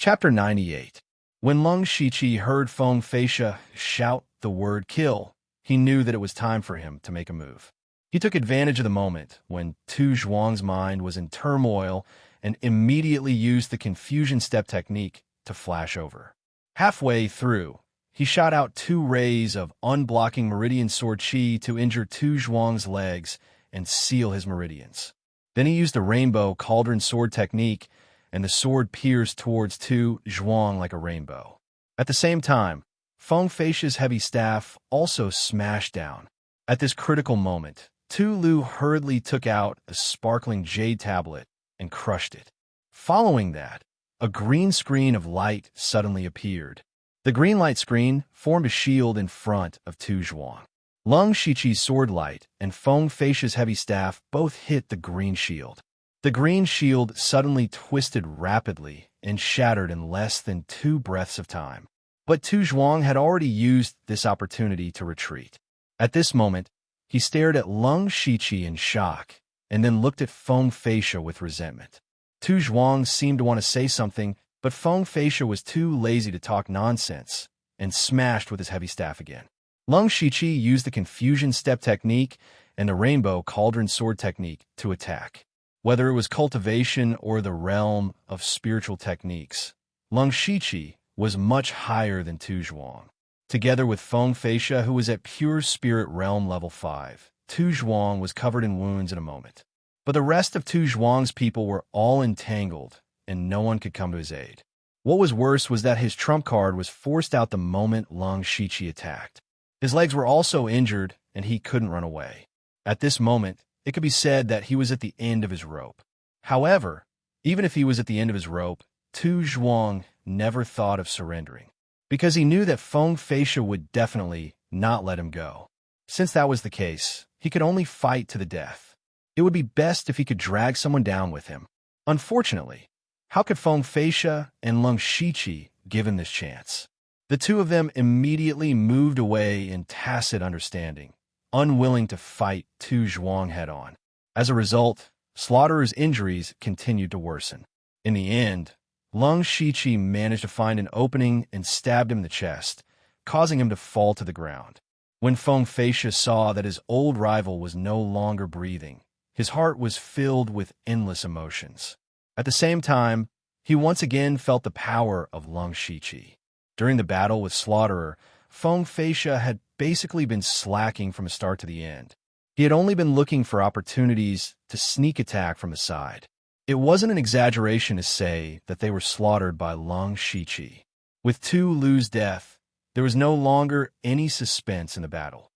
Chapter 98. When Lung Shiqi heard Feng Feisha shout the word kill, he knew that it was time for him to make a move. He took advantage of the moment when Tu Zhuang's mind was in turmoil and immediately used the confusion step technique to flash over. Halfway through, he shot out 2 rays of unblocking meridian sword chi to injure Tu Zhuang's legs and seal his meridians. Then he used the rainbow cauldron sword technique, and the sword pierced towards Tu Zhuang like a rainbow. At the same time, Feng Feisha's heavy staff also smashed down. At this critical moment, Tu Lu hurriedly took out a sparkling jade tablet and crushed it. Following that, a green screen of light suddenly appeared. The green light screen formed a shield in front of Tu Zhuang. Lung Shiqi's sword light and Feng Feisha's heavy staff both hit the green shield. The green shield suddenly twisted rapidly and shattered in less than 2 breaths of time. But Tu Zhuang had already used this opportunity to retreat. At this moment, he stared at Lung Shiqi in shock and then looked at Feng Feisha with resentment. Tu Zhuang seemed to want to say something, but Feng Feisha was too lazy to talk nonsense and smashed with his heavy staff again. Lung Shiqi used the confusion step technique and the rainbow cauldron sword technique to attack. Whether it was cultivation or the realm of spiritual techniques, Lung Shiqi was much higher than Tu Zhuang. Together with Feng Feisha, who was at pure spirit realm level 5, Tu Zhuang was covered in wounds in a moment. But the rest of Tu Zhuang's people were all entangled, and no one could come to his aid. What was worse was that his trump card was forced out the moment Lung Shiqi attacked. His legs were also injured, and he couldn't run away. At this moment, it could be said that he was at the end of his rope. However, even if he was at the end of his rope, Tu Zhuang never thought of surrendering, because he knew that Feng Feisha would definitely not let him go. Since that was the case, he could only fight to the death. It would be best if he could drag someone down with him. Unfortunately, how could Feng Feisha and Lung Shiqi give him this chance? The two of them immediately moved away in tacit understanding, unwilling to fight Tu Zhuang head-on. As a result, Slaughterer's injuries continued to worsen. In the end, Lung Shiqi managed to find an opening and stabbed him in the chest, causing him to fall to the ground. When Feng Feisha saw that his old rival was no longer breathing, his heart was filled with endless emotions. At the same time, he once again felt the power of Lung Shiqi. During the battle with Slaughterer, Feng Feisha had basically been slacking from the start to the end. He had only been looking for opportunities to sneak attack from the side. It wasn't an exaggeration to say that they were slaughtered by Lung Shiqi. With Tu Lu's death, there was no longer any suspense in the battle.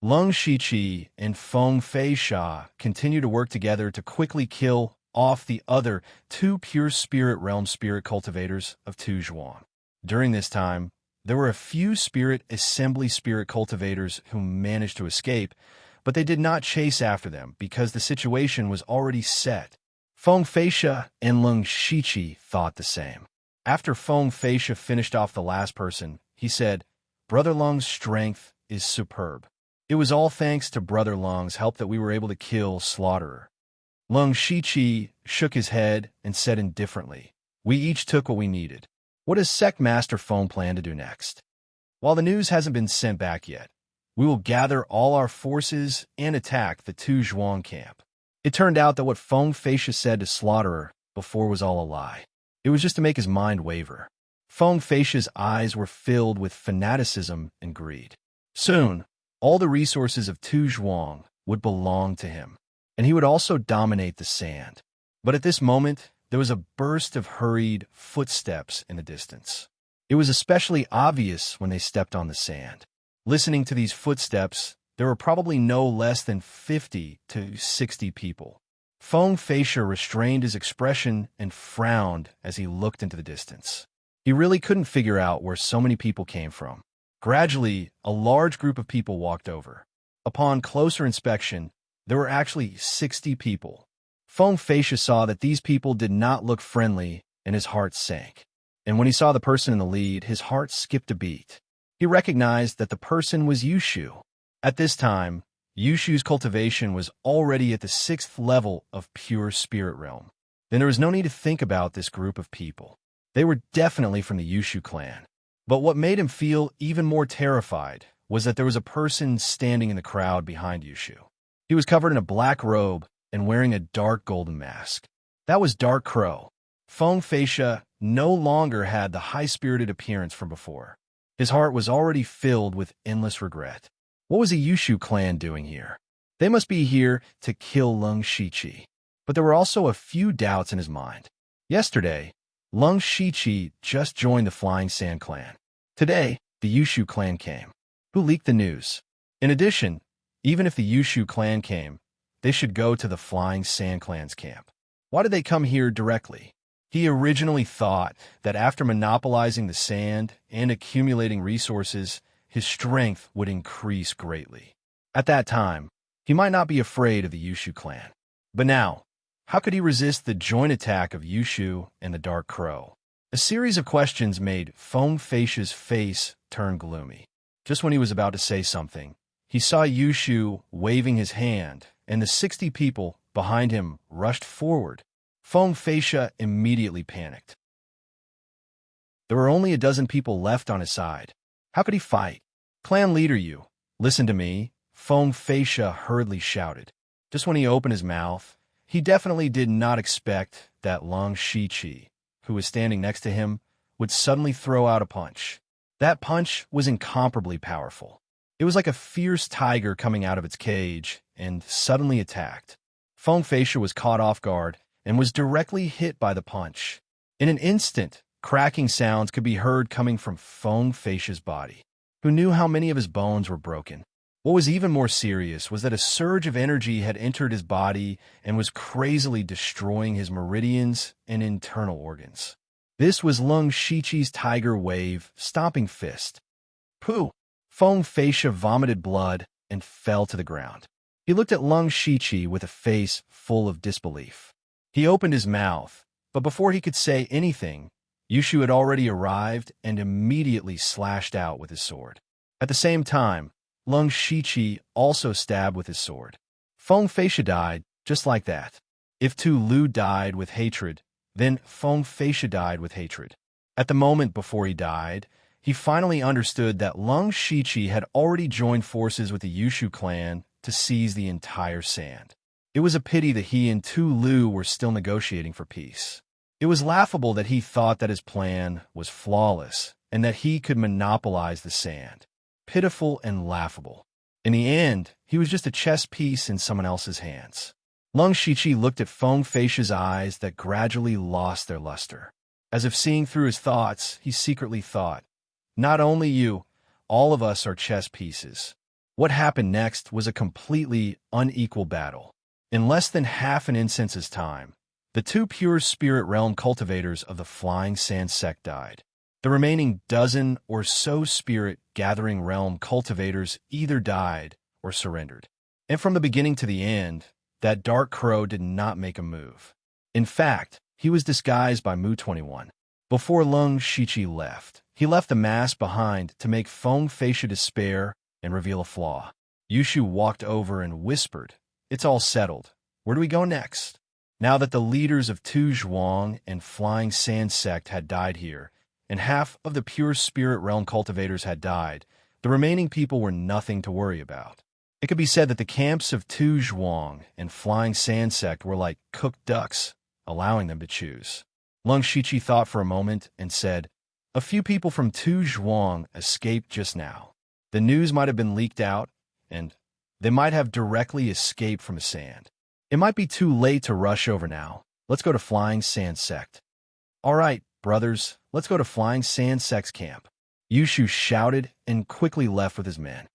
Lung Shiqi and Feng Feisha continued to work together to quickly kill off the other 2 pure spirit realm spirit cultivators of Tu Zhuang. During this time, there were a few spirit assembly spirit cultivators who managed to escape, but they did not chase after them because the situation was already set. Feng Feisha and Lung Shiqi thought the same. After Feng Feisha finished off the last person, he said, "Brother Lung's strength is superb. It was all thanks to Brother Lung's help that we were able to kill Slaughterer." Lung Shiqi shook his head and said indifferently, "We each took what we needed. What does Sect Master Feng plan to do next? While the news hasn't been sent back yet, we will gather all our forces and attack the Tu Zhuang camp." It turned out that what Feng Feisha said to Slaughterer before was all a lie. It was just to make his mind waver. Feng Feisha's eyes were filled with fanaticism and greed. Soon, all the resources of Tu Zhuang would belong to him, and he would also dominate the sand. But at this moment, there was a burst of hurried footsteps in the distance. It was especially obvious when they stepped on the sand. Listening to these footsteps, there were probably no less than 50 to 60 people. Feng Feisha restrained his expression and frowned as he looked into the distance. He really couldn't figure out where so many people came from. Gradually, a large group of people walked over. Upon closer inspection, there were actually 60 people. Feng Feisha saw that these people did not look friendly, and his heart sank. And when he saw the person in the lead, his heart skipped a beat. He recognized that the person was Yushu. At this time, Yushu's cultivation was already at the 6th level of pure spirit realm. then there was no need to think about this group of people. They were definitely from the Yushu clan. But what made him feel even more terrified was that there was a person standing in the crowd behind Yushu. He was covered in a black robe and wearing a dark golden mask. That was Dark Crow. Feng Feisha no longer had the high-spirited appearance from before. His heart was already filled with endless regret. What was the Yushu clan doing here? They must be here to kill Leng Shiqi. But there were also a few doubts in his mind. Yesterday, Leng Shiqi just joined the Flying Sand clan. Today, the Yushu clan came. Who leaked the news? In addition, even if the Yushu clan came, they should go to the Flying Sand clan's camp. Why did they come here directly? He originally thought that after monopolizing the sand and accumulating resources, his strength would increase greatly. At that time, he might not be afraid of the Yushu clan. But now, how could he resist the joint attack of Yushu and the Dark Crow? A series of questions made Feng Feisha's face turn gloomy. Just when he was about to say something, he saw Yushu waving his hand, and the 60 people behind him rushed forward. Feng Feisha immediately panicked. There were only a dozen people left on his side. How could he fight? Clan leader, you, listen to me, Feng Feisha hurriedly shouted. Just when he opened his mouth, he definitely did not expect that Leng Shiqi, who was standing next to him, would suddenly throw out a punch. That punch was incomparably powerful. It was like a fierce tiger coming out of its cage and suddenly attacked. Feng Feisha was caught off guard and was directly hit by the punch. In an instant, cracking sounds could be heard coming from Feng Feisha's body. Who knew how many of his bones were broken? What was even more serious was that a surge of energy had entered his body and was crazily destroying his meridians and internal organs. This was Leng Shiqi's Tiger Wave stomping fist. Pooh! Feng Feisha vomited blood and fell to the ground. He looked at Leng Shiqi with a face full of disbelief. He opened his mouth, but before he could say anything, Yushu had already arrived and immediately slashed out with his sword. At the same time, Leng Shiqi also stabbed with his sword. Feng Feisha died just like that. If Tu Lu died with hatred, then Feng Feisha died with hatred. At the moment before he died, he finally understood that Leng Shiqi had already joined forces with the Yushu clan to seize the entire sand. It was a pity that he and Tu Lu were still negotiating for peace. It was laughable that he thought that his plan was flawless and that he could monopolize the sand. Pitiful and laughable. In the end, he was just a chess piece in someone else's hands. Leng Shiqi looked at Feng Feisha's eyes that gradually lost their luster. As if seeing through his thoughts, he secretly thought, "Not only you, all of us are chess pieces." What happened next was a completely unequal battle. In less than half an instance's time, the two pure spirit realm cultivators of the Flying Sand sect died. The remaining dozen or so spirit gathering realm cultivators either died or surrendered. And from the beginning to the end, that Dark Crow did not make a move. In fact, he was disguised by Mu-21. Before Leng Shiqi left, he left the mask behind to make Feng Feisha despair and reveal a flaw. Yushu walked over and whispered, "It's all settled. Where do we go next?" Now that the leaders of Tu Zhuang and Flying Sand sect had died here, and half of the pure spirit realm cultivators had died, the remaining people were nothing to worry about. It could be said that the camps of Tu Zhuang and Flying Sand sect were like cooked ducks, allowing them to choose. Leng Shiqi thought for a moment and said, "A few people from Tu Zhuang escaped just now. The news might have been leaked out, and they might have directly escaped from the sand. It might be too late to rush over now. Let's go to Flying Sand sect." "All right, brothers, let's go to Flying Sand sect's camp." Yushu shouted and quickly left with his men.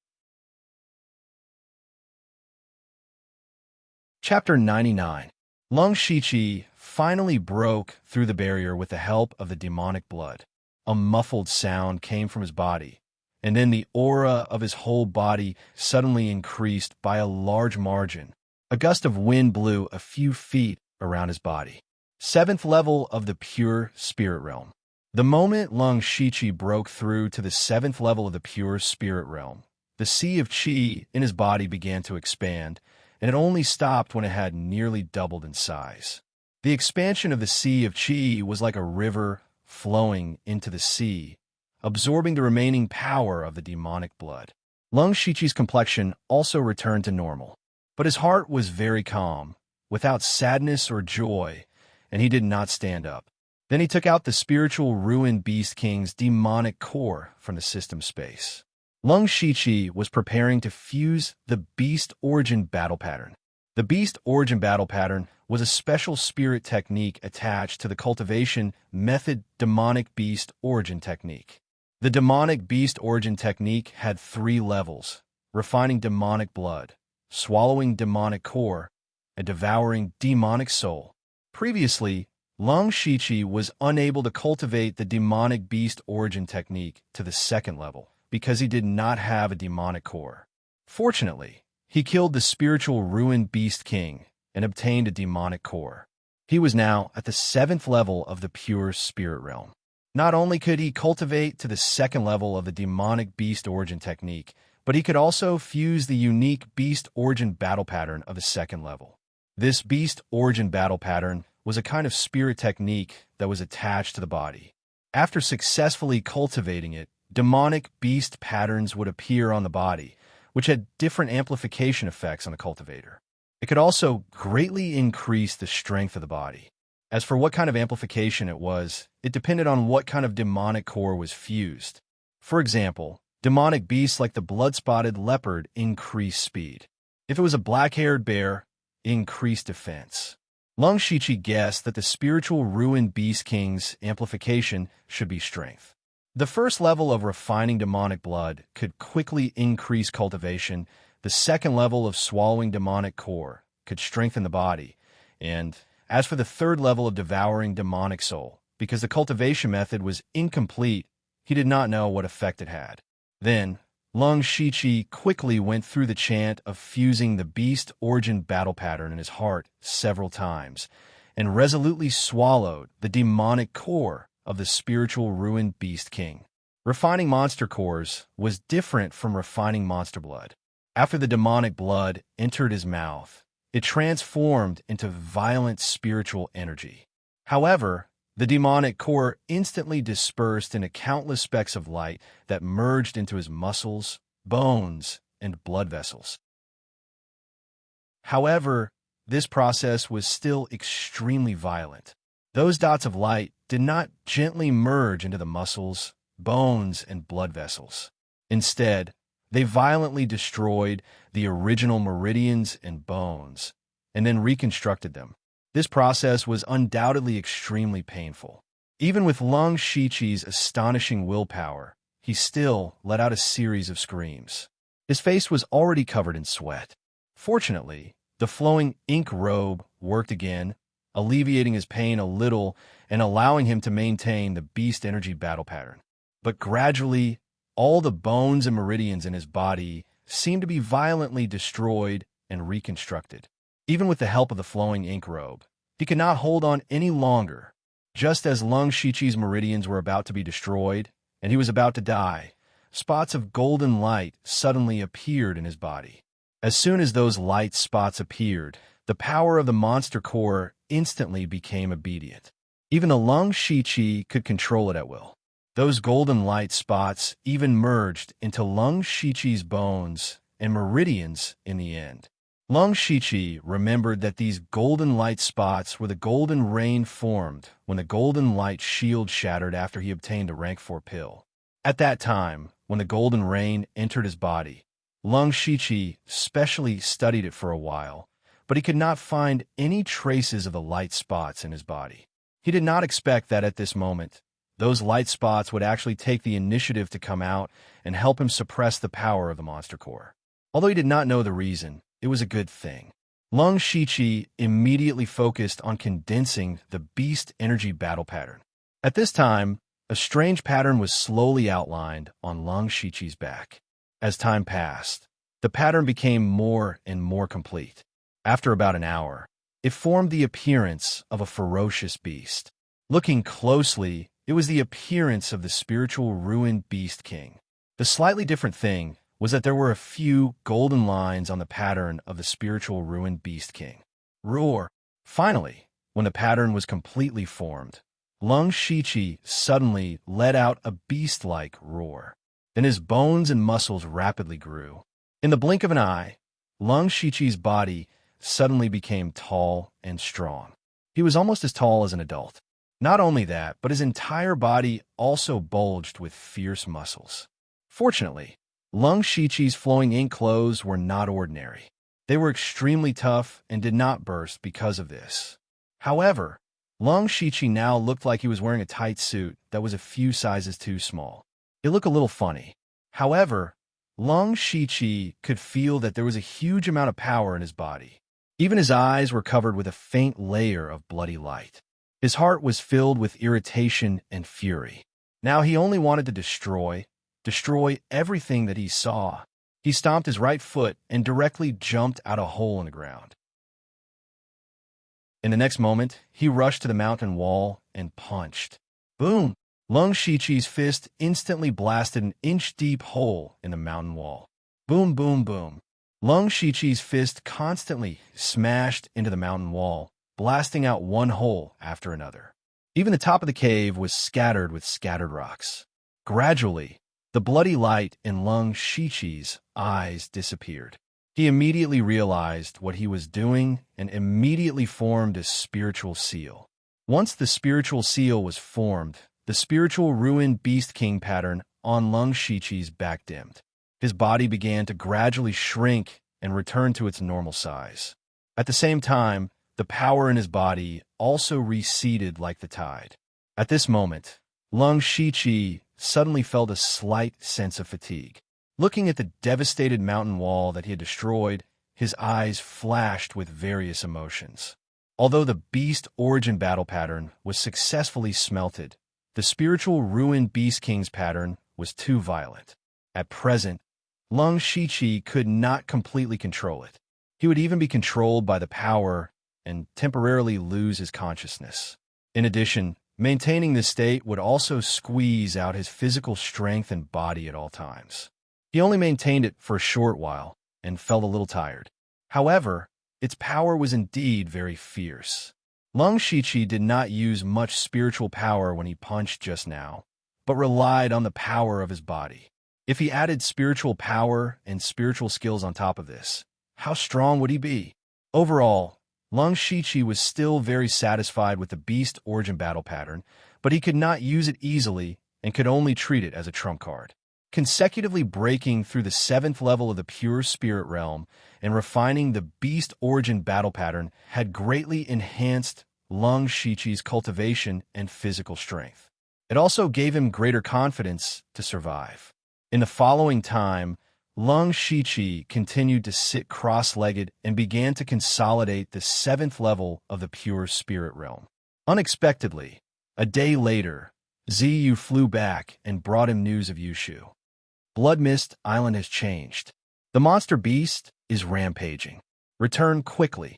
Chapter 99. Leng Shiqi finally broke through the barrier with the help of the demonic blood. A muffled sound came from his body, and then the aura of his whole body suddenly increased by a large margin. A gust of wind blew a few feet around his body. 7th level of the pure spirit realm. The moment Leng Shiqi broke through to the 7th level of the pure spirit realm, the sea of qi in his body began to expand, and it only stopped when it had nearly doubled in size. The expansion of the Sea of Qi was like a river flowing into the sea, absorbing the remaining power of the demonic blood. Lung Shiqi's complexion also returned to normal, but his heart was very calm, without sadness or joy, and he did not stand up. Then he took out the spiritual ruined Beast King's demonic core from the system space. Lung Shiqi was preparing to fuse the Beast Origin battle pattern. The Beast Origin battle pattern was a special spirit technique attached to the cultivation method demonic Beast Origin technique. The demonic Beast Origin technique had 3 levels: refining demonic blood, swallowing demonic core, and devouring demonic soul. Previously, Lung Shiqi was unable to cultivate the demonic Beast Origin technique to the 2nd level because he did not have a demonic core. Fortunately, he killed the spiritual ruined Beast King and obtained a demonic core. He was now at the 7th level of the pure spirit realm. Not only could he cultivate to the 2nd level of the demonic Beast Origin technique, but he could also fuse the unique Beast Origin battle pattern of the 2nd level. This Beast Origin battle pattern was a kind of spirit technique that was attached to the body. After successfully cultivating it, demonic beast patterns would appear on the body, which had different amplification effects on the cultivator. It could also greatly increase the strength of the body. As for what kind of amplification it was, it depended on what kind of demonic core was fused. For example, demonic beasts like the blood-spotted leopard increased speed. If it was a black-haired bear, increased defense. Lung Shiqi guessed that the spiritual ruined Beast King's amplification should be strength. The 1st level of refining demonic blood could quickly increase cultivation, the 2nd level of swallowing demonic core could strengthen the body, and as for the 3rd level of devouring demonic soul, because the cultivation method was incomplete, he did not know what effect it had. Then, Lung Shiqi quickly went through the chant of fusing the Beast Origin battle pattern in his heart several times, and resolutely swallowed the demonic core of the spiritual ruined Beast King. Refining monster cores was different from refining monster blood. After the demonic blood entered his mouth, it transformed into violent spiritual energy. However, the demonic core instantly dispersed into countless specks of light that merged into his muscles, bones, and blood vessels. However, this process was still extremely violent. Those dots of light did not gently merge into the muscles, bones, and blood vessels. Instead, they violently destroyed the original meridians and bones, and then reconstructed them. This process was undoubtedly extremely painful. Even with Lung Shiqi's astonishing willpower, he still let out a series of screams. His face was already covered in sweat. Fortunately, the flowing ink robe worked again, alleviating his pain a little and allowing him to maintain the beast energy battle pattern. But gradually, all the bones and meridians in his body seemed to be violently destroyed and reconstructed. Even with the help of the flowing ink robe, he could not hold on any longer. Just as Lung Shiqi's meridians were about to be destroyed, and he was about to die, spots of golden light suddenly appeared in his body. As soon as those light spots appeared, the power of the monster core instantly became obedient. Even the Lung Shiqi could control it at will. Those golden light spots even merged into Lung Shiqi's bones and meridians in the end. Lung Shiqi remembered that these golden light spots were the golden rain formed when the golden light shield shattered after he obtained a rank 4 pill. At that time, when the golden rain entered his body, Lung Shiqi specially studied it for a while, but he could not find any traces of the light spots in his body. He did not expect that at this moment, those light spots would actually take the initiative to come out and help him suppress the power of the monster core. Although he did not know the reason, it was a good thing. Lung Shiqi immediately focused on condensing the beast energy battle pattern. At this time, a strange pattern was slowly outlined on Lung Shiqi's back. As time passed, the pattern became more and more complete. After about an hour, it formed the appearance of a ferocious beast. Looking closely, it was the appearance of the spiritual ruined Beast King. The slightly different thing was that there were a few golden lines on the pattern of the spiritual ruined Beast King. Roar! Finally, When the pattern was completely formed, Lung Shiqi suddenly let out a beast-like roar. Then his bones and muscles rapidly grew. In the blink of an eye, Lung Shiqi's body suddenly became tall and strong. He was almost as tall as an adult. Not only that, but his entire body also bulged with fierce muscles. Fortunately, Lung Shiqi's flowing ink clothes were not ordinary. They were extremely tough and did not burst because of this. However, Lung Shiqi now looked like he was wearing a tight suit that was a few sizes too small. It looked a little funny. However, Lung Shiqi could feel that there was a huge amount of power in his body. Even his eyes were covered with a faint layer of bloody light. His heart was filled with irritation and fury. Now he only wanted to destroy everything that he saw. He stomped his right foot and directly jumped out a hole in the ground. In the next moment, he rushed to the mountain wall and punched. Boom! Lung Shiqi's fist instantly blasted an inch-deep hole in the mountain wall. Boom, boom, boom. Lung Shiqi's fist constantly smashed into the mountain wall, blasting out one hole after another. Even the top of the cave was scattered with scattered rocks. Gradually, the bloody light in Lung Shiqi's eyes disappeared. He immediately realized what he was doing and immediately formed a spiritual seal. Once the spiritual seal was formed, the spiritual ruin beast king pattern on Lung Shiqi's back dimmed. His body began to gradually shrink and return to its normal size. At the same time, the power in his body also receded like the tide. At this moment, Lung Shiqi suddenly felt a slight sense of fatigue. Looking at the devastated mountain wall that he had destroyed, his eyes flashed with various emotions. Although the beast origin battle pattern was successfully smelted, the spiritual ruin beast king's pattern was too violent. At present, Lung Shiqi could not completely control it. He would even be controlled by the power and temporarily lose his consciousness. In addition, maintaining this state would also squeeze out his physical strength and body at all times. He only maintained it for a short while and felt a little tired. However, its power was indeed very fierce. Lung Shiqi did not use much spiritual power when he punched just now, but relied on the power of his body. If he added spiritual power and spiritual skills on top of this, how strong would he be? Overall, Lung Shiqi was still very satisfied with the beast origin battle pattern, but he could not use it easily and could only treat it as a trump card. Consecutively breaking through the 7th level of the pure spirit realm and refining the beast origin battle pattern had greatly enhanced Lung Shiqi's cultivation and physical strength. It also gave him greater confidence to survive. In the following time, Lung Shiqi continued to sit cross-legged and began to consolidate the 7th level of the pure spirit realm. Unexpectedly, a day later, Ziyu flew back and brought him news of Yushu. Blood Mist Island has changed. The monster beast is rampaging. Return quickly.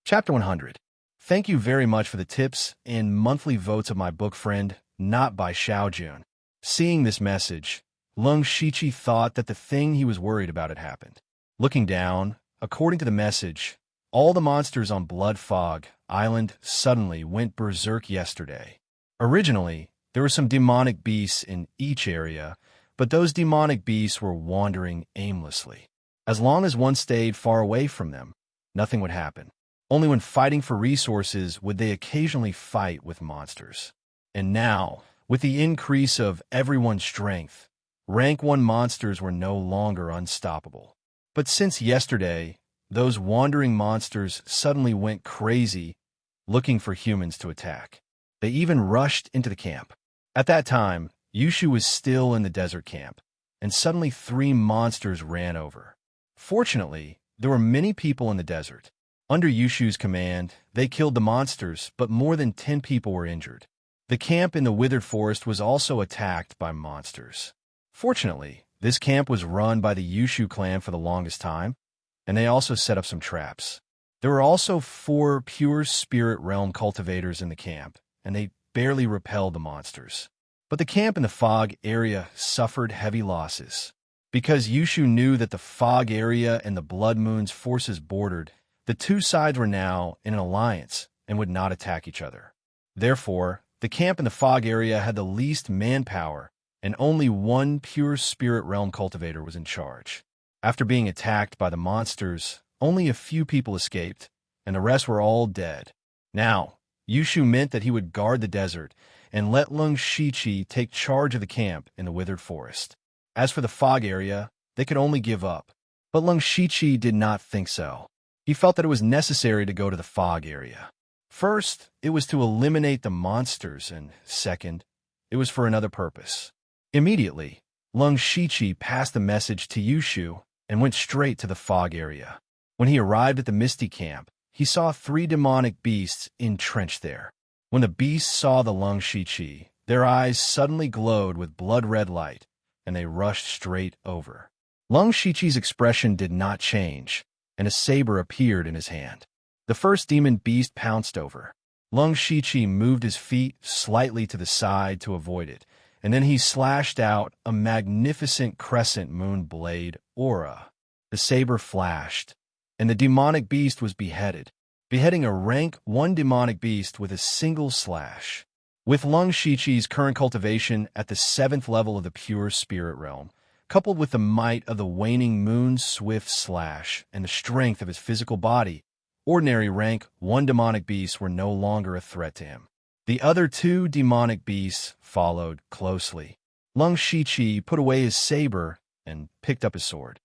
Chapter 100. Thank you very much for the tips and monthly votes of my book friend, Not by Xiaojun. Seeing this message, Lung Shiqi thought that the thing he was worried about had happened. Looking down, according to the message, all the monsters on Blood Fog Island suddenly went berserk yesterday. Originally, there were some demonic beasts in each area, but those demonic beasts were wandering aimlessly. As long as one stayed far away from them, nothing would happen. Only when fighting for resources would they occasionally fight with monsters. And now, with the increase of everyone's strength, Rank 1 monsters were no longer unstoppable. But since yesterday, those wandering monsters suddenly went crazy, looking for humans to attack. They even rushed into the camp. At that time, Yushu was still in the desert camp, and suddenly 3 monsters ran over. Fortunately, there were many people in the desert. Under Yushu's command, they killed the monsters, but more than 10 people were injured. The camp in the Withered Forest was also attacked by monsters. Fortunately, this camp was run by the Yushu clan for the longest time, and they also set up some traps. There were also 4 pure spirit realm cultivators in the camp, and they barely repelled the monsters. But the camp in the fog area suffered heavy losses. Because Yushu knew that the fog area and the Blood Moon's forces bordered, the two sides were now in an alliance and would not attack each other. Therefore, the camp in the fog area had the least manpower, and only one pure spirit realm cultivator was in charge. After being attacked by the monsters, only a few people escaped, and the rest were all dead. Now, Yushu meant that he would guard the desert and let Lung Shichi take charge of the camp in the withered forest. As for the fog area, they could only give up. But Lung Shichi did not think so. He felt that it was necessary to go to the fog area. First, it was to eliminate the monsters, and second, it was for another purpose. Immediately, Lung Shichi passed the message to Yushu and went straight to the fog area. When he arrived at the Misty Camp, he saw 3 demonic beasts entrenched there. When the beasts saw the Lung Shichi, their eyes suddenly glowed with blood-red light, and they rushed straight over. Lung Shichi's expression did not change, and a saber appeared in his hand. The first demon beast pounced over. Lung Shichi moved his feet slightly to the side to avoid it, and then he slashed out a magnificent crescent moon blade aura. The saber flashed, and the demonic beast was beheaded, beheading a rank 1 demonic beast with a single slash. With Lung Shichi's current cultivation at the 7th level of the pure spirit realm, coupled with the might of the waning moon's swift slash and the strength of his physical body, ordinary rank 1 demonic beasts were no longer a threat to him. The other 2 demonic beasts followed closely. Lung Shichi put away his saber and picked up his sword.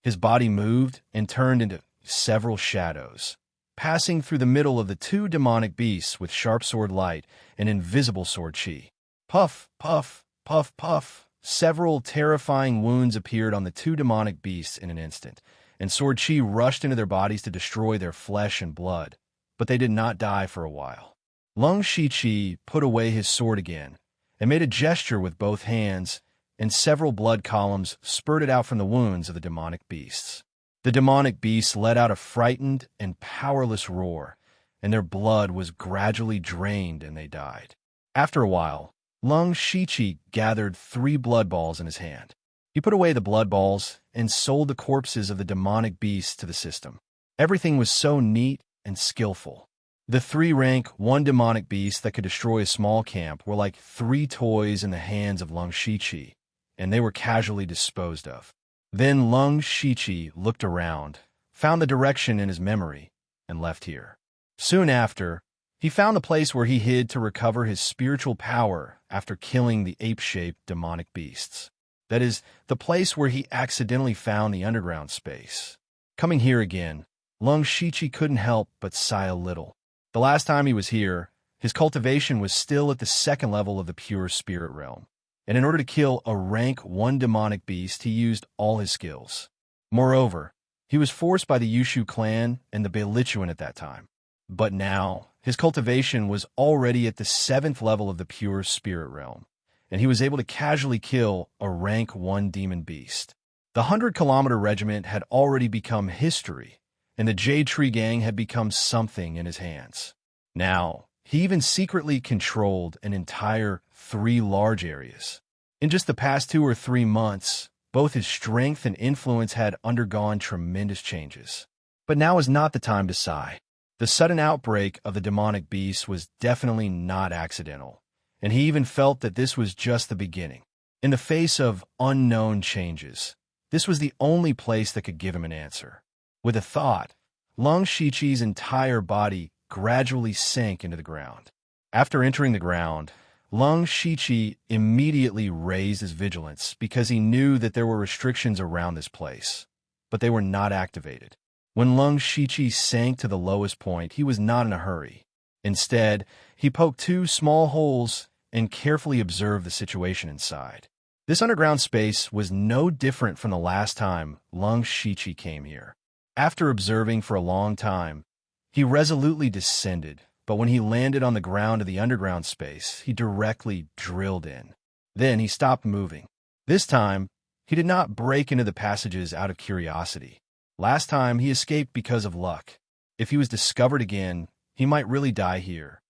His body moved and turned into several shadows, passing through the middle of the 2 demonic beasts with sharp sword light and invisible sword chi. Puff, puff, puff, puff. Several terrifying wounds appeared on the 2 demonic beasts in an instant, and sword chi rushed into their bodies to destroy their flesh and blood. But they did not die for a while. Lung Shichi put away his sword again and made a gesture with both hands, and several blood columns spurted out from the wounds of the demonic beasts. The demonic beasts let out a frightened and powerless roar, and their blood was gradually drained and they died. After a while, Lung Shichi gathered 3 blood balls in his hand. He put away the blood balls and sold the corpses of the demonic beasts to the system. Everything was so neat and skillful. The 3 rank 1 demonic beasts that could destroy a small camp were like 3 toys in the hands of Lung Shichi, and they were casually disposed of. Then Lung Shichi looked around, found the direction in his memory, and left here. Soon after, he found the place where he hid to recover his spiritual power after killing the ape-shaped demonic beasts. That is, the place where he accidentally found the underground space. Coming here again, Lung Shichi couldn't help but sigh a little. The last time he was here, his cultivation was still at the 2nd level of the pure spirit realm, and in order to kill a rank 1 demonic beast, he used all his skills. Moreover, he was forced by the Yushu clan and the Beilichuan at that time. But now, his cultivation was already at the 7th level of the pure spirit realm, and he was able to casually kill a rank 1 demon beast. The 100-kilometer regiment had already become history, and the Jade Tree Gang had become something in his hands. Now, he even secretly controlled an entire 3 large areas. In just the past 2 or 3 months, both his strength and influence had undergone tremendous changes. But now is not the time to sigh. The sudden outbreak of the demonic beast was definitely not accidental, and he even felt that this was just the beginning. In the face of unknown changes, this was the only place that could give him an answer. With a thought, Lung Shichi's entire body gradually sank into the ground. After entering the ground, Lung Shichi immediately raised his vigilance because he knew that there were restrictions around this place, but they were not activated. When Lung Shichi sank to the lowest point, he was not in a hurry. Instead, he poked 2 small holes and carefully observed the situation inside. This underground space was no different from the last time Lung Shichi came here. After observing for a long time, he resolutely descended, but when he landed on the ground of the underground space, he directly drilled in. Then he stopped moving. This time, he did not break into the passages out of curiosity. Last time, he escaped because of luck. If he was discovered again, he might really die here.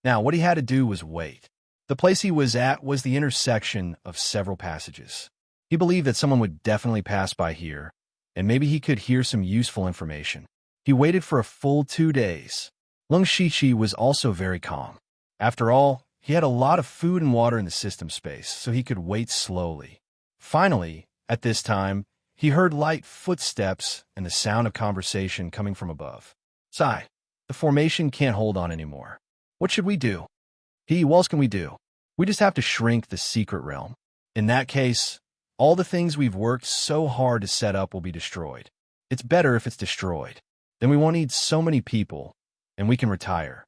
Now, what he had to do was wait. The place he was at was the intersection of several passages. He believed that someone would definitely pass by here, and maybe he could hear some useful information. He waited for a full 2 days. Lung Shiqi was also very calm. After all, he had a lot of food and water in the system space, so he could wait slowly. Finally, at this time, he heard light footsteps and the sound of conversation coming from above. Sigh, the formation can't hold on anymore. What should we do? What else can we do? We just have to shrink the secret realm. In that case, all the things we've worked so hard to set up will be destroyed. It's better if it's destroyed. Then we won't need so many people, and we can retire.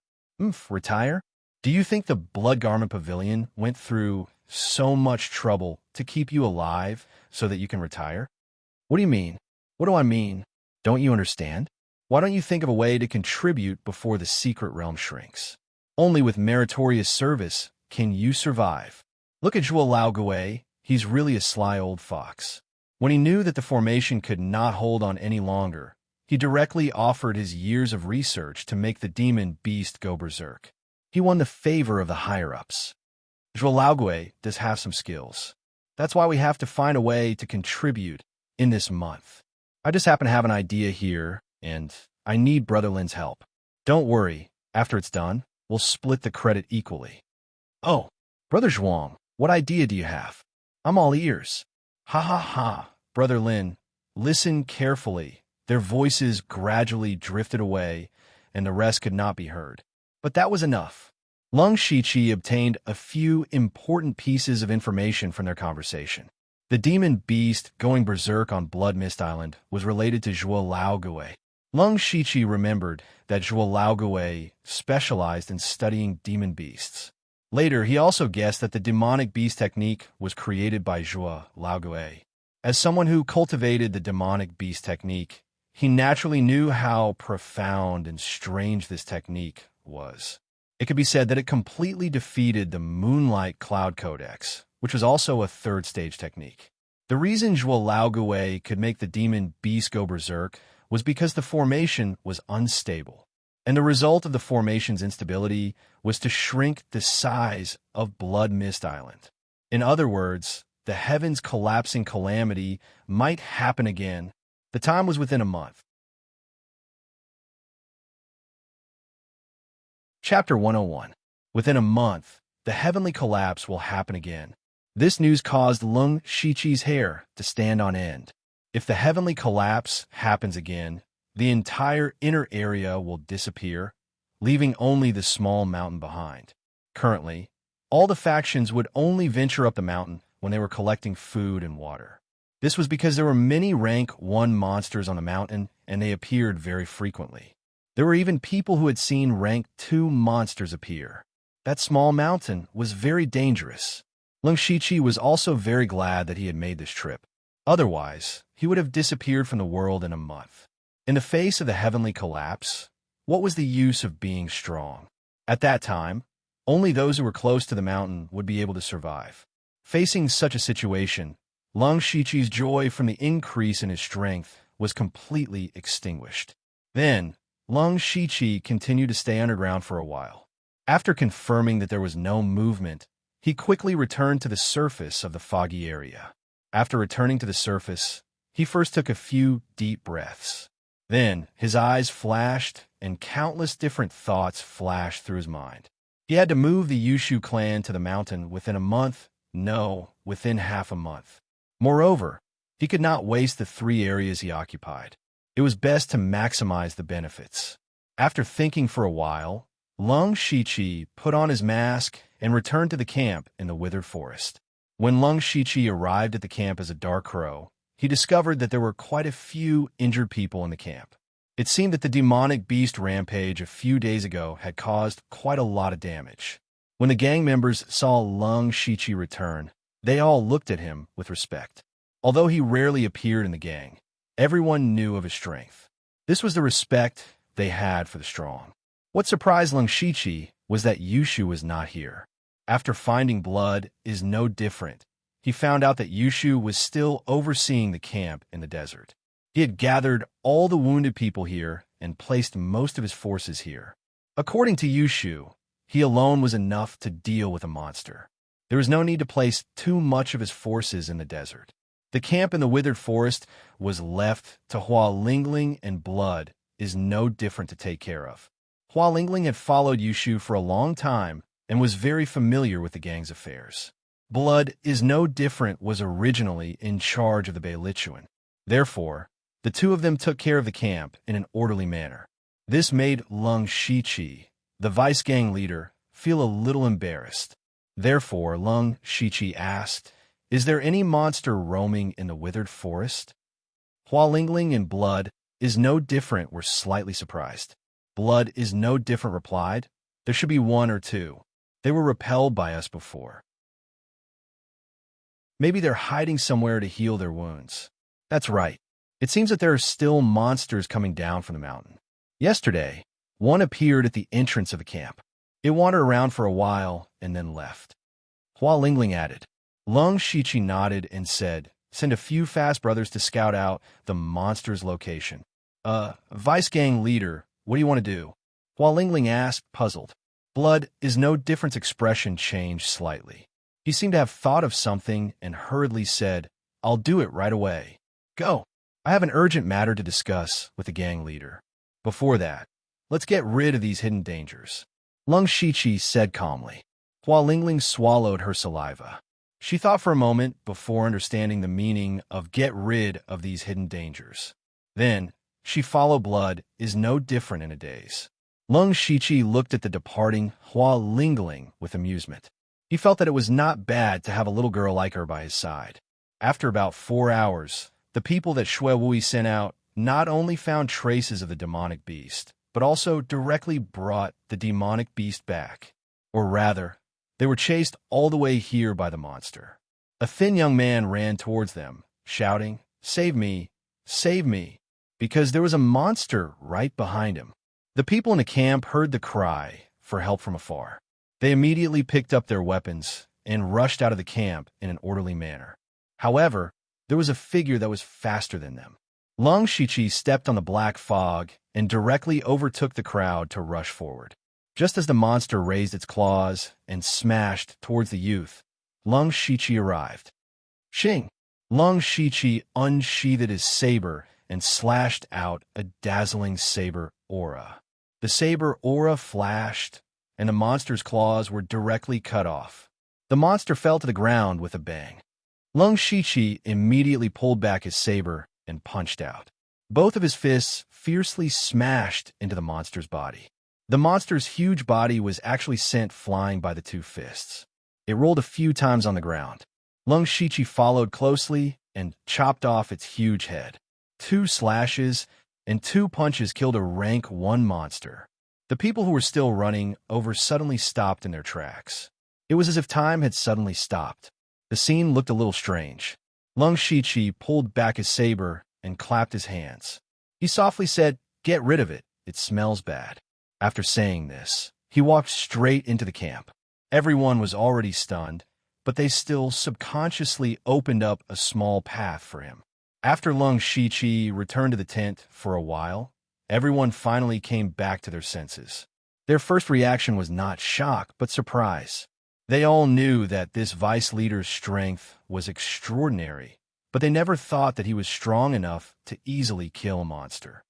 Retire? Do you think the Blood Garment Pavilion went through so much trouble to keep you alive so that you can retire? What do you mean? What do I mean? Don't you understand? Why don't you think of a way to contribute before the secret realm shrinks? Only with meritorious service can you survive. Look at Zhuo Laogui. He's really a sly old fox. When he knew that the formation could not hold on any longer, he directly offered his years of research to make the demon beast go berserk. He won the favor of the higher-ups. Zhuo Laogui does have some skills. That's why we have to find a way to contribute in this month. I just happen to have an idea here, and I need Brother Lin's help. Don't worry, after it's done, we'll split the credit equally. Oh, Brother Zhuang, what idea do you have? I'm all ears. Ha ha ha, Brother Lin, listen carefully. Their voices gradually drifted away, and the rest could not be heard. But that was enough. Lung Shiqi obtained a few important pieces of information from their conversation. The demon beast going berserk on Blood Mist Island was related to Zhuo Laogui. Lung Shiqi remembered that Zhuo Laogui specialized in studying demon beasts. Later, he also guessed that the demonic beast technique was created by Zhuo Laogui. As someone who cultivated the demonic beast technique, he naturally knew how profound and strange this technique was. It could be said that it completely defeated the Moonlight Cloud Codex, which was also a third-stage technique. The reason Zhuo Laogui could make the demon beast go berserk was because the formation was unstable, and the result of the formation's instability was to shrink the size of Blood Mist Island. In other words, the heavens collapsing calamity might happen again. The time was within a month. Chapter 101. Within a month, the heavenly collapse will happen again. This news caused Lung Shiqi's hair to stand on end. If the heavenly collapse happens again, the entire inner area will disappear, leaving only the small mountain behind. Currently, all the factions would only venture up the mountain when they were collecting food and water. This was because there were many rank 1 monsters on the mountain, and they appeared very frequently. There were even people who had seen rank 2 monsters appear. That small mountain was very dangerous. Lung Shiqi was also very glad that he had made this trip. Otherwise, he would have disappeared from the world in a month. In the face of the heavenly collapse, what was the use of being strong? At that time, only those who were close to the mountain would be able to survive. Facing such a situation, Lung Shiqi's joy from the increase in his strength was completely extinguished. Then, Lung Shiqi continued to stay underground for a while. After confirming that there was no movement, he quickly returned to the surface of the foggy area. After returning to the surface, he first took a few deep breaths. Then, his eyes flashed, and countless different thoughts flashed through his mind. He had to move the Yushu clan to the mountain within a month, within half a month. Moreover, he could not waste the 3 areas he occupied. It was best to maximize the benefits. After thinking for a while, Lung Shiqi put on his mask and returned to the camp in the withered forest. When Lung Shiqi arrived at the camp as a dark crow, he discovered that there were quite a few injured people in the camp. It seemed that the demonic beast rampage a few days ago had caused quite a lot of damage. When the gang members saw Lung Shiqi return, they all looked at him with respect. Although he rarely appeared in the gang, everyone knew of his strength. This was the respect they had for the strong. What surprised Lung Shiqi was that Yushu was not here. After finding blood is no different, he found out that Yushu was still overseeing the camp in the desert. He had gathered all the wounded people here and placed most of his forces here. According to Yushu, He alone was enough to deal with a monster. There was no need to place too much of his forces in the desert. The camp in the withered forest was left to Hua Lingling, and blood is no different to take care of. Hua Lingling had followed Yushu for a long time and was very familiar with the gang's affairs. Blood is no different was originally in charge of the Beilichuan. Therefore, the two of them took care of the camp in an orderly manner. This made Lung Shiqi, the vice gang leader, feel a little embarrassed. Therefore, Lung Shiqi asked, "Is there any monster roaming in the withered forest?" Hua Lingling and Blood is no different were slightly surprised. Blood is no different replied, "There should be one or two. They were repelled by us before. Maybe they're hiding somewhere to heal their wounds." That's right. It seems that there are still monsters coming down from the mountain. Yesterday, one appeared at the entrance of the camp. It wandered around for a while and then left. Hua Lingling added. Lung Shiqi nodded and said, "Send a few fast brothers to scout out the monster's location." Vice gang leader, what do you want to do?" Hua Lingling asked, puzzled. Blood is no different's expression changed slightly. He seemed to have thought of something and hurriedly said, "I'll do it right away. Go. I have an urgent matter to discuss with the gang leader. Before that, let's get rid of these hidden dangers." Lung Shiqi said calmly. Hua Lingling swallowed her saliva. She thought for a moment before understanding the meaning of "get rid of these hidden dangers." Then, she followed. Blood is no different in a daze. Lung Shiqi looked at the departing Hua Lingling with amusement. He felt that it was not bad to have a little girl like her by his side. After about 4 hours, the people that Shui Wui sent out not only found traces of the demonic beast, but also directly brought the demonic beast back. Or rather, they were chased all the way here by the monster. A thin young man ran towards them, shouting, "Save me! Save me!" because there was a monster right behind him. The people in the camp heard the cry for help from afar. They immediately picked up their weapons and rushed out of the camp in an orderly manner. However, there was a figure that was faster than them. Lung Shiqi stepped on the black fog and directly overtook the crowd to rush forward. Just as the monster raised its claws and smashed towards the youth, Lung Shiqi arrived. Shing! Lung Shiqi unsheathed his saber and slashed out a dazzling saber aura. The saber aura flashed, and the monster's claws were directly cut off. The monster fell to the ground with a bang. Lung Shiqi immediately pulled back his saber and punched out. Both of his fists fiercely smashed into the monster's body. The monster's huge body was actually sent flying by the two fists. It rolled a few times on the ground. Lung Shiqi followed closely and chopped off its huge head. 2 slashes and 2 punches killed a rank 1 monster. The people who were still running over suddenly stopped in their tracks. It was as if time had suddenly stopped. The scene looked a little strange. Lung Shiqi pulled back his saber and clapped his hands. He softly said, "Get rid of it. It smells bad." After saying this, he walked straight into the camp. Everyone was already stunned, but they still subconsciously opened up a small path for him. After Lung Shiqi returned to the tent for a while, everyone finally came back to their senses. Their first reaction was not shock, but surprise. They all knew that this vice leader's strength was extraordinary, but they never thought that he was strong enough to easily kill a monster.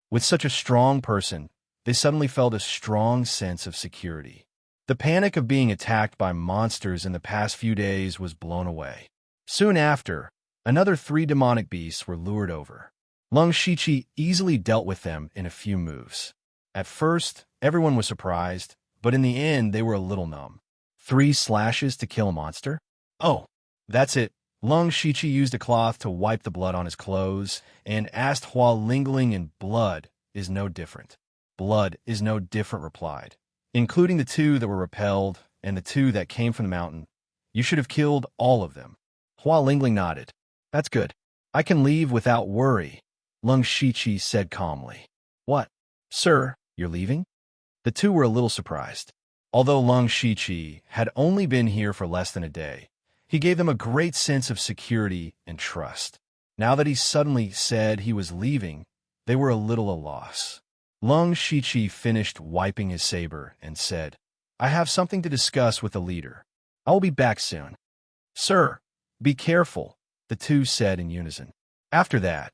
With such a strong person, they suddenly felt a strong sense of security. The panic of being attacked by monsters in the past few days was blown away. Soon after, another 3 demonic beasts were lured over. Lung Shiqi easily dealt with them in a few moves. At first, everyone was surprised, but in the end, they were a little numb. 3 slashes to kill a monster? Oh, that's it. Lung Shiqi used a cloth to wipe the blood on his clothes and asked Hua Lingling, and "Blood is no different." "Blood is no different," replied, "including the 2 that were repelled and the 2 that came from the mountain. You should have killed all of them." Hua Lingling nodded. "That's good. I can leave without worry," Lung Shiqi said calmly. "What? Sir, you're leaving?" The 2 were a little surprised. Although Lung Shiqi had only been here for less than a day, he gave them a great sense of security and trust. Now that he suddenly said he was leaving, they were a little at a loss. Lung Shiqi finished wiping his saber and said, I have something to discuss with the leader. I will be back soon. Sir, be careful, the two said in unison. After that,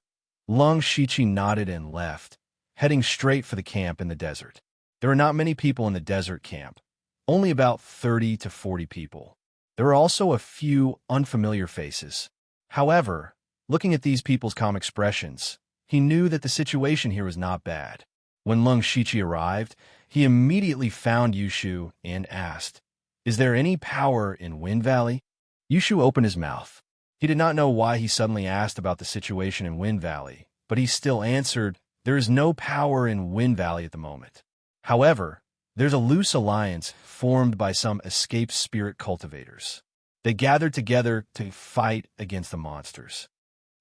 Lung Shiqi nodded and left, heading straight for the camp in the desert. There were not many people in the desert camp, only about 30 to 40 people. There were also a few unfamiliar faces. However, looking at these people's calm expressions, he knew that the situation here was not bad. When Lung Shiqi arrived, he immediately found Yushu and asked, Is there any power in Wind Valley? Yushu opened his mouth. He did not know why he suddenly asked about the situation in Wind Valley, but he still answered, There is no power in Wind Valley at the moment. However, there's a loose alliance formed by some escaped spirit cultivators. They gathered together to fight against the monsters.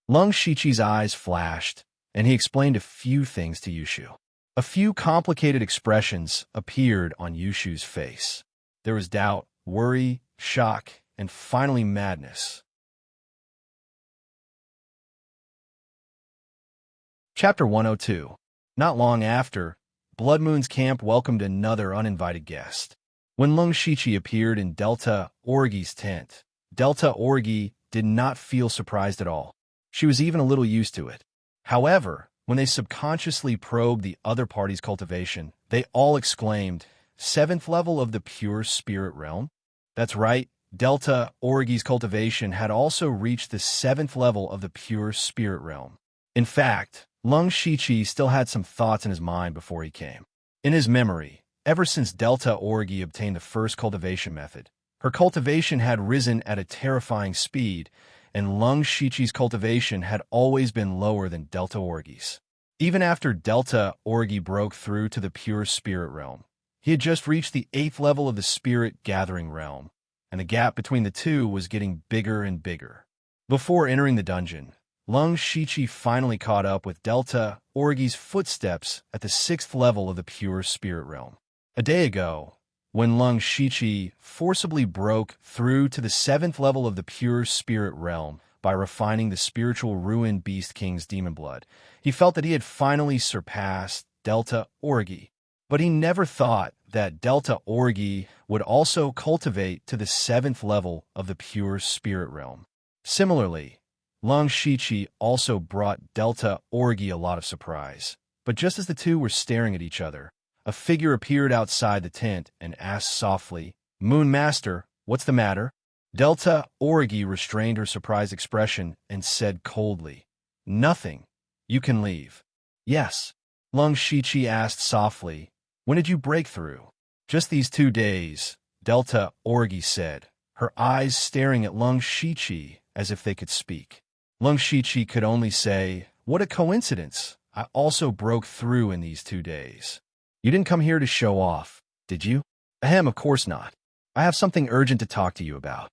Lung Shiqi's eyes flashed, and he explained a few things to Yushu. A few complicated expressions appeared on Yushu's face. There was doubt, worry, shock, and finally madness. Chapter 102. Not long after, Blood Moon's camp welcomed another uninvited guest. When Lung Shiqi appeared in Delta Orgi's tent, Delta Orgi did not feel surprised at all. She was even a little used to it. However, when they subconsciously probed the other party's cultivation, they all exclaimed, 7th level of the pure spirit realm? That's right, Delta Orgi's cultivation had also reached the 7th level of the pure spirit realm. In fact, Lung Shiqi still had some thoughts in his mind before he came. In his memory, ever since Delta Orgi obtained the first cultivation method, her cultivation had risen at a terrifying speed, and Lung Shiqi's cultivation had always been lower than Delta Orgi's. Even after Delta Orgi broke through to the pure spirit realm, he had just reached the 8th level of the spirit gathering realm, and the gap between the two was getting bigger and bigger. Before entering the dungeon, Lung Shiqi finally caught up with Delta Orgi's footsteps at the 6th level of the pure spirit realm. A day ago, when Lung Shiqi forcibly broke through to the 7th level of the pure spirit realm by refining the spiritual ruin Beast King's demon blood, he felt that he had finally surpassed Delta Orgi. But he never thought that Delta Orgi would also cultivate to the 7th level of the pure spirit realm. Similarly, Lung Shiqi also brought Delta Orgi a lot of surprise. But just as the two were staring at each other, a figure appeared outside the tent and asked softly, Moon Master, what's the matter? Delta Orgi restrained her surprised expression and said coldly, Nothing. You can leave. Yes. Lung Shiqi asked softly, When did you break through? Just these 2 days, Delta Orgi said, her eyes staring at Lung Shiqi as if they could speak. Lung Shiqi could only say, What a coincidence. I also broke through in these 2 days. You didn't come here to show off, did you? Ahem, of course not. I have something urgent to talk to you about.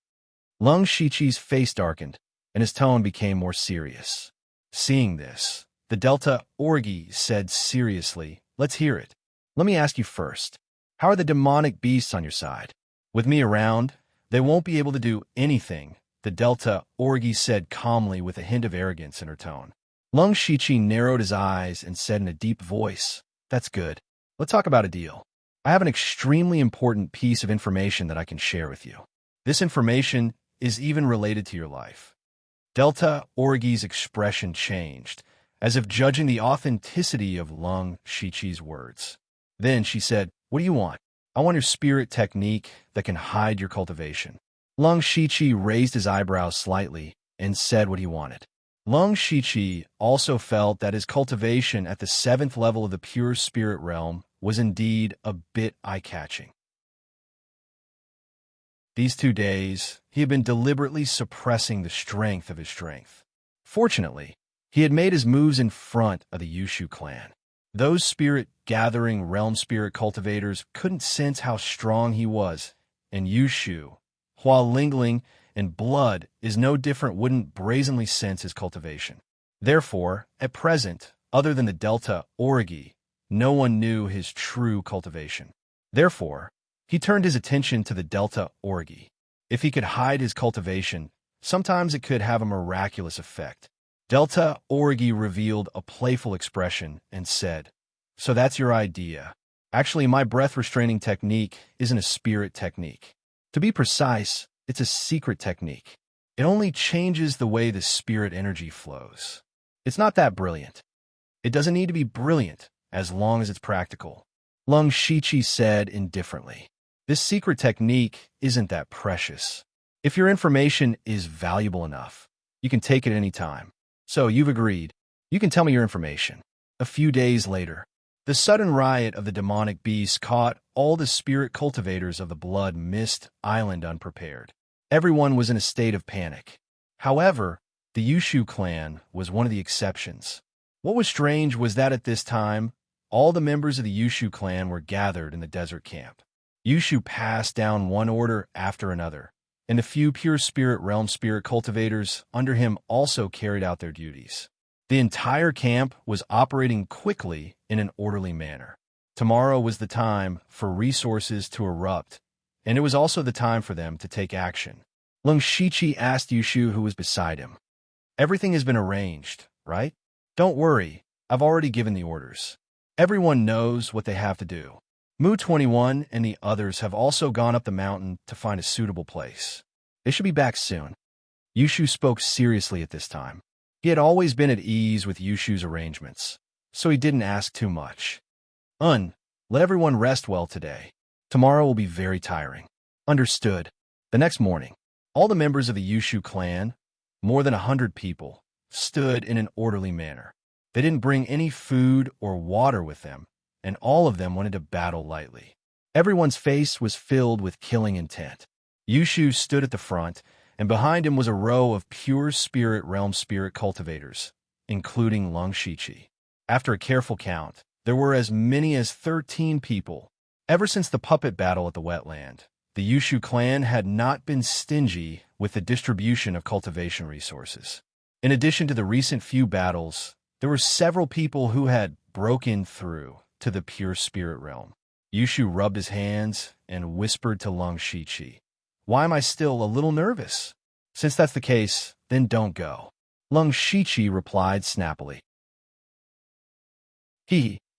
Lung Shiqi's face darkened, and his tone became more serious. Seeing this, the Delta Orgi said seriously, Let's hear it. Let me ask you first, how are the demonic beasts on your side? With me around, they won't be able to do anything, the Delta Orgi said calmly with a hint of arrogance in her tone. Lung Shiqi narrowed his eyes and said in a deep voice, That's good. Let's talk about a deal. I have an extremely important piece of information that I can share with you. This information is even related to your life. Delta Orgi's expression changed, as if judging the authenticity of Lung Shiqi's words. Then she said, What do you want? I want your spirit technique that can hide your cultivation. Lung Shiqi raised his eyebrows slightly and said what he wanted. Lung Shiqi also felt that his cultivation at the 7th level of the pure spirit realm was indeed a bit eye-catching. These 2 days, he had been deliberately suppressing the strength of his strength. Fortunately, he had made his moves in front of the Yushu clan. Those spirit-gathering realm spirit cultivators couldn't sense how strong he was, and Yushu, while lingling and blood is no different, wouldn't brazenly sense his cultivation. Therefore, at present, other than the Delta Orgi, no one knew his true cultivation. Therefore, he turned his attention to the Delta Orgi. If he could hide his cultivation, sometimes it could have a miraculous effect. Delta Orgi revealed a playful expression and said, So that's your idea. Actually, my breath-restraining technique isn't a spirit technique. To be precise, it's a secret technique. It only changes the way the spirit energy flows. It's not that brilliant. It doesn't need to be brilliant, as long as it's practical. Lung Shichi said indifferently. This secret technique isn't that precious. If your information is valuable enough, you can take it any time. So you've agreed. You can tell me your information. A few days later, the sudden riot of the demonic beast caught all the spirit cultivators of the Blood Mist Island unprepared. Everyone was in a state of panic. However, the Yushu clan was one of the exceptions. What was strange was that at this time, all the members of the Yushu clan were gathered in the desert camp. Yushu passed down one order after another, and the few pure spirit realm spirit cultivators under him also carried out their duties. The entire camp was operating quickly in an orderly manner. Tomorrow was the time for resources to erupt, and it was also the time for them to take action. Lung Shichi asked Yushu, who was beside him. Everything has been arranged, right? Don't worry, I've already given the orders. Everyone knows what they have to do. Mu-21 and the others have also gone up the mountain to find a suitable place. They should be back soon. Yushu spoke seriously at this time. He had always been at ease with Yushu's arrangements, so he didn't ask too much. Let everyone rest well today. Tomorrow will be very tiring. Understood. The next morning, all the members of the Yushu clan, more than 100 people, stood in an orderly manner. They didn't bring any food or water with them, and all of them wanted to battle lightly. Everyone's face was filled with killing intent. Yushu stood at the front, and behind him was a row of pure spirit realm spirit cultivators, including Lung Shichi. After a careful count, there were as many as 13 people. Ever since the puppet battle at the wetland, the Yushu clan had not been stingy with the distribution of cultivation resources. In addition to the recent few battles, there were several people who had broken through to the pure spirit realm. Yushu rubbed his hands and whispered to Lung Shichi, "Why am I still a little nervous? Since that's the case, then don't go." Lung Shichi replied snappily.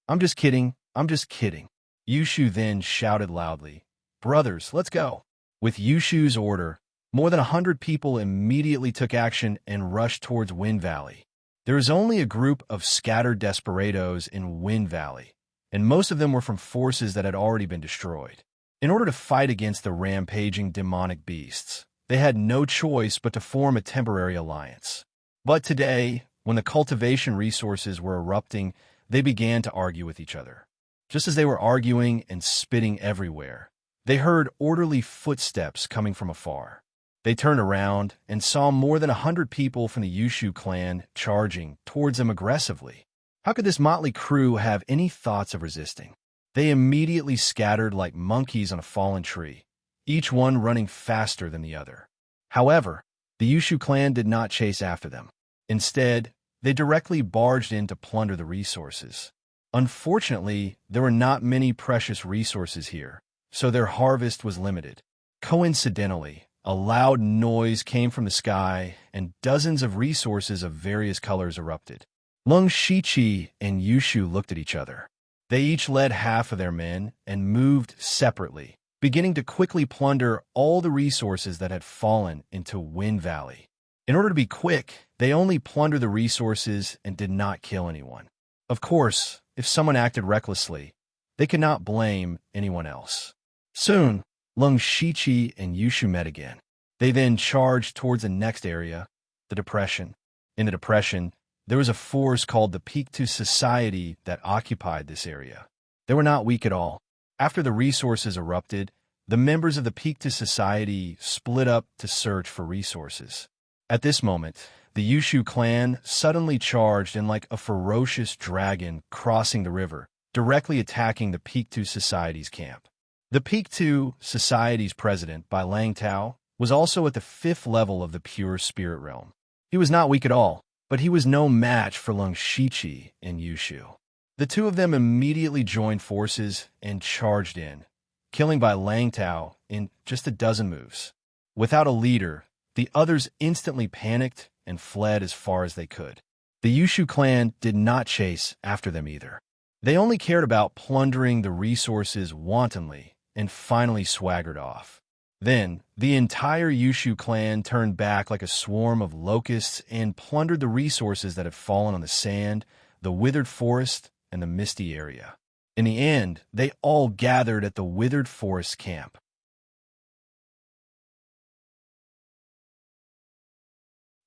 I'm just kidding, I'm just kidding." Yushu then shouted loudly, "Brothers, let's go." With Yushu's order, more than 100 people immediately took action and rushed towards Wind Valley. There was only a group of scattered desperados in Wind Valley, and most of them were from forces that had already been destroyed. In order to fight against the rampaging demonic beasts, they had no choice but to form a temporary alliance. But today, when the cultivation resources were erupting, they began to argue with each other. Just as they were arguing and spitting everywhere, they heard orderly footsteps coming from afar. They turned around and saw more than 100 people from the Yushu clan charging towards them aggressively. How could this motley crew have any thoughts of resisting? They immediately scattered like monkeys on a fallen tree, each one running faster than the other. However, the Yushu clan did not chase after them. Instead, they directly barged in to plunder the resources. Unfortunately, there were not many precious resources here, so their harvest was limited. Coincidentally, a loud noise came from the sky, and dozens of resources of various colors erupted. Lung Shichi and Yushu looked at each other. They each led half of their men and moved separately, beginning to quickly plunder all the resources that had fallen into Wind Valley. In order to be quick, they only plundered the resources and did not kill anyone. Of course, if someone acted recklessly, they could not blame anyone else. Soon, Lung Shichi and Yushu met again. They then charged towards the next area, the Depression. In the Depression, there was a force called the Pictu Society that occupied this area. They were not weak at all. After the resources erupted, the members of the Pictu Society split up to search for resources. At this moment, the Yushu clan suddenly charged in like a ferocious dragon crossing the river, directly attacking the Pictu Society's camp. The Pictu Society's president, Bai Lang Tao, was also at the 5th level of the pure spirit realm. He was not weak at all, but he was no match for Lung Shichi and Yushu. The two of them immediately joined forces and charged in, killing Bai Lang Tao in just a dozen moves. Without a leader, the others instantly panicked and fled as far as they could. The Yushu clan did not chase after them either. They only cared about plundering the resources wantonly and finally swaggered off. Then, the entire Yushu clan turned back like a swarm of locusts and plundered the resources that had fallen on the sand, the withered forest, and the misty area. In the end, they all gathered at the withered forest camp.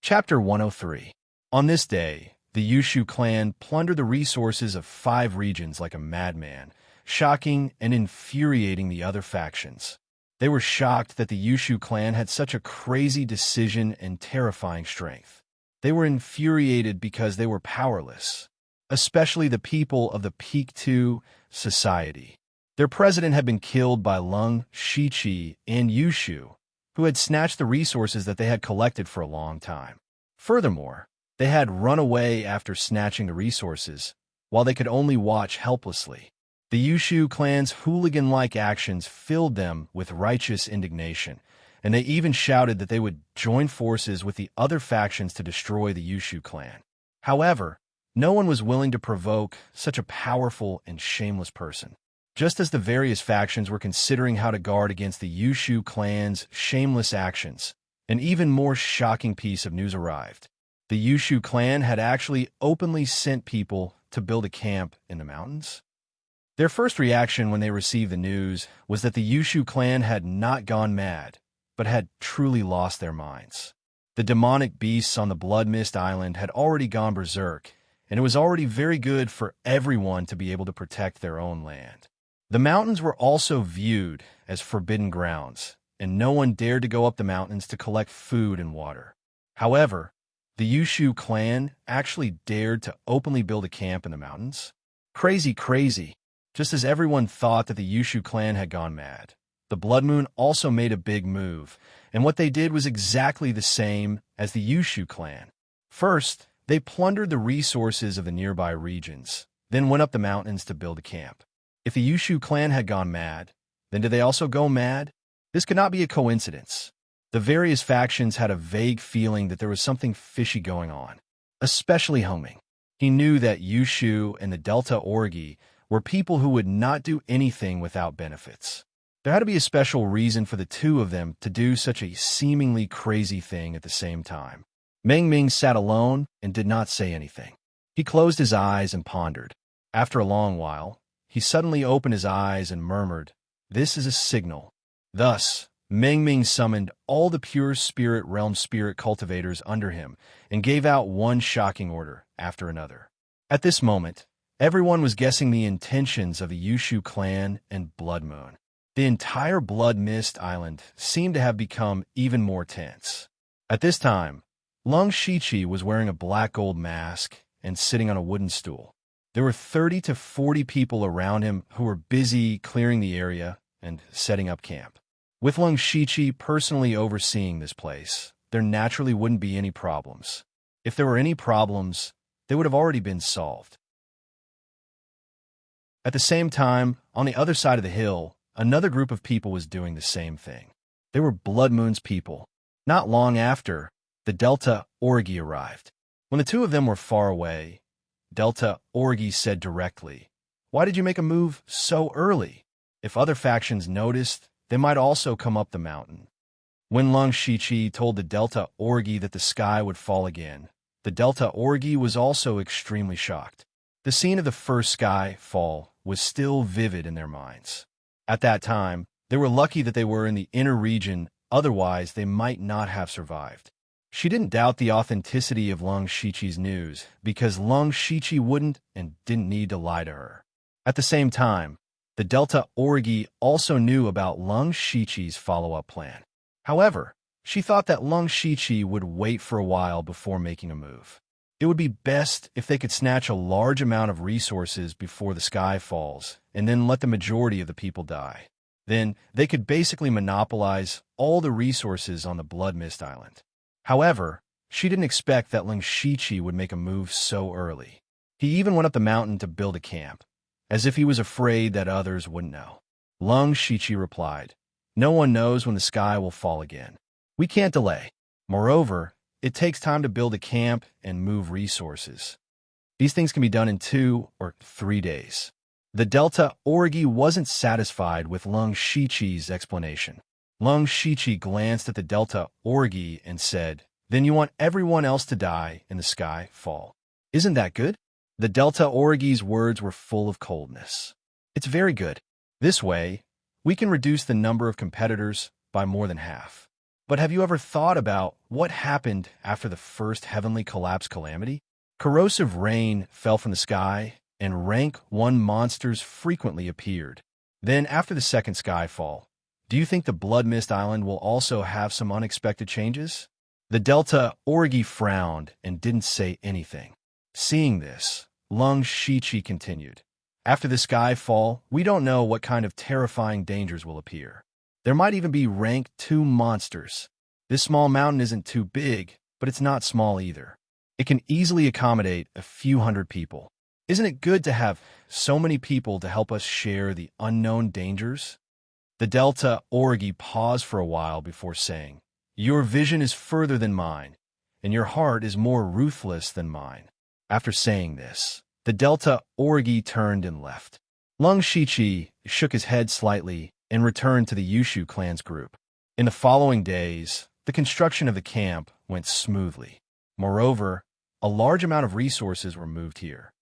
Chapter 103. On this day, the Yushu clan plundered the resources of 5 regions like a madman, shocking and infuriating the other factions. They were shocked that the Yushu clan had such a crazy decision and terrifying strength. They were infuriated because they were powerless, especially the people of the Peak 2 society. Their president had been killed by Lung Shiqi and Yushu, who had snatched the resources that they had collected for a long time. Furthermore, they had run away after snatching the resources, while they could only watch helplessly. The Yushu clan's hooligan-like actions filled them with righteous indignation, and they even shouted that they would join forces with the other factions to destroy the Yushu clan. However, no one was willing to provoke such a powerful and shameless person. Just as the various factions were considering how to guard against the Yushu clan's shameless actions, an even more shocking piece of news arrived. The Yushu clan had actually openly sent people to build a camp in the mountains. Their first reaction when they received the news was that the Yushu clan had not gone mad, but had truly lost their minds. The demonic beasts on the Blood Mist Island had already gone berserk, and it was already very good for everyone to be able to protect their own land. The mountains were also viewed as forbidden grounds, and no one dared to go up the mountains to collect food and water. However, the Yushu clan actually dared to openly build a camp in the mountains. Crazy. Just as everyone thought that the Yushu clan had gone mad, the Blood Moon also made a big move, and what they did was exactly the same as the Yushu clan. First, they plundered the resources of the nearby regions, then went up the mountains to build a camp. If the Yushu clan had gone mad, then did they also go mad? This could not be a coincidence. The various factions had a vague feeling that there was something fishy going on, especially Homing. He knew that Yushu and the Delta Orgi were people who would not do anything without benefits. There had to be a special reason for the two of them to do such a seemingly crazy thing at the same time. Meng Ming sat alone and did not say anything. He closed his eyes and pondered. After a long while, he suddenly opened his eyes and murmured, "This is a signal." Thus, Meng Ming summoned all the pure spirit realm spirit cultivators under him and gave out one shocking order after another. At this moment, everyone was guessing the intentions of the Yushu clan and Blood Moon. The entire Blood Mist Island seemed to have become even more tense. At this time, Lung Shiqi was wearing a black gold mask and sitting on a wooden stool. There were 30 to 40 people around him who were busy clearing the area and setting up camp. With Lung Shiqi personally overseeing this place, there naturally wouldn't be any problems. If there were any problems, they would have already been solved. At the same time, on the other side of the hill, another group of people was doing the same thing. They were Blood Moon's people. Not long after, the Delta Orgi arrived. When the two of them were far away, Delta Orgi said directly, "Why did you make a move so early? If other factions noticed, they might also come up the mountain." When Lung Shiqi told the Delta Orgi that the sky would fall again, the Delta Orgi was also extremely shocked. The scene of the first sky fall was still vivid in their minds. At that time, they were lucky that they were in the inner region, otherwise they might not have survived. She didn't doubt the authenticity of Lung Shiqi's news, because Lung Shiqi wouldn't and didn't need to lie to her. At the same time, the Delta Orgi also knew about Lung Shiqi's follow-up plan. However, she thought that Lung Shiqi would wait for a while before making a move. It would be best if they could snatch a large amount of resources before the sky falls, and then let the majority of the people die. Then, they could basically monopolize all the resources on the Blood Mist Island. However, she didn't expect that Lung Shiqi would make a move so early. He even went up the mountain to build a camp, as if he was afraid that others wouldn't know. Lung Shiqi replied, "No one knows when the sky will fall again. We can't delay. Moreover, it takes time to build a camp and move resources." These things can be done in 2 or 3 days. The Delta Orgi wasn't satisfied with Lung Shichi's explanation. Lung Shichi glanced at the Delta Orgi and said, "Then you want everyone else to die in the sky fall. Isn't that good?" The Delta Orgi's words were full of coldness. "It's very good. This way, we can reduce the number of competitors by more than half. But have you ever thought about what happened after the first heavenly collapse calamity? Corrosive rain fell from the sky, and rank 1 monsters frequently appeared. Then, after the second skyfall, do you think the Blood Mist Island will also have some unexpected changes?" The Delta Orgi frowned and didn't say anything. Seeing this, Lung Shichi continued, "After the skyfall, we don't know what kind of terrifying dangers will appear. There might even be rank 2 monsters. This small mountain isn't too big, but it's not small either. It can easily accommodate a few hundred people. Isn't it good to have so many people to help us share the unknown dangers?" The Delta Orgi paused for a while before saying, "Your vision is further than mine, and your heart is more ruthless than mine." After saying this, the Delta Orgi turned and left. Lung Shichi shook his head slightly and returned to the Yushu clan's group. In the following days, the construction of the camp went smoothly. Moreover, a large amount of resources were moved here.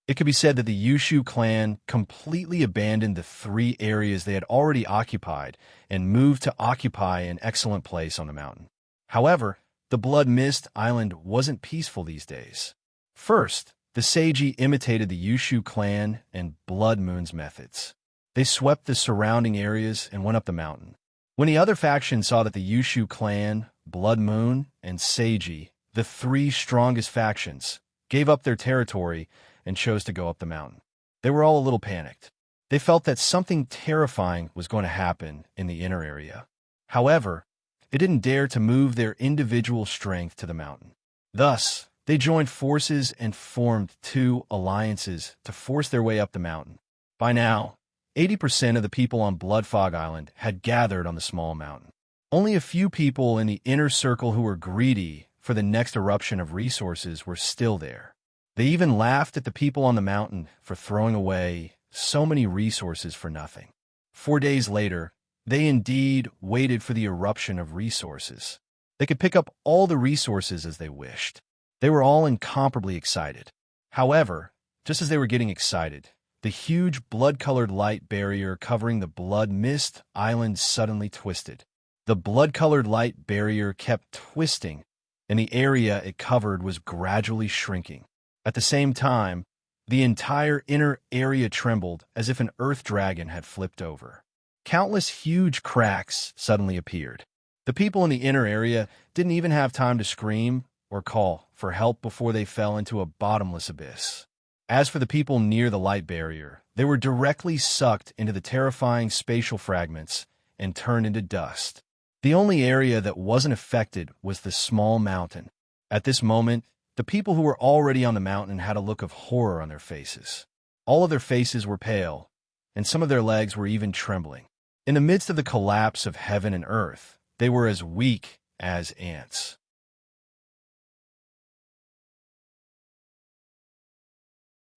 It could be said that the Yushu clan completely abandoned the 3 areas they had already occupied and moved to occupy an excellent place on the mountain. However, the Blood Mist Island wasn't peaceful these days. First, the Seiji imitated the Yushu clan and Blood Moon's methods. They swept the surrounding areas and went up the mountain. When the other faction saw that the Yushu clan, Blood Moon, and Seiji, the 3 strongest factions, gave up their territory and chose to go up the mountain, they were all a little panicked. They felt that something terrifying was going to happen in the inner area. However, they didn't dare to move their individual strength to the mountain. Thus, they joined forces and formed 2 alliances to force their way up the mountain. By now, 80% of the people on Bloodfog Island had gathered on the small mountain. Only a few people in the inner circle who were greedy for the next eruption of resources were still there. They even laughed at the people on the mountain for throwing away so many resources for nothing. 4 days later, they indeed waited for the eruption of resources. They could pick up all the resources as they wished. They were all incomparably excited. However, just as they were getting excited, the huge blood-colored light barrier covering the Blood Mist Island suddenly twisted. The blood-colored light barrier kept twisting, and the area it covered was gradually shrinking. At the same time, the entire inner area trembled as if an earth dragon had flipped over. Countless huge cracks suddenly appeared. The people in the inner area didn't even have time to scream or call for help before they fell into a bottomless abyss. As for the people near the light barrier, they were directly sucked into the terrifying spatial fragments and turned into dust. The only area that wasn't affected was the small mountain. At this moment, the people who were already on the mountain had a look of horror on their faces. All of their faces were pale, and some of their legs were even trembling. In the midst of the collapse of heaven and earth, they were as weak as ants.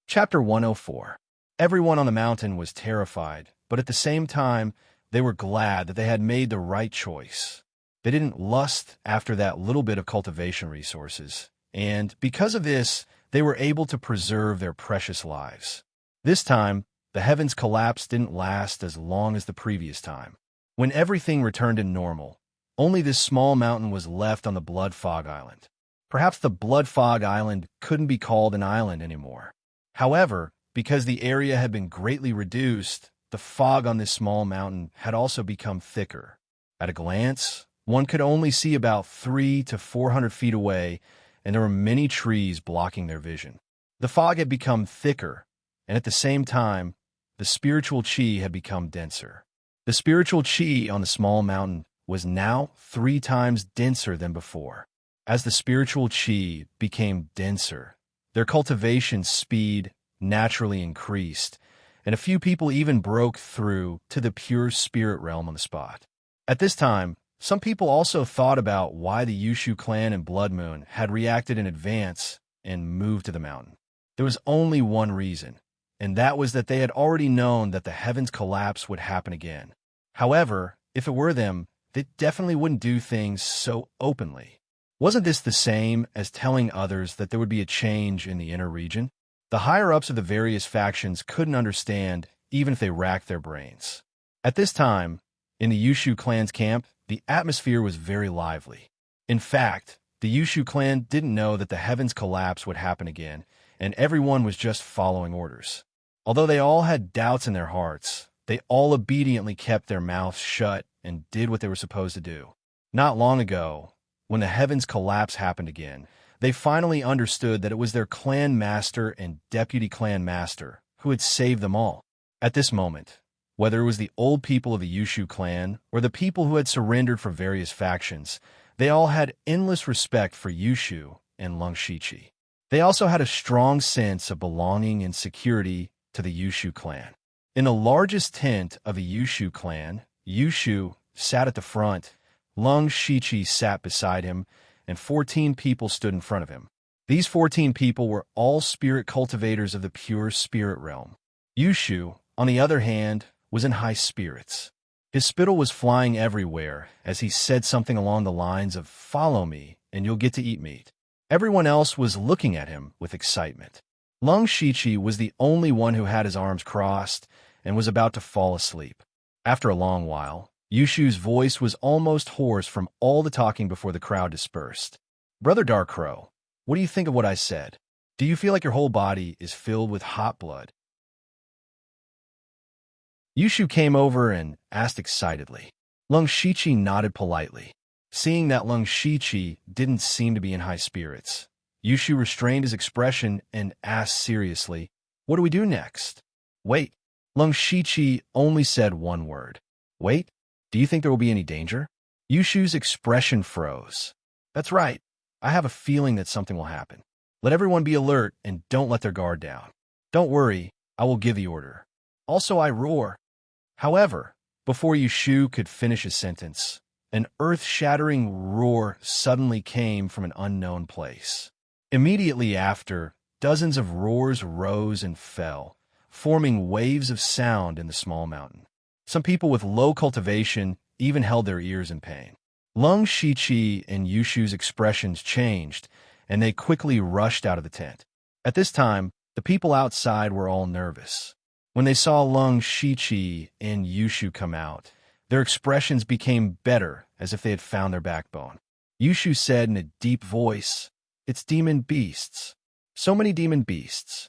Chapter 104. Everyone on the mountain was terrified, but at the same time, they were glad that they had made the right choice. They didn't lust after that little bit of cultivation resources, and because of this, they were able to preserve their precious lives. This time, the heavens collapse didn't last as long as the previous time. When everything returned to normal, only this small mountain was left on the Blood Fog Island. Perhaps the Blood Fog Island couldn't be called an island anymore. However, because the area had been greatly reduced, the fog on this small mountain had also become thicker. At a glance, one could only see about 300 to 400 feet away, and there were many trees blocking their vision. The fog had become thicker, and at the same time, the spiritual chi had become denser. The spiritual chi on the small mountain was now 3 times denser than before. As the spiritual chi became denser, their cultivation speed naturally increased, and a few people even broke through to the pure spirit realm on the spot. At this time, some people also thought about why the Yushu clan and Blood Moon had reacted in advance and moved to the mountain. There was only one reason, and that was that they had already known that the heavens collapse would happen again. However, if it were them, they definitely wouldn't do things so openly. Wasn't this the same as telling others that there would be a change in the inner region? The higher-ups of the various factions couldn't understand, even if they racked their brains. At this time, in the Yushu clan's camp, the atmosphere was very lively. In fact, the Yushu clan didn't know that the heavens collapse would happen again, and everyone was just following orders. Although they all had doubts in their hearts, they all obediently kept their mouths shut and did what they were supposed to do. Not long ago, when the heavens collapse happened again, they finally understood that it was their clan master and deputy clan master who had saved them all. At this moment, whether it was the old people of the Yushu clan or the people who had surrendered for various factions, they all had endless respect for Yushu and Lung Shichi. They also had a strong sense of belonging and security to the Yushu clan. In the largest tent of the Yushu clan, Yushu sat at the front, Lung Shichi sat beside him, and 14 people stood in front of him. These 14 people were all spirit cultivators of the pure spirit realm. Yushu, on the other hand, was in high spirits. His spittle was flying everywhere as he said something along the lines of, "Follow me, and you'll get to eat meat." Everyone else was looking at him with excitement. Lung Shichi was the only one who had his arms crossed and was about to fall asleep. After a long while, Yushu's voice was almost hoarse from all the talking before the crowd dispersed. "Brother Dark Crow, what do you think of what I said? Do you feel like your whole body is filled with hot blood?" Yushu came over and asked excitedly. Lung Shichi nodded politely. Seeing that Lung Shichi didn't seem to be in high spirits, Yushu restrained his expression and asked seriously, "What do we do next?" "Wait." Lung Shichi only said one word. "Wait? Do you think there will be any danger?" Yushu's expression froze. "That's right. I have a feeling that something will happen. Let everyone be alert and don't let their guard down. Don't worry, I will give the order. Also, I roar." However, before Yushu could finish his sentence, an earth-shattering roar suddenly came from an unknown place. Immediately after, dozens of roars rose and fell, forming waves of sound in the small mountain. Some people with low cultivation even held their ears in pain. Lung Shichi and Yushu's expressions changed, and they quickly rushed out of the tent. At this time, the people outside were all nervous. When they saw Lung Shichi and Yushu come out, their expressions became better, as if they had found their backbone. Yushu said in a deep voice, "It's demon beasts. So many demon beasts."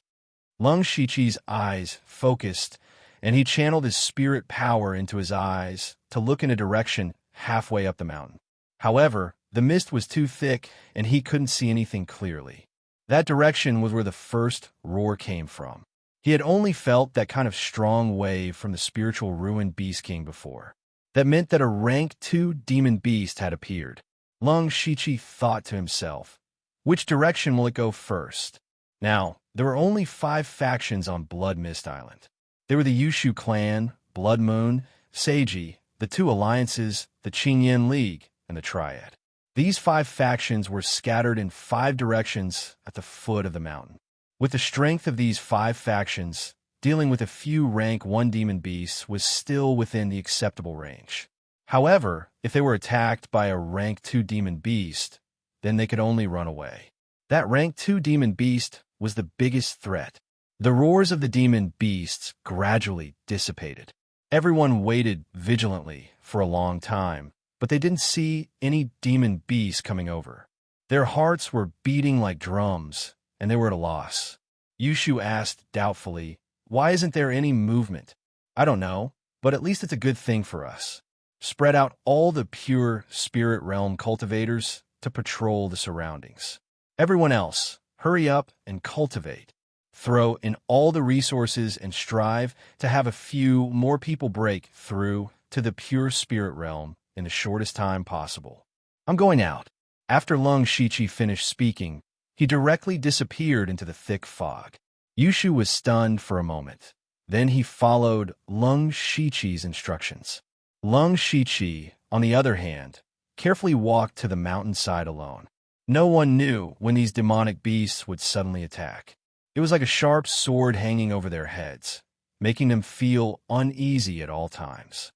Lung Shichi's eyes focused, and he channeled his spirit power into his eyes to look in a direction halfway up the mountain. However, the mist was too thick, and he couldn't see anything clearly. That direction was where the first roar came from. He had only felt that kind of strong wave from the spiritual ruined Beast King before. That meant that a rank 2 demon beast had appeared. Lung Shichi thought to himself, which direction will it go first? Now, there were only 5 factions on Blood Mist Island. They were the Yushu clan, Blood Moon, Seiji, the 2 alliances, the Qingyan League, and the Triad. These 5 factions were scattered in 5 directions at the foot of the mountain. With the strength of these 5 factions, dealing with a few rank 1 demon beasts was still within the acceptable range. However, if they were attacked by a rank 2 demon beast, then they could only run away. That rank 2 demon beast was the biggest threat. The roars of the demon beasts gradually dissipated. Everyone waited vigilantly for a long time, but they didn't see any demon beasts coming over. Their hearts were beating like drums, and they were at a loss. Yushu asked doubtfully, "Why isn't there any movement?" "I don't know, but at least it's a good thing for us. Spread out all the pure spirit realm cultivators to patrol the surroundings. Everyone else, hurry up and cultivate. Throw in all the resources and strive to have a few more people break through to the pure spirit realm in the shortest time possible. I'm going out." After Lung Shichi finished speaking, he directly disappeared into the thick fog. Yushu was stunned for a moment. Then he followed Lung Shichi's instructions. Lung Shichi, on the other hand, carefully walked to the mountainside alone. No one knew when these demonic beasts would suddenly attack. It was like a sharp sword hanging over their heads, making them feel uneasy at all times.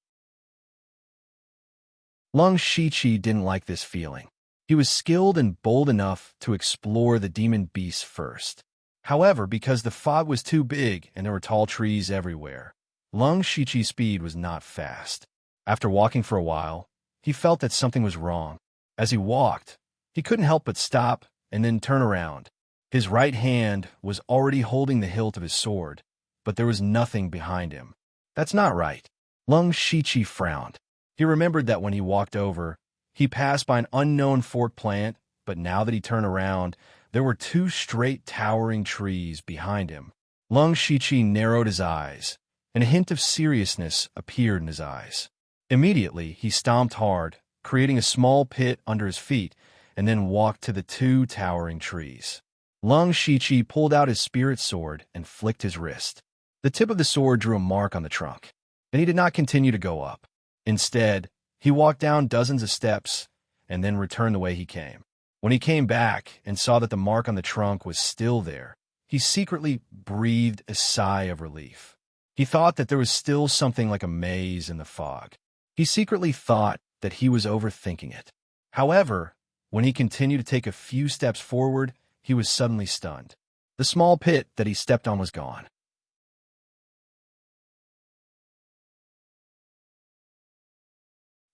Lung Shiqi didn't like this feeling. He was skilled and bold enough to explore the demon beasts first. However, because the fog was too big and there were tall trees everywhere, Lung Shiqi's speed was not fast. After walking for a while, he felt that something was wrong. As he walked, he couldn't help but stop and then turn around. His right hand was already holding the hilt of his sword, but there was nothing behind him. That's not right. Lung Shiqi frowned. He remembered that when he walked over, he passed by an unknown forked plant, but now that he turned around, there were two straight towering trees behind him. Lung Shiqi narrowed his eyes, and a hint of seriousness appeared in his eyes. Immediately, he stomped hard, creating a small pit under his feet, and then walked to the two towering trees. Lung Shiqi pulled out his spirit sword and flicked his wrist. The tip of the sword drew a mark on the trunk, and he did not continue to go up. Instead, he walked down dozens of steps and then returned the way he came. When he came back and saw that the mark on the trunk was still there, he secretly breathed a sigh of relief. He thought that there was still something like a maze in the fog. He secretly thought that he was overthinking it. However, when he continued to take a few steps forward, he was suddenly stunned. The small pit that he stepped on was gone.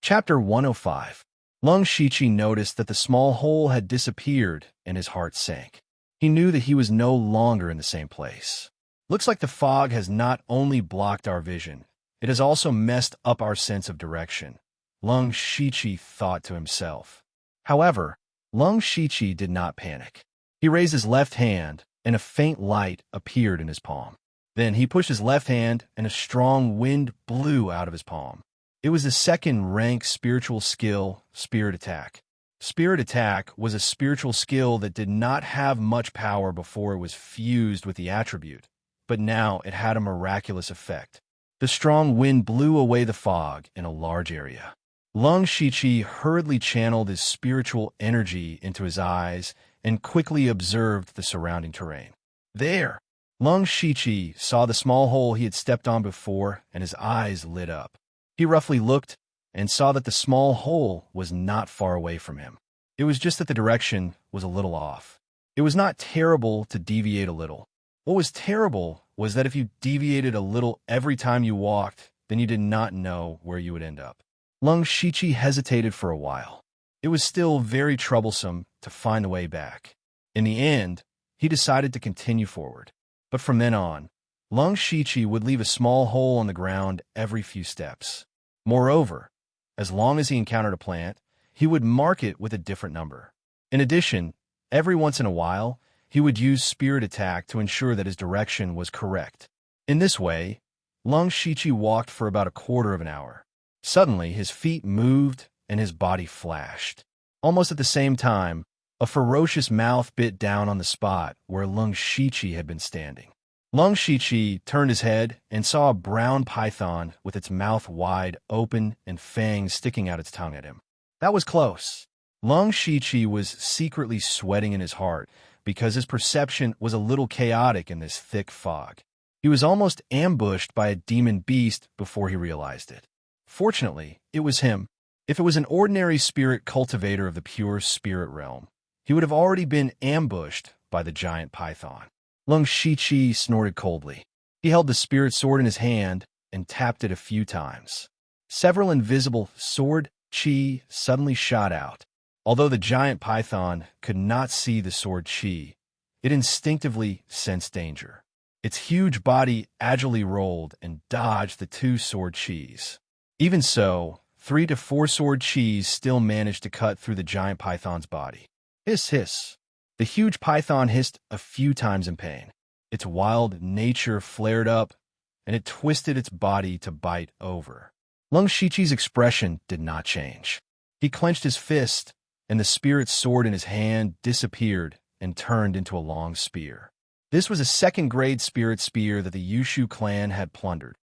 Chapter 105. Lung Shiqi noticed that the small hole had disappeared and his heart sank. He knew that he was no longer in the same place. Looks like the fog has not only blocked our vision, it has also messed up our sense of direction, Lung Shiqi thought to himself. However, Lung Shiqi did not panic. He raised his left hand, and a faint light appeared in his palm. Then he pushed his left hand, and a strong wind blew out of his palm. It was the second-rank spiritual skill, Spirit Attack. Spirit Attack was a spiritual skill that did not have much power before it was fused with the attribute, but now it had a miraculous effect. The strong wind blew away the fog in a large area. Lung Shiqi hurriedly channeled his spiritual energy into his eyes and quickly observed the surrounding terrain. There! Lung Shiqi saw the small hole he had stepped on before, and his eyes lit up. He roughly looked and saw that the small hole was not far away from him. It was just that the direction was a little off. It was not terrible to deviate a little. What was terrible was that if you deviated a little every time you walked, then you did not know where you would end up. Lung Shiqi hesitated for a while. It was still very troublesome to find the way back. In the end, he decided to continue forward. But from then on, Lung Shiqi would leave a small hole on the ground every few steps. Moreover, as long as he encountered a plant, he would mark it with a different number. In addition, every once in a while, he would use Spirit Attack to ensure that his direction was correct. In this way, Lung Shiqi walked for about a quarter of an hour. Suddenly, his feet moved and his body flashed. Almost at the same time, a ferocious mouth bit down on the spot where Lung Shiqi had been standing. Lung Shiqi turned his head and saw a brown python with its mouth wide open and fangs sticking out its tongue at him. That was close. Lung Shiqi was secretly sweating in his heart because his perception was a little chaotic in this thick fog. He was almost ambushed by a demon beast before he realized it. Fortunately, it was him. If it was an ordinary spirit cultivator of the pure spirit realm, he would have already been ambushed by the giant python. Lung Shiqi snorted coldly. He held the spirit sword in his hand and tapped it a few times. Several invisible sword chi suddenly shot out. Although the giant python could not see the sword chi, it instinctively sensed danger. Its huge body agilely rolled and dodged the two sword chis. Even so, 3 to 4 sword chis still managed to cut through the giant python's body. Hiss, hiss. The huge python hissed a few times in pain. Its wild nature flared up, and it twisted its body to bite over. Lung Shiqi's expression did not change. He clenched his fist, and the spirit sword in his hand disappeared and turned into a long spear. This was a second-grade spirit spear that the Yushu clan had plundered.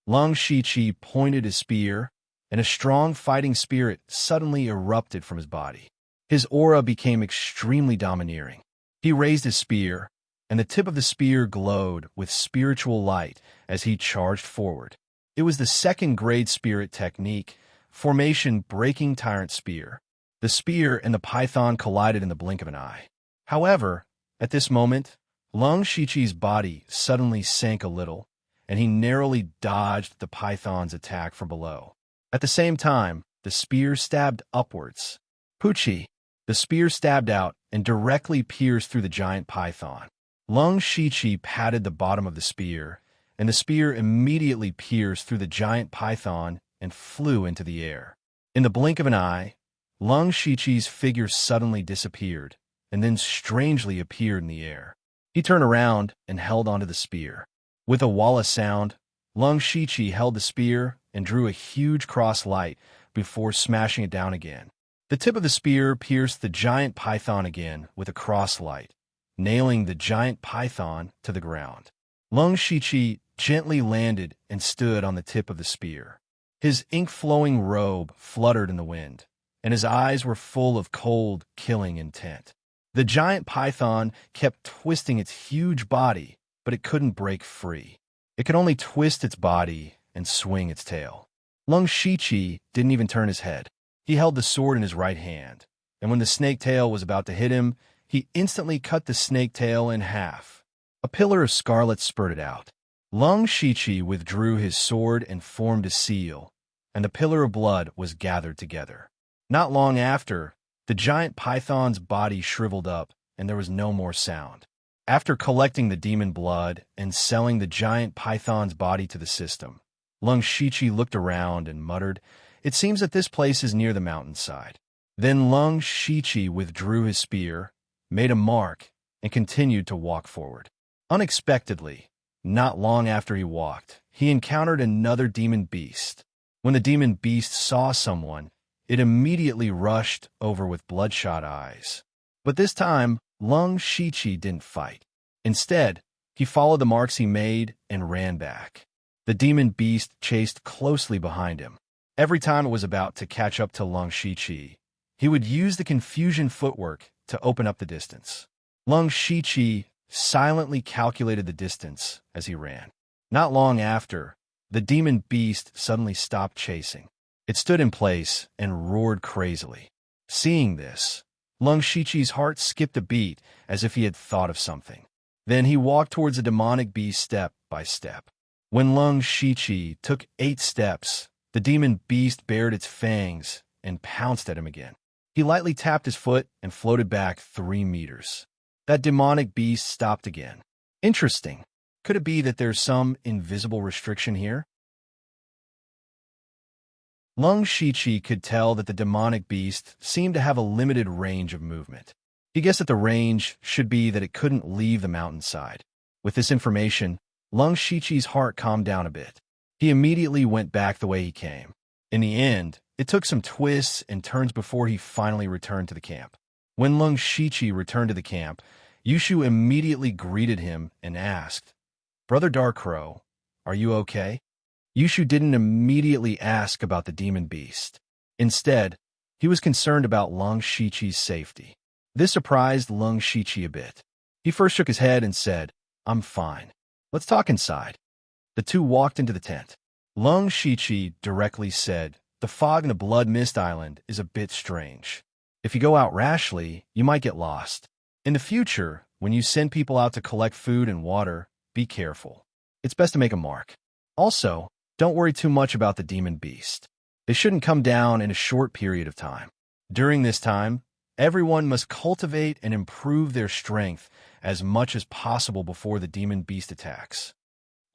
Lung Shiqi pointed his spear, and a strong fighting spirit suddenly erupted from his body. His aura became extremely domineering. He raised his spear, and the tip of the spear glowed with spiritual light as he charged forward. It was the second-grade spirit technique, formation breaking tyrant spear. The spear and the python collided in the blink of an eye. However, at this moment, Lung Shichi's body suddenly sank a little, and he narrowly dodged the python's attack from below. At the same time, the spear stabbed upwards. Puchi! The spear stabbed out and directly pierced through the giant python. Lung Shichi patted the bottom of the spear, and the spear immediately pierced through the giant python and flew into the air. In the blink of an eye, Lung Shichi's figure suddenly disappeared, and then strangely appeared in the air. He turned around and held onto the spear. With a walla sound, Lung Shichi held the spear and drew a huge cross light before smashing it down again. The tip of the spear pierced the giant python again with a cross light, nailing the giant python to the ground. Lung Shichi gently landed and stood on the tip of the spear. His ink-flowing robe fluttered in the wind, and his eyes were full of cold, killing intent. The giant python kept twisting its huge body, but it couldn't break free. It could only twist its body and swing its tail. Lung Shichi didn't even turn his head. He held the sword in his right hand, and when the snake tail was about to hit him, he instantly cut the snake tail in half. A pillar of scarlet spurted out. Lung Shichi withdrew his sword and formed a seal, and the pillar of blood was gathered together. Not long after, the giant python's body shriveled up, and there was no more sound. After collecting the demon blood and selling the giant python's body to the system, Lung Shichi looked around and muttered, "It seems that this place is near the mountainside." Then Lung Shichi withdrew his spear, made a mark, and continued to walk forward. Unexpectedly, not long after he walked, he encountered another demon beast. When the demon beast saw someone, it immediately rushed over with bloodshot eyes. But this time, Lung Shichi didn't fight. Instead, he followed the marks he made and ran back. The demon beast chased closely behind him. Every time it was about to catch up to Lung Shichi, he would use the confusion footwork to open up the distance. Lung Shichi silently calculated the distance as he ran. Not long after, the demon beast suddenly stopped chasing. It stood in place and roared crazily. Seeing this, Lung Shichi's heart skipped a beat as if he had thought of something. Then he walked towards the demonic beast step by step. When Lung Shichi took 8 steps, the demon beast bared its fangs and pounced at him again. He lightly tapped his foot and floated back 3 meters. That demonic beast stopped again. Interesting. Could it be that there's some invisible restriction here? Lung Shichi could tell that the demonic beast seemed to have a limited range of movement. He guessed that the range should be that it couldn't leave the mountainside. With this information, Lung Shichi's heart calmed down a bit. He immediately went back the way he came. In the end, it took some twists and turns before he finally returned to the camp. When Lung Shichi returned to the camp, Yushu immediately greeted him and asked, "Brother Darkcrow, are you okay?" Yushu didn't immediately ask about the demon beast. Instead, he was concerned about Lung Shichi's safety. This surprised Lung Shichi a bit. He first shook his head and said, "I'm fine. Let's talk inside." The two walked into the tent. Lung Shichi directly said, "The fog in the Blood Mist Island is a bit strange. If you go out rashly, you might get lost. In the future, when you send people out to collect food and water, be careful. It's best to make a mark. Also, don't worry too much about the demon beast. They shouldn't come down in a short period of time. During this time, everyone must cultivate and improve their strength as much as possible before the demon beast attacks."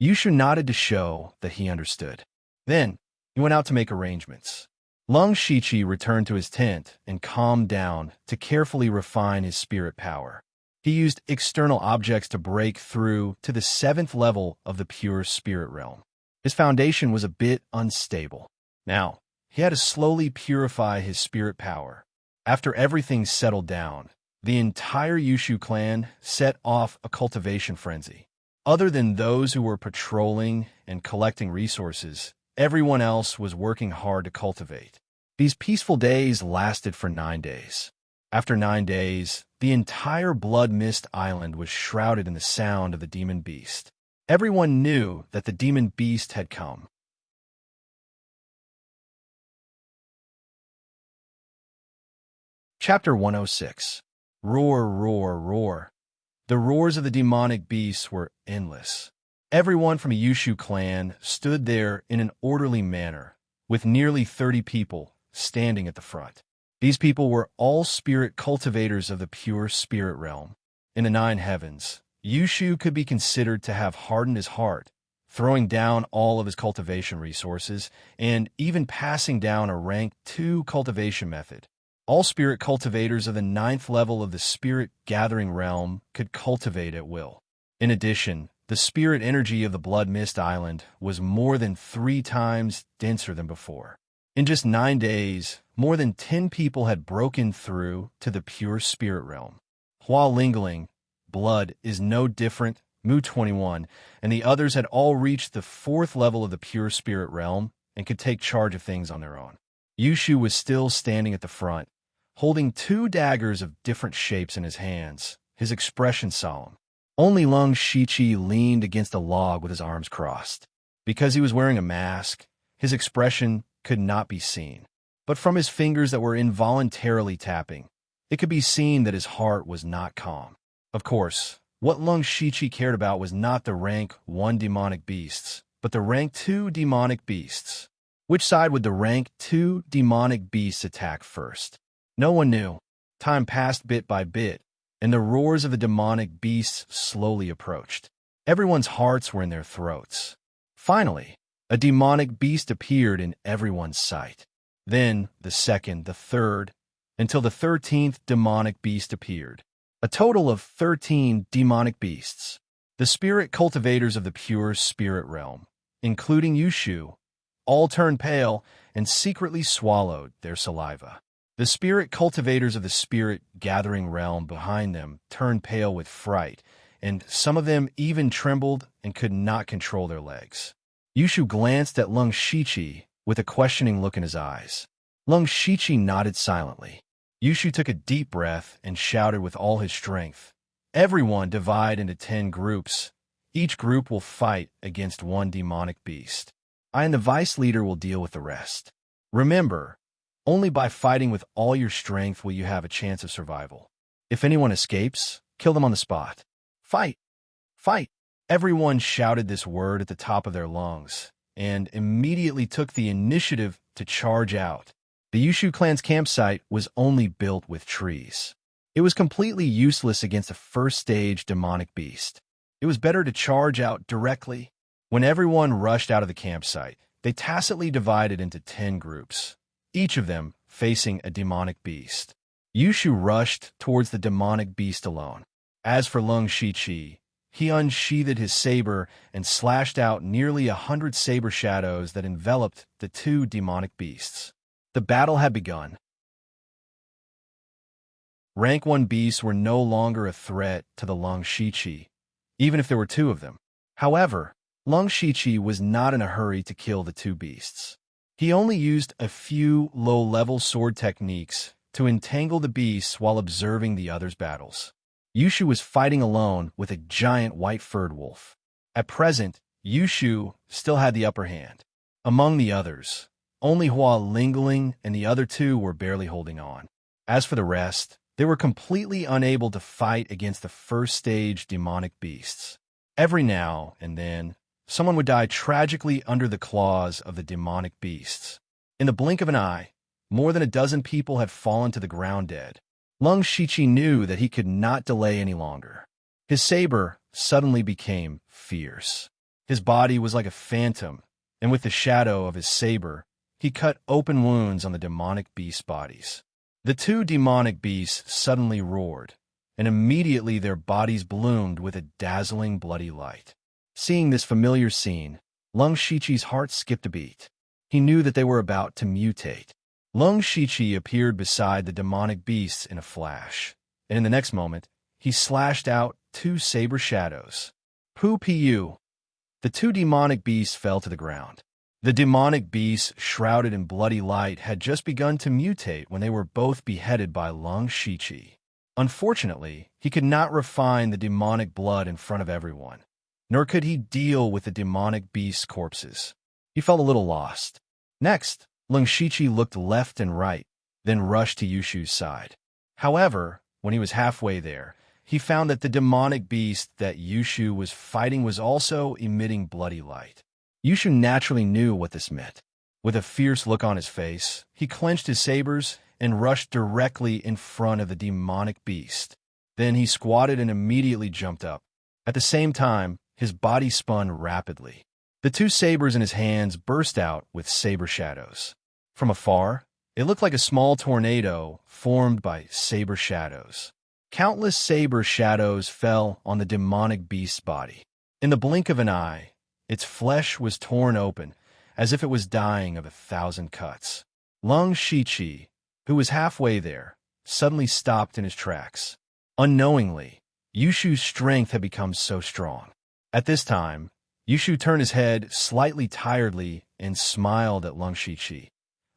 Yushu nodded to show that he understood. Then, he went out to make arrangements. Lung Shichi returned to his tent and calmed down to carefully refine his spirit power. He used external objects to break through to the 7th level of the pure spirit realm. His foundation was a bit unstable. Now, he had to slowly purify his spirit power. After everything settled down, the entire Yushu clan set off a cultivation frenzy. Other than those who were patrolling and collecting resources, everyone else was working hard to cultivate. These peaceful days lasted for 9 days. After 9 days, the entire Blood Mist Island was shrouded in the sound of the demon beast. Everyone knew that the demon beast had come. Chapter 106. Roar, roar, roar. The roars of the demonic beasts were endless. Everyone from the Yushu clan stood there in an orderly manner, with nearly 30 people standing at the front. These people were all spirit cultivators of the pure spirit realm. In the 9 heavens, Yushu could be considered to have hardened his heart, throwing down all of his cultivation resources, and even passing down a rank 2 cultivation method. All spirit cultivators of the 9th level of the spirit gathering realm could cultivate at will. In addition, the spirit energy of the Blood Mist Island was more than 3 times denser than before. In just 9 days, more than 10 people had broken through to the pure spirit realm. Hua Lingling, Blood, is no different, Mu 21, and the others had all reached the 4th level of the pure spirit realm and could take charge of things on their own. Yushu was still standing at the front, holding 2 daggers of different shapes in his hands, his expression solemn. Only Lung Shiqi leaned against a log with his arms crossed. Because he was wearing a mask, his expression could not be seen. But from his fingers that were involuntarily tapping, it could be seen that his heart was not calm. Of course, what Lung Shiqi cared about was not the rank 1 demonic beasts, but the rank 2 demonic beasts. Which side would the rank 2 demonic beasts attack first? No one knew. Time passed bit by bit, and the roars of the demonic beasts slowly approached. Everyone's hearts were in their throats. Finally, a demonic beast appeared in everyone's sight. Then the 2nd, the 3rd, until the 13th demonic beast appeared. A total of 13 demonic beasts. The spirit cultivators of the pure spirit realm, including Yushu, all turned pale and secretly swallowed their saliva. The spirit cultivators of the spirit gathering realm behind them turned pale with fright, and some of them even trembled and could not control their legs. Yushu glanced at Lung Shiqi with a questioning look in his eyes. Lung Shiqi nodded silently. Yushu took a deep breath and shouted with all his strength, "Everyone divide into 10 groups. Each group will fight against 1 demonic beast. I and the vice leader will deal with the rest. Remember, only by fighting with all your strength will you have a chance of survival. If anyone escapes, kill them on the spot. Fight! Fight!" Everyone shouted this word at the top of their lungs, and immediately took the initiative to charge out. The Yushu clan's campsite was only built with trees. It was completely useless against a first-stage demonic beast. It was better to charge out directly. When everyone rushed out of the campsite, they tacitly divided into 10 groups, each of them facing a demonic beast. Yushu rushed towards the demonic beast alone. As for Lung Shiqi, he unsheathed his saber and slashed out nearly 100 saber shadows that enveloped the 2 demonic beasts. The battle had begun. Rank 1 beasts were no longer a threat to the Lung Shiqi, even if there were 2 of them. However, Lung Shiqi was not in a hurry to kill the 2 beasts. He only used a few low-level sword techniques to entangle the beasts while observing the others' battles. Yushu was fighting alone with a giant white-furred wolf. At present, Yushu still had the upper hand. Among the others, only Hua Lingling and the other 2 were barely holding on. As for the rest, they were completely unable to fight against the first-stage demonic beasts. Every now and then, someone would die tragically under the claws of the demonic beasts. In the blink of an eye, more than a dozen people had fallen to the ground dead. Lung Shiqi knew that he could not delay any longer. His saber suddenly became fierce. His body was like a phantom, and with the shadow of his saber, he cut open wounds on the demonic beasts' bodies. The 2 demonic beasts suddenly roared, and immediately their bodies bloomed with a dazzling bloody light. Seeing this familiar scene, Lung Shiqi's heart skipped a beat. He knew that they were about to mutate. Lung Shiqi appeared beside the demonic beasts in a flash, and in the next moment, he slashed out 2 saber shadows. Pu-pu! The 2 demonic beasts fell to the ground. The demonic beasts, shrouded in bloody light, had just begun to mutate when they were both beheaded by Long Shiqi. Unfortunately, he could not refine the demonic blood in front of everyone, nor could he deal with the demonic beast's corpses. He felt a little lost. Next, Long Shiqi looked left and right, then rushed to Yushu's side. However, when he was halfway there, he found that the demonic beast that Yushu was fighting was also emitting bloody light. Yushu naturally knew what this meant. With a fierce look on his face, he clenched his sabers and rushed directly in front of the demonic beast. Then he squatted and immediately jumped up. At the same time, his body spun rapidly. The two sabers in his hands burst out with saber shadows. From afar, it looked like a small tornado formed by saber shadows. Countless saber shadows fell on the demonic beast's body. In the blink of an eye, its flesh was torn open, as if it was dying of 1,000 cuts. Long Shiqi, who was halfway there, suddenly stopped in his tracks. Unknowingly, Yushu's strength had become so strong. At this time, Yushu turned his head slightly tiredly and smiled at Long Shiqi,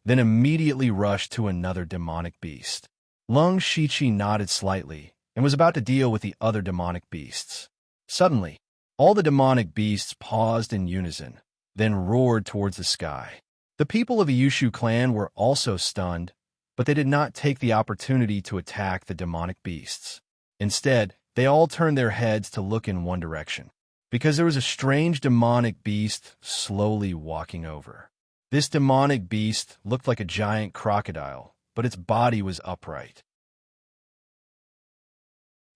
then immediately rushed to another demonic beast. Long Shiqi nodded slightly and was about to deal with the other demonic beasts. Suddenly, all the demonic beasts paused in unison, then roared towards the sky. The people of the Yushu clan were also stunned, but they did not take the opportunity to attack the demonic beasts. Instead, they all turned their heads to look in one direction, because there was a strange demonic beast slowly walking over. This demonic beast looked like a giant crocodile, but its body was upright.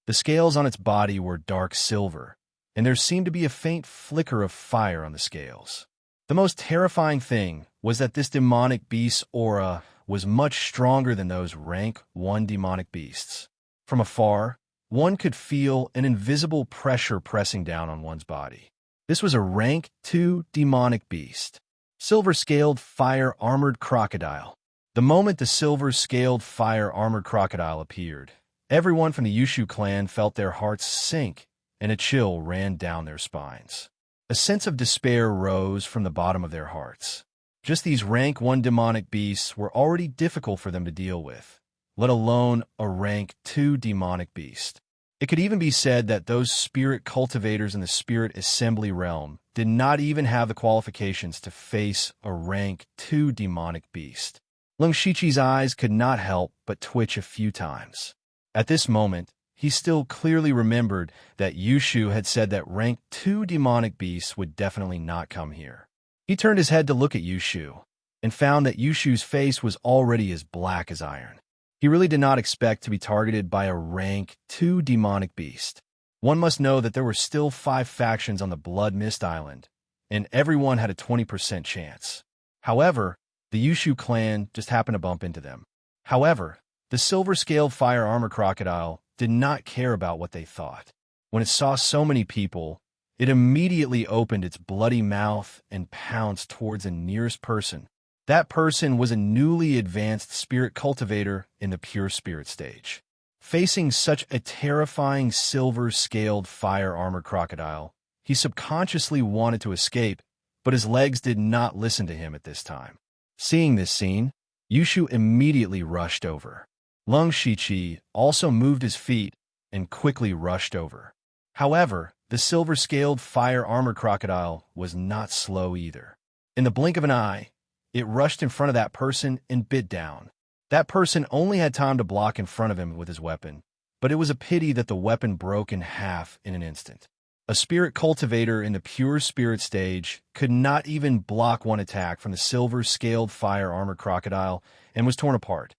The scales on its body were dark silver, and there seemed to be a faint flicker of fire on the scales. The most terrifying thing was that this demonic beast's aura was much stronger than those rank 1 demonic beasts. From afar, one could feel an invisible pressure pressing down on one's body. This was a rank 2 demonic beast. Silver-scaled fire-armored crocodile. The moment the silver-scaled fire-armored crocodile appeared, everyone from the Yushu clan felt their hearts sink, and a chill ran down their spines. A sense of despair rose from the bottom of their hearts. Just these rank 1 demonic beasts were already difficult for them to deal with, let alone a rank 2 demonic beast. It could even be said that those spirit cultivators in the spirit assembly realm did not even have the qualifications to face a rank 2 demonic beast. Long Shiqi's eyes could not help but twitch a few times. At this moment, he still clearly remembered that Yushu had said that rank 2 demonic beasts would definitely not come here. He turned his head to look at Yushu, and found that Yushu's face was already as black as iron. He really did not expect to be targeted by a rank 2 demonic beast. One must know that there were still 5 factions on the Blood Mist Island, and everyone had a 20% chance. However, the Yushu clan just happened to bump into them. However, the silver-scaled fire armor crocodile did not care about what they thought. When it saw so many people, it immediately opened its bloody mouth and pounced towards the nearest person. That person was a newly advanced spirit cultivator in the pure spirit stage. Facing such a terrifying silver-scaled fire armor crocodile, he subconsciously wanted to escape, but his legs did not listen to him at this time. Seeing this scene, Yushu immediately rushed over. Long Shiqi also moved his feet and quickly rushed over. However, the silver-scaled fire armor crocodile was not slow either. In the blink of an eye, it rushed in front of that person and bit down. That person only had time to block in front of him with his weapon, but it was a pity that the weapon broke in half in an instant. A spirit cultivator in the pure spirit stage could not even block one attack from the silver-scaled fire armor crocodile and was torn apart.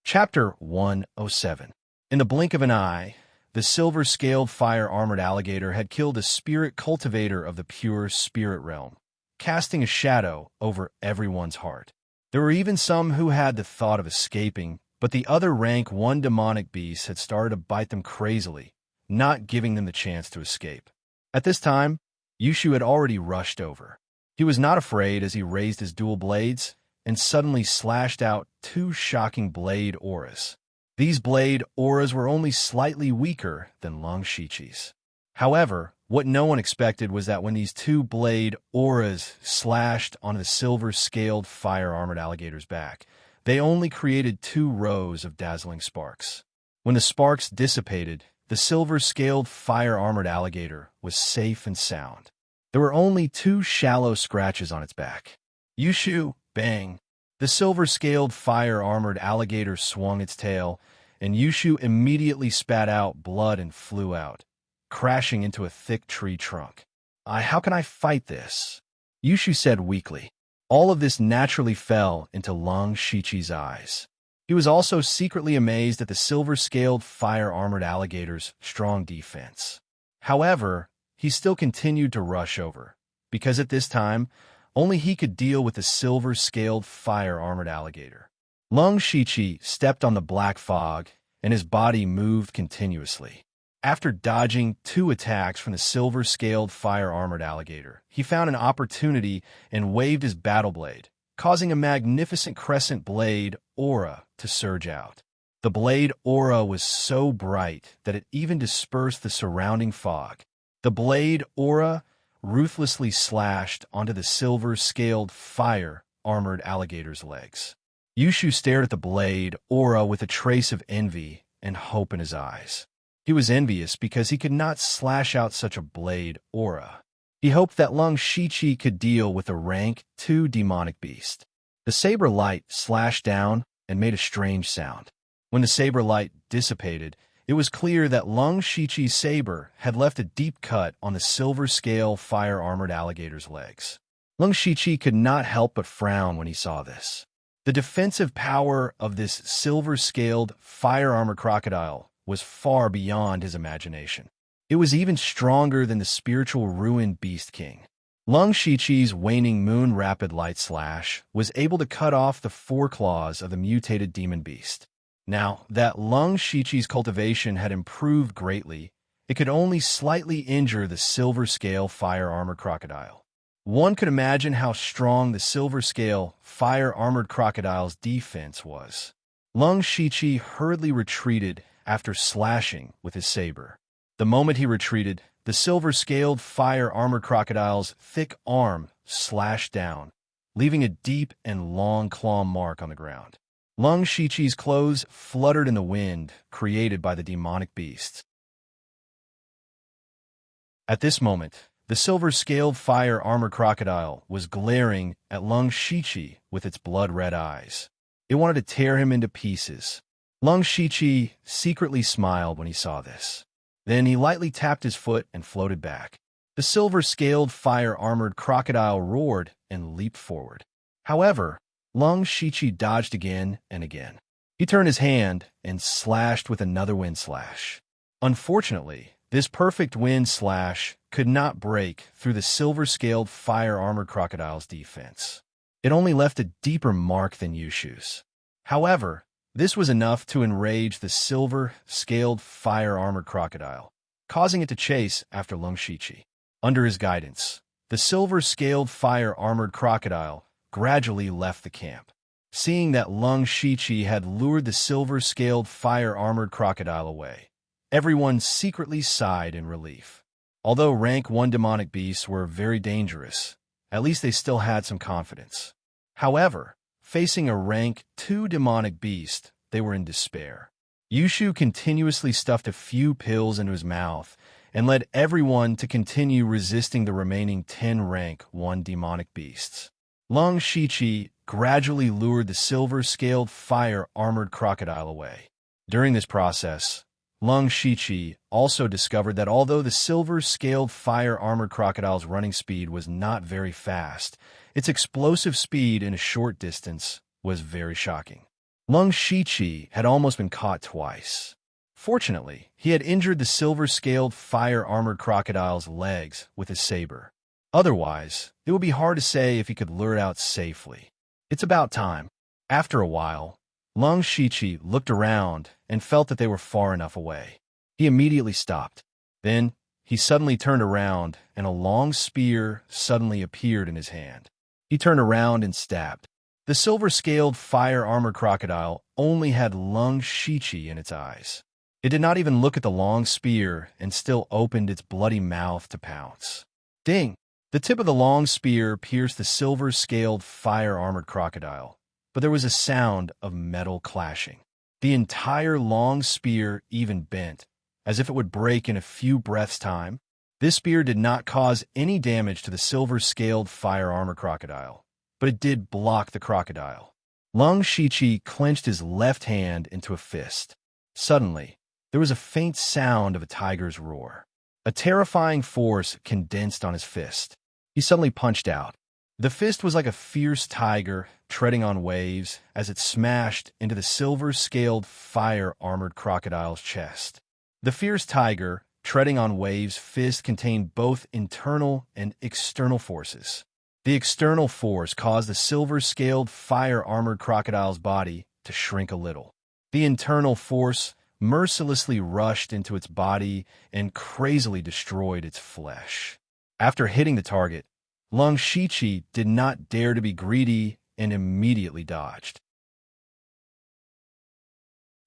Chapter 107. In the blink of an eye, the silver-scaled fire-armored alligator had killed a spirit cultivator of the pure spirit realm, casting a shadow over everyone's heart. There were even some who had the thought of escaping, but the other rank 1 demonic beasts had started to bite them crazily, not giving them the chance to escape. At this time, Yushu had already rushed over. He was not afraid as he raised his dual blades and suddenly slashed out 2 shocking blade auras. These blade auras were only slightly weaker than Long Shiqi's. However, what no one expected was that when these two blade auras slashed onto the silver-scaled fire-armored alligator's back, they only created 2 rows of dazzling sparks. When the sparks dissipated, the silver-scaled fire-armored alligator was safe and sound. There were only 2 shallow scratches on its back. Yushu, bang! The silver-scaled fire-armored alligator swung its tail, and Yushu immediately spat out blood and flew out, crashing into a thick tree trunk. How can I fight this?" Yushu said weakly. All of this naturally fell into Long Shichi's eyes. He was also secretly amazed at the silver-scaled fire-armored alligator's strong defense. However, he still continued to rush over, because at this time, only he could deal with the silver-scaled fire-armored alligator. Long Shichi stepped on the black fog, and his body moved continuously. After dodging 2 attacks from the silver-scaled fire-armored alligator, he found an opportunity and waved his battle blade, causing a magnificent crescent blade aura to surge out. The blade aura was so bright that it even dispersed the surrounding fog. The blade aura ruthlessly slashed onto the silver-scaled fire-armored alligator's legs. Yushu stared at the blade aura with a trace of envy and hope in his eyes. He was envious because he could not slash out such a blade aura. He hoped that Long Shichi could deal with a rank 2 demonic beast. The saber light slashed down and made a strange sound. When the saber light dissipated, it was clear that Long Shichi's saber had left a deep cut on the silver-scale fire-armored alligator's legs. Long Shichi could not help but frown when he saw this. The defensive power of this silver-scaled fire-armored crocodile was far beyond his imagination. It was even stronger than the spiritual ruined Beast King. Long Shichi's waning moon rapid light slash was able to cut off the 4 claws of the mutated demon beast. Now that Long Shichi's cultivation had improved greatly, it could only slightly injure the silver-scale fire-armored crocodile. One could imagine how strong the silver-scale fire-armored crocodile's defense was. Long Shichi hurriedly retreated after slashing with his saber. The moment he retreated, the silver-scaled fire-armored crocodile's thick arm slashed down, leaving a deep and long claw mark on the ground. Long Shichi's clothes fluttered in the wind created by the demonic beast. At this moment, the silver-scaled fire-armored crocodile was glaring at Long Shichi with its blood-red eyes. It wanted to tear him into pieces. Long Shichi secretly smiled when he saw this. Then he lightly tapped his foot and floated back. The silver-scaled fire-armored crocodile roared and leaped forward. However, Long Shichi dodged again and again. He turned his hand and slashed with another wind slash. Unfortunately, this perfect wind slash could not break through the silver-scaled fire-armored crocodile's defense. It only left a deeper mark than Yushu's. However, this was enough to enrage the silver-scaled fire-armored crocodile, causing it to chase after Long Shichi. Under his guidance, the silver-scaled fire-armored crocodile gradually left the camp. Seeing that Long Shichi had lured the silver-scaled fire-armored crocodile away, everyone secretly sighed in relief. Although rank 1 demonic beasts were very dangerous, at least they still had some confidence. However, facing a rank 2 demonic beast, they were in despair. Yushu continuously stuffed a few pills into his mouth and led everyone to continue resisting the remaining 10 rank 1 demonic beasts. Long Shichi gradually lured the silver-scaled fire-armored crocodile away. During this process, Long Shichi also discovered that although the silver-scaled fire-armored crocodile's running speed was not very fast, its explosive speed in a short distance was very shocking. Long Shichi had almost been caught twice. Fortunately, he had injured the silver-scaled fire-armored crocodile's legs with his saber. Otherwise, it would be hard to say if he could lure it out safely. It's about time. After a while, Long Shichi looked around and felt that they were far enough away. He immediately stopped. Then, he suddenly turned around and a long spear suddenly appeared in his hand. He turned around and stabbed. The silver-scaled fire-armored crocodile only had Long Shichi in its eyes. It did not even look at the long spear and still opened its bloody mouth to pounce. Ding! The tip of the long spear pierced the silver-scaled, fire-armored crocodile, but there was a sound of metal clashing. The entire long spear even bent, as if it would break in a few breaths' time. This spear did not cause any damage to the silver-scaled, fire-armored crocodile, but it did block the crocodile. Lung Shiqi clenched his left hand into a fist. Suddenly, there was a faint sound of a tiger's roar. A terrifying force condensed on his fist. He suddenly punched out. The fist was like a fierce tiger treading on waves as it smashed into the silver-scaled, fire-armored crocodile's chest. The fierce tiger, treading on waves' fist contained both internal and external forces. The external force caused the silver-scaled, fire-armored crocodile's body to shrink a little. The internal force mercilessly rushed into its body and crazily destroyed its flesh. After hitting the target, Lung Shiqi did not dare to be greedy and immediately dodged.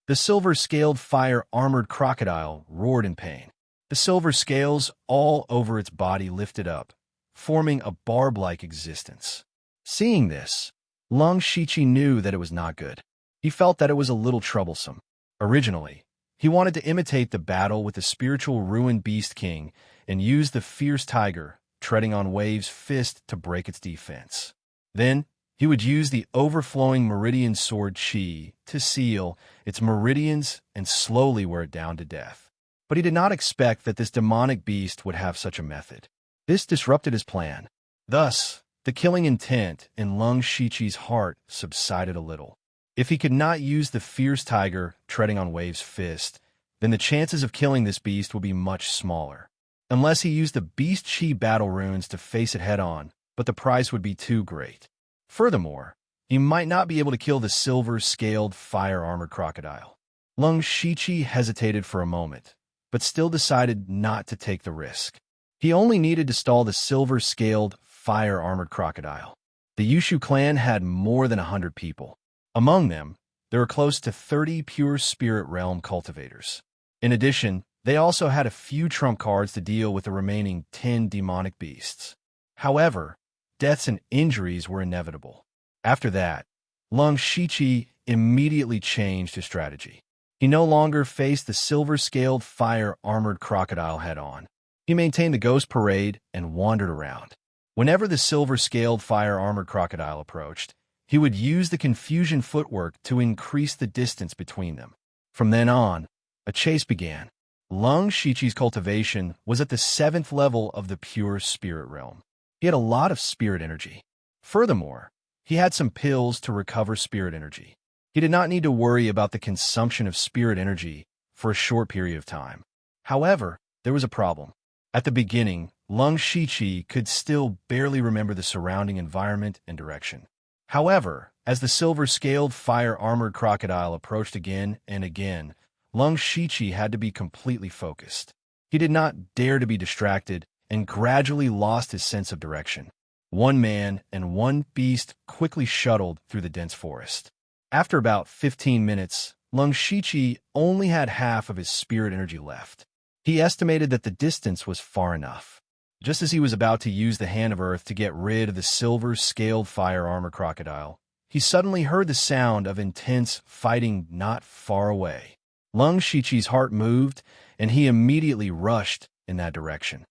The silver-scaled, fire-armored crocodile roared in pain. The silver scales all over its body lifted up, forming a barb-like existence. Seeing this, Lung Shiqi knew that it was not good. He felt that it was a little troublesome. Originally, he wanted to imitate the battle with the spiritual ruined beast king and use the fierce tiger, treading on waves' fist to break its defense. Then, he would use the overflowing meridian sword chi to seal its meridians and slowly wear it down to death. But he did not expect that this demonic beast would have such a method. This disrupted his plan. Thus, the killing intent in Lung Shiqi's heart subsided a little. If he could not use the fierce tiger treading on waves' fist, then the chances of killing this beast would be much smaller. Unless he used the beast chi battle runes to face it head-on, but the price would be too great. Furthermore, he might not be able to kill the silver-scaled, fire-armored crocodile. Lung Shiqi hesitated for a moment, but still decided not to take the risk. He only needed to stall the silver-scaled, fire-armored crocodile. The Yushu clan had more than 100 people. Among them, there were close to 30 pure spirit realm cultivators. In addition, they also had a few trump cards to deal with the remaining 10 demonic beasts. However, deaths and injuries were inevitable. After that, Lung Shiqi immediately changed his strategy. He no longer faced the silver-scaled, fire-armored crocodile head-on. He maintained the ghost parade and wandered around. Whenever the silver-scaled, fire-armored crocodile approached, he would use the confusion footwork to increase the distance between them. From then on, a chase began. Lung Shiqi's cultivation was at the 7th level of the pure spirit realm. He had a lot of spirit energy. Furthermore, he had some pills to recover spirit energy. He did not need to worry about the consumption of spirit energy for a short period of time. However, there was a problem. At the beginning, Lung Shiqi could still barely remember the surrounding environment and direction. However, as the silver-scaled, fire-armored crocodile approached again and again, Lung Shiqi had to be completely focused. He did not dare to be distracted and gradually lost his sense of direction. One man and one beast quickly shuttled through the dense forest. After about 15 minutes, Lung Shiqi only had half of his spirit energy left. He estimated that the distance was far enough. Just as he was about to use the Hand of Earth to get rid of the silver-scaled fire-armored crocodile, he suddenly heard the sound of intense fighting not far away. Lung Shiqi's heart moved, and he immediately rushed in that direction.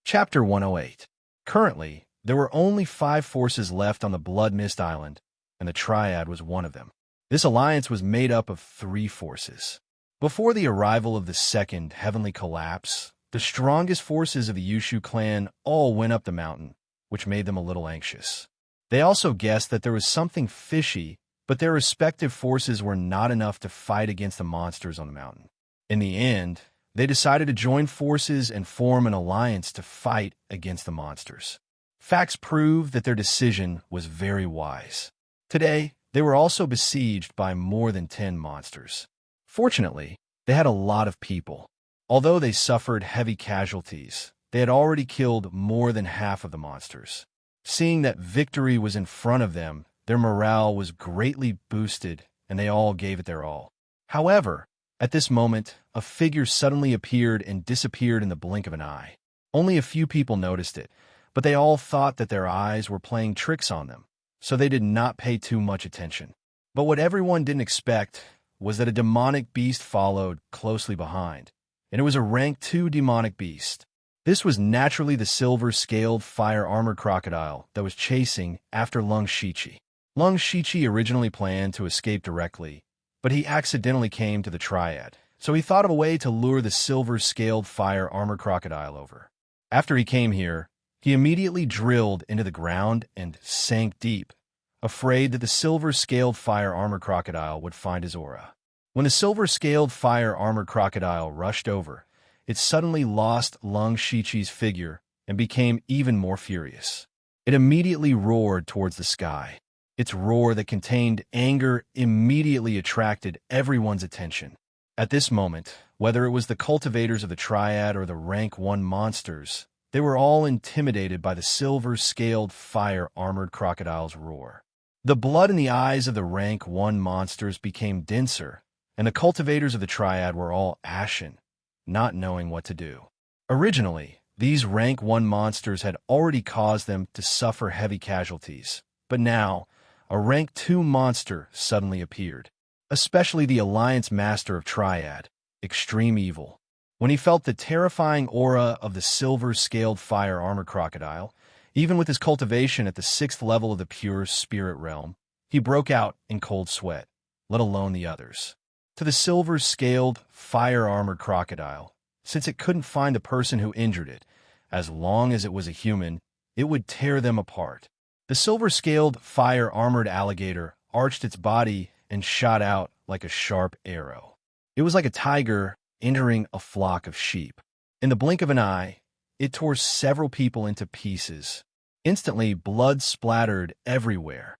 Chapter 108. Currently, there were only 5 forces left on the Blood Mist Island, and the Triad was one of them. This alliance was made up of 3 forces. Before the arrival of the second heavenly collapse, the strongest forces of the Yushu clan all went up the mountain, which made them a little anxious. They also guessed that there was something fishy, but their respective forces were not enough to fight against the monsters on the mountain. In the end, they decided to join forces and form an alliance to fight against the monsters. Facts prove that their decision was very wise. Today, they were also besieged by more than 10 monsters. Fortunately, they had a lot of people. Although they suffered heavy casualties, they had already killed more than half of the monsters. Seeing that victory was in front of them, their Their morale was greatly boosted, and they all gave it their all. However, at this moment, a figure suddenly appeared and disappeared in the blink of an eye. Only a few people noticed it, but they all thought that their eyes were playing tricks on them, so they did not pay too much attention. But what everyone didn't expect was that a demonic beast followed closely behind, and it was a rank 2 demonic beast. This was naturally the silver-scaled fire-armored crocodile that was chasing after Lung Shichi. Lung Shichi originally planned to escape directly, but he accidentally came to the triad, so he thought of a way to lure the silver-scaled fire-armored crocodile over. After he came here, he immediately drilled into the ground and sank deep, afraid that the silver-scaled fire-armored crocodile would find his aura. When the silver-scaled fire-armored crocodile rushed over, it suddenly lost Lung Shichi's figure and became even more furious. It immediately roared towards the sky. Its roar that contained anger immediately attracted everyone's attention. At this moment, whether it was the cultivators of the triad or the rank 1 monsters, they were all intimidated by the silver-scaled fire-armored crocodile's roar. The blood in the eyes of the rank 1 monsters became denser, and the cultivators of the triad were all ashen, not knowing what to do. Originally, these rank 1 monsters had already caused them to suffer heavy casualties, but now, a rank 2 monster suddenly appeared, especially the Alliance Master of Triad, Extreme Evil. When he felt the terrifying aura of the silver-scaled fire-armored crocodile, even with his cultivation at the 6th level of the pure spirit realm, he broke out in cold sweat, let alone the others. To the silver-scaled, fire-armored crocodile, since it couldn't find the person who injured it, as long as it was a human, it would tear them apart. The silver-scaled, fire-armored alligator arched its body and shot out like a sharp arrow. It was like a tiger entering a flock of sheep. In the blink of an eye, it tore several people into pieces. Instantly, blood splattered everywhere.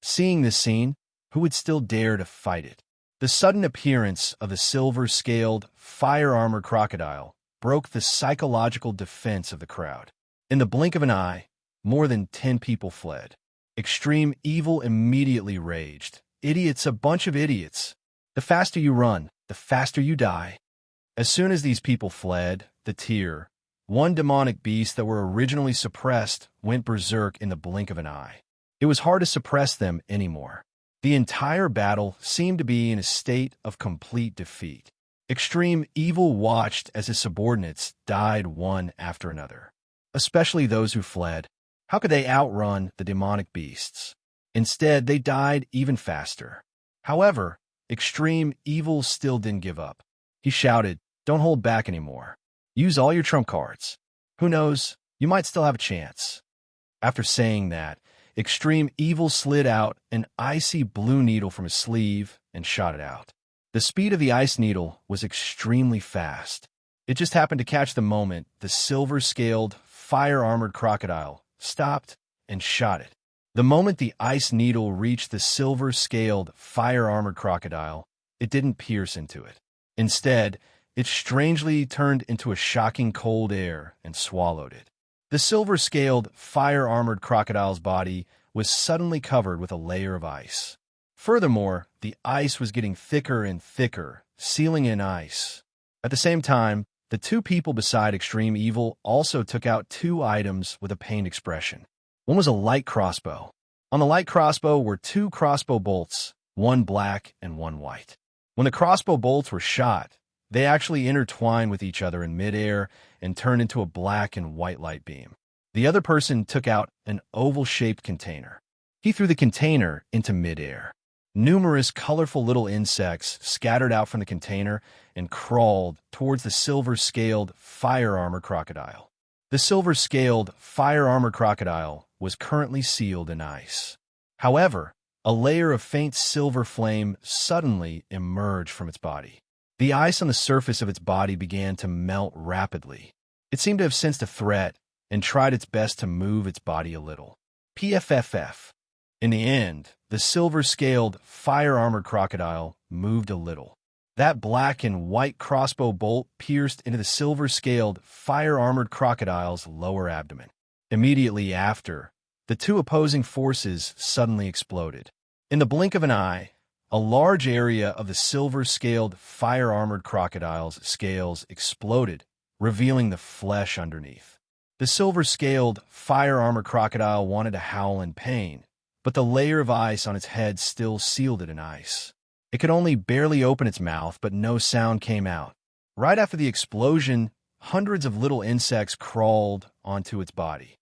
Seeing this scene, who would still dare to fight it? The sudden appearance of the silver-scaled, fire-armored crocodile broke the psychological defense of the crowd. In the blink of an eye, more than 10 people fled. Extreme Evil immediately raged. Idiots, a bunch of idiots. The faster you run, the faster you die. As soon as these people fled, the tier 1 demonic beasts that were originally suppressed went berserk in the blink of an eye. It was hard to suppress them anymore. The entire battle seemed to be in a state of complete defeat. Extreme Evil watched as his subordinates died one after another, especially those who fled. How could they outrun the demonic beasts? Instead, they died even faster. However, Extreme Evil still didn't give up. He shouted, "Don't hold back anymore. Use all your trump cards. Who knows, you might still have a chance." After saying that, Extreme Evil slid out an icy blue needle from his sleeve and shot it out. The speed of the ice needle was extremely fast. It just happened to catch the moment the silver-scaled, fire-armored crocodile stopped and shot it. The moment the ice needle reached the silver-scaled, fire-armored crocodile, it didn't pierce into it. Instead, it strangely turned into a shocking cold air and swallowed it. The silver-scaled, fire-armored crocodile's body was suddenly covered with a layer of ice. Furthermore, the ice was getting thicker and thicker, sealing in ice. At the same time, the 2 people beside Extreme Evil also took out 2 items with a pained expression. One was a light crossbow. On the light crossbow were 2 crossbow bolts, one black and one white. When the crossbow bolts were shot, they actually intertwined with each other in midair and turned into a black and white light beam. The other person took out an oval-shaped container. He threw the container into midair. Numerous colorful little insects scattered out from the container and crawled towards the silver-scaled, fire-armored crocodile. The silver-scaled, fire-armored crocodile was currently sealed in ice. However, a layer of faint silver flame suddenly emerged from its body. The ice on the surface of its body began to melt rapidly. It seemed to have sensed a threat and tried its best to move its body a little. PFFF. In the end, the silver-scaled, fire-armored crocodile moved a little. That black and white crossbow bolt pierced into the silver-scaled, fire-armored crocodile's lower abdomen. Immediately after, the two opposing forces suddenly exploded. In the blink of an eye, a large area of the silver-scaled, fire-armored crocodile's scales exploded, revealing the flesh underneath. The silver-scaled, fire-armored crocodile wanted to howl in pain, but the layer of ice on its head still sealed it in ice. It could only barely open its mouth, but no sound came out. Right after the explosion, hundreds of little insects crawled onto its body.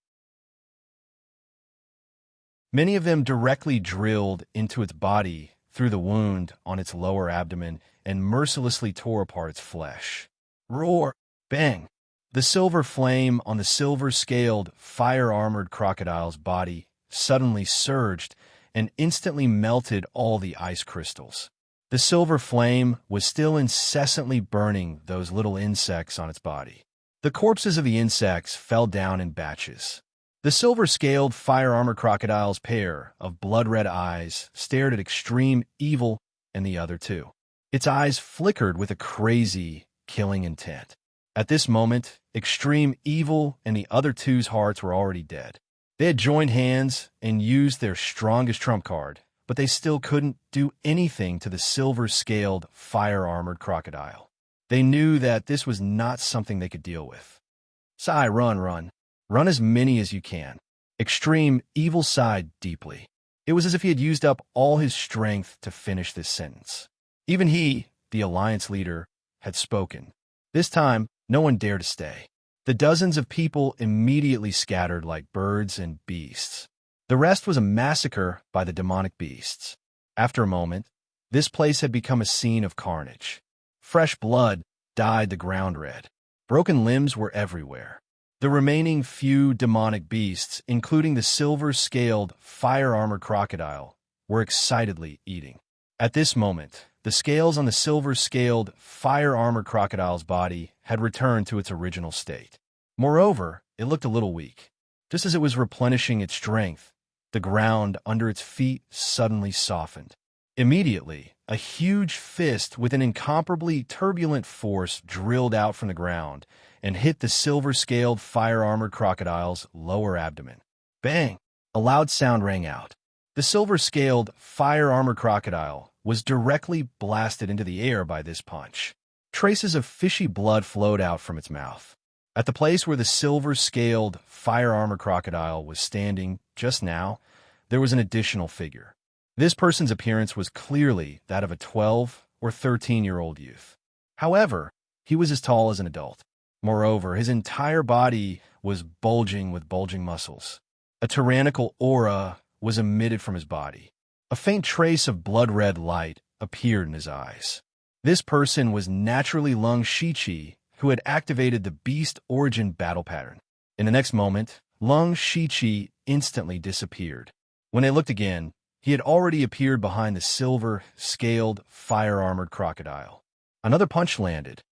Many of them directly drilled into its body through the wound on its lower abdomen and mercilessly tore apart its flesh. Roar! Bang! The silver flame on the silver-scaled, fire-armored crocodile's body suddenly surged and instantly melted all the ice crystals. The silver flame was still incessantly burning those little insects on its body. The corpses of the insects fell down in batches. The silver-scaled, fire-armored crocodile's pair of blood-red eyes stared at extreme evil and the other two. Its eyes flickered with a crazy, killing intent. At this moment, extreme evil and the other two's hearts were already dead. They had joined hands and used their strongest trump card, but they still couldn't do anything to the silver-scaled, fire-armored crocodile. They knew that this was not something they could deal with. Sigh, run, run. Run as many as you can. Extreme evil sighed deeply. It was as if he had used up all his strength to finish this sentence. Even he, the alliance leader, had spoken. This time, no one dared to stay. The dozens of people immediately scattered like birds and beasts. The rest was a massacre by the demonic beasts. After a moment, this place had become a scene of carnage. Fresh blood dyed the ground red. Broken limbs were everywhere. The remaining few demonic beasts, including the silver-scaled, fire-armored crocodile, were excitedly eating. At this moment, the scales on the silver-scaled, fire-armored crocodile's body had returned to its original state. Moreover, it looked a little weak. Just as it was replenishing its strength, the ground under its feet suddenly softened. Immediately, a huge fist with an incomparably turbulent force drilled out from the ground and hit the silver-scaled, fire-armored crocodile's lower abdomen. Bang! A loud sound rang out. The silver-scaled, fire-armored crocodile was directly blasted into the air by this punch. Traces of fishy blood flowed out from its mouth. At the place where the silver-scaled, fire-armored crocodile was standing just now, there was an additional figure. This person's appearance was clearly that of a 12 or 13-year-old youth. However, he was as tall as an adult. Moreover, his entire body was bulging with bulging muscles. A tyrannical aura was emitted from his body. A faint trace of blood-red light appeared in his eyes. This person was naturally Lung Shiqi, who had activated the Beast Origin battle pattern. In the next moment, Lung Shiqi instantly disappeared. When they looked again, he had already appeared behind the silver-scaled, fire-armored crocodile. Another punch landed.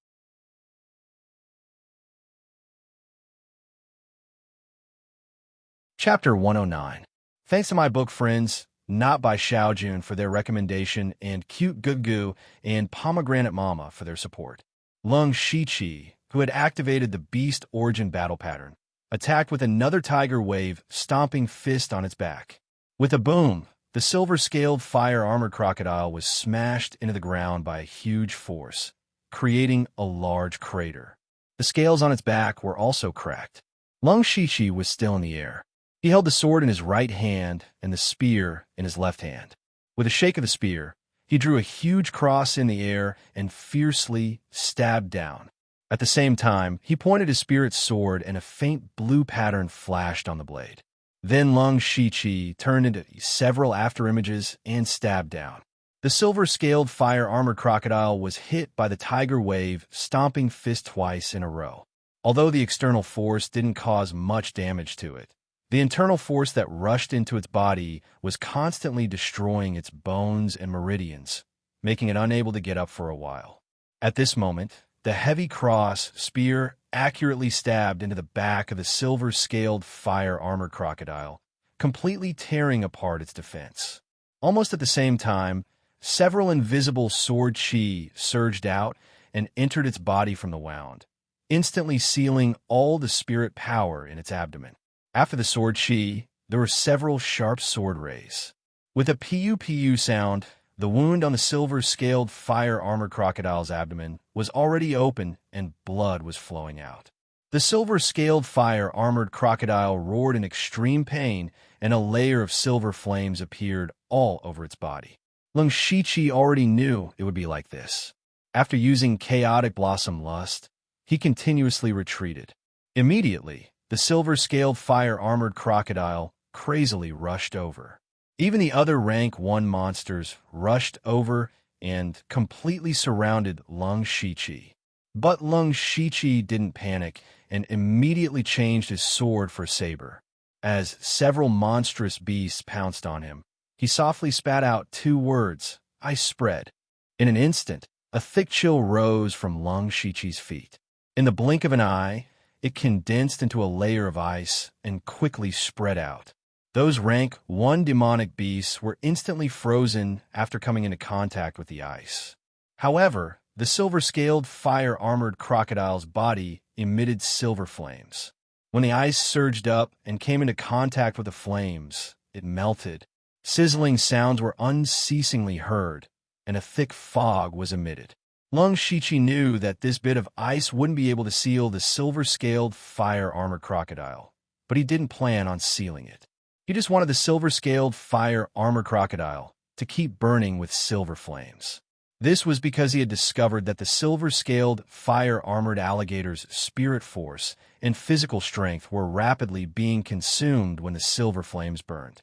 Chapter 109. Thanks to my book friends, Not by Xiaojun for their recommendation, and Cute Gugu and Pomegranate Mama for their support. Lung Shiqi, who had activated the Beast Origin battle pattern, attacked with another tiger wave, stomping fist on its back. With a boom, the silver-scaled, fire-armored crocodile was smashed into the ground by a huge force, creating a large crater. The scales on its back were also cracked. Lung Shiqi was still in the air. He held the sword in his right hand and the spear in his left hand. With a shake of the spear, he drew a huge cross in the air and fiercely stabbed down. At the same time, he pointed his spirit's sword and a faint blue pattern flashed on the blade. Then Lung Shiqi turned into several afterimages and stabbed down. The silver-scaled, fire-armored crocodile was hit by the tiger wave, stomping fist twice in a row. Although the external force didn't cause much damage to it, the internal force that rushed into its body was constantly destroying its bones and meridians, making it unable to get up for a while. At this moment, the heavy cross spear accurately stabbed into the back of the silver-scaled, fire-armored crocodile, completely tearing apart its defense. Almost at the same time, several invisible sword chi surged out and entered its body from the wound, instantly sealing all the spirit power in its abdomen. After the sword chi, there were several sharp sword rays. With a PU-PU sound, the wound on the silver-scaled fire-armored crocodile's abdomen was already open and blood was flowing out. The silver-scaled fire-armored crocodile roared in extreme pain, and a layer of silver flames appeared all over its body. Lung Shiqi already knew it would be like this. After using chaotic blossom lust, he continuously retreated. Immediately, the silver-scaled fire-armored crocodile crazily rushed over. Even the other rank 1 monsters rushed over and completely surrounded Lung Shiqi. But Lung Shiqi didn't panic and immediately changed his sword for a saber. As several monstrous beasts pounced on him, he softly spat out 2 words, "Ice spread." In an instant, a thick chill rose from Lung Shiqi's feet. In the blink of an eye, it condensed into a layer of ice and quickly spread out. Those rank 1 demonic beasts were instantly frozen after coming into contact with the ice. However, the silver-scaled fire-armored crocodile's body emitted silver flames. When the ice surged up and came into contact with the flames, it melted. Sizzling sounds were unceasingly heard, and a thick fog was emitted. Lung Shiqi knew that this bit of ice wouldn't be able to seal the silver-scaled fire-armored crocodile, but he didn't plan on sealing it. He just wanted the silver-scaled fire-armored crocodile to keep burning with silver flames. This was because he had discovered that the silver-scaled fire-armored alligator's spirit force and physical strength were rapidly being consumed when the silver flames burned.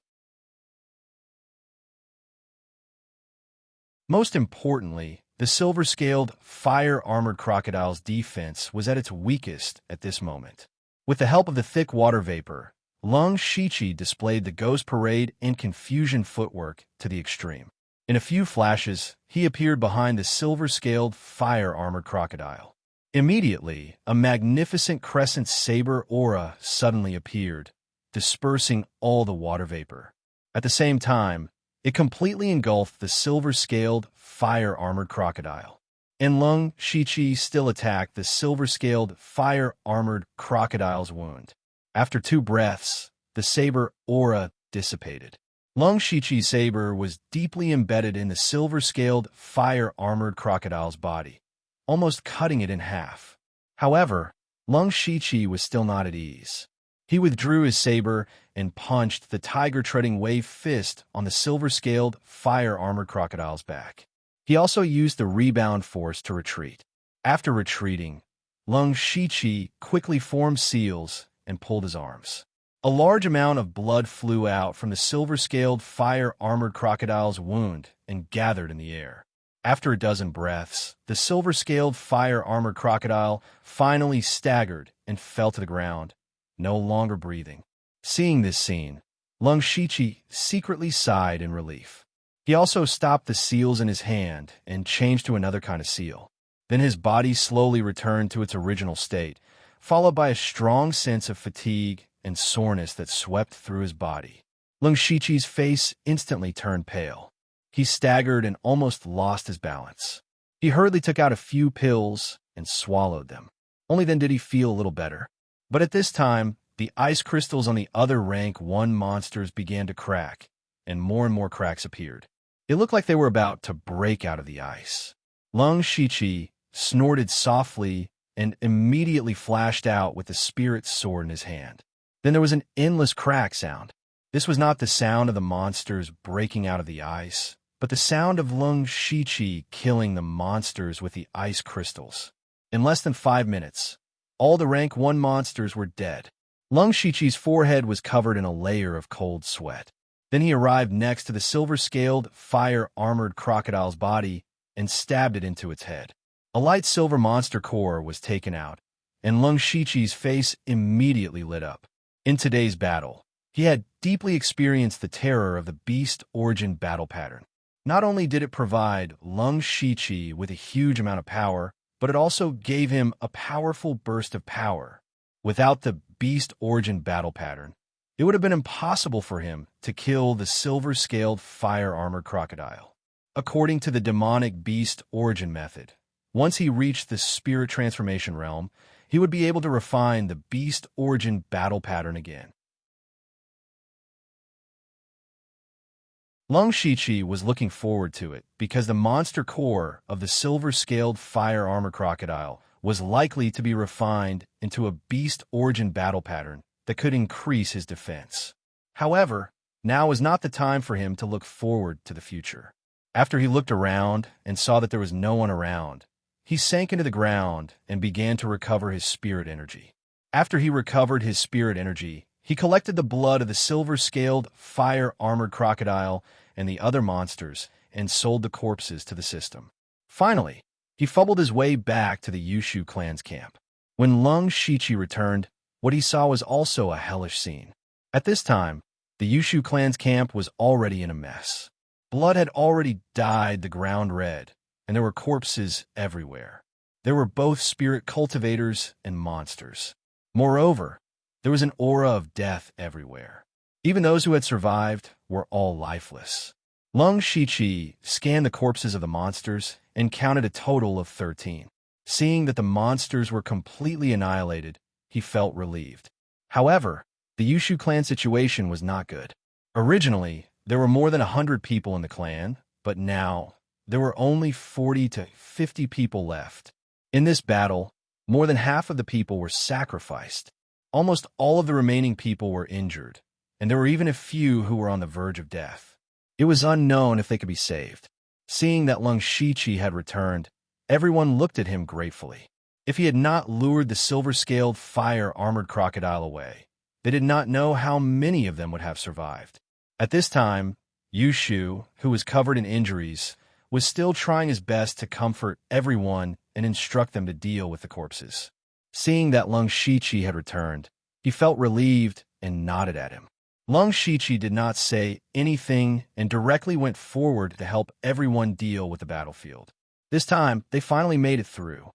Most importantly, the silver-scaled fire-armored crocodile's defense was at its weakest at this moment. With the help of the thick water vapor, Lung Shiqi displayed the Ghost Parade and Confusion footwork to the extreme. In a few flashes, he appeared behind the silver-scaled fire-armored crocodile. Immediately, a magnificent crescent saber aura suddenly appeared, dispersing all the water vapor. At the same time, it completely engulfed the silver-scaled fire-armored crocodile. And Lung Shiqi still attacked the silver-scaled fire-armored crocodile's wound. After 2 breaths, the saber aura dissipated. Lung Shiqi's saber was deeply embedded in the silver-scaled fire-armored crocodile's body, almost cutting it in half. However, Lung Shiqi was still not at ease. He withdrew his saber and punched the tiger-treading wave fist on the silver-scaled fire-armored crocodile's back. He also used the rebound force to retreat. After retreating, Lung Shiqi quickly formed seals and pulled his arms. A large amount of blood flew out from the silver-scaled fire-armored crocodile's wound and gathered in the air. After a dozen breaths, the silver-scaled fire-armored crocodile finally staggered and fell to the ground, no longer breathing. Seeing this scene, Lung Shiqi secretly sighed in relief. He also stopped the seals in his hand and changed to another kind of seal. Then his body slowly returned to its original state, followed by a strong sense of fatigue and soreness that swept through his body. Lung Shiqi's face instantly turned pale. He staggered and almost lost his balance. He hurriedly took out a few pills and swallowed them. Only then did he feel a little better. But at this time, the ice crystals on the other rank 1 monsters began to crack, and more cracks appeared. It looked like they were about to break out of the ice. Lung Shiqi snorted softly and immediately flashed out with the spirit sword in his hand. Then there was an endless crack sound. This was not the sound of the monsters breaking out of the ice, but the sound of Lung Shiqi killing the monsters with the ice crystals. In less than 5 minutes, all the rank 1 monsters were dead. Lung Shiqi's forehead was covered in a layer of cold sweat. Then he arrived next to the silver-scaled, fire-armored crocodile's body and stabbed it into its head. A light silver monster core was taken out, and Lung Shiqi's face immediately lit up. In today's battle, he had deeply experienced the terror of the beast origin battle pattern. Not only did it provide Lung Shiqi with a huge amount of power, but it also gave him a powerful burst of power. Without the beast origin battle pattern, it would have been impossible for him to kill the silver-scaled fire-armored crocodile. According to the demonic beast origin method, once he reached the spirit transformation realm, he would be able to refine the beast origin battle pattern again. Lung Shichi was looking forward to it because the monster core of the silver-scaled fire armor crocodile was likely to be refined into a beast origin battle pattern that could increase his defense. However, now was not the time for him to look forward to the future. After he looked around and saw that there was no one around, he sank into the ground and began to recover his spirit energy. After he recovered his spirit energy, he collected the blood of the silver-scaled, fire-armored crocodile and the other monsters and sold the corpses to the system. Finally, he fumbled his way back to the Yushu clan's camp. When Lung Shichi returned, what he saw was also a hellish scene. At this time, the Yushu clan's camp was already in a mess. Blood had already dyed the ground red, and there were corpses everywhere. There were both spirit cultivators and monsters. Moreover, there was an aura of death everywhere. Even those who had survived were all lifeless. Lung Shichi scanned the corpses of the monsters and counted a total of 13. Seeing that the monsters were completely annihilated, he felt relieved. However, the Yushu clan situation was not good. Originally, there were more than 100 people in the clan, but now there were only 40 to 50 people left. In this battle, more than half of the people were sacrificed. Almost all of the remaining people were injured, and there were even a few who were on the verge of death. It was unknown if they could be saved. Seeing that Lung Shichi had returned, everyone looked at him gratefully. If he had not lured the silver-scaled, fire-armored crocodile away, they did not know how many of them would have survived. At this time, Yushu, who was covered in injuries, was still trying his best to comfort everyone and instruct them to deal with the corpses. Seeing that Lung Shichi had returned, he felt relieved and nodded at him. Lung Shichi did not say anything and directly went forward to help everyone deal with the battlefield. This time, they finally made it through.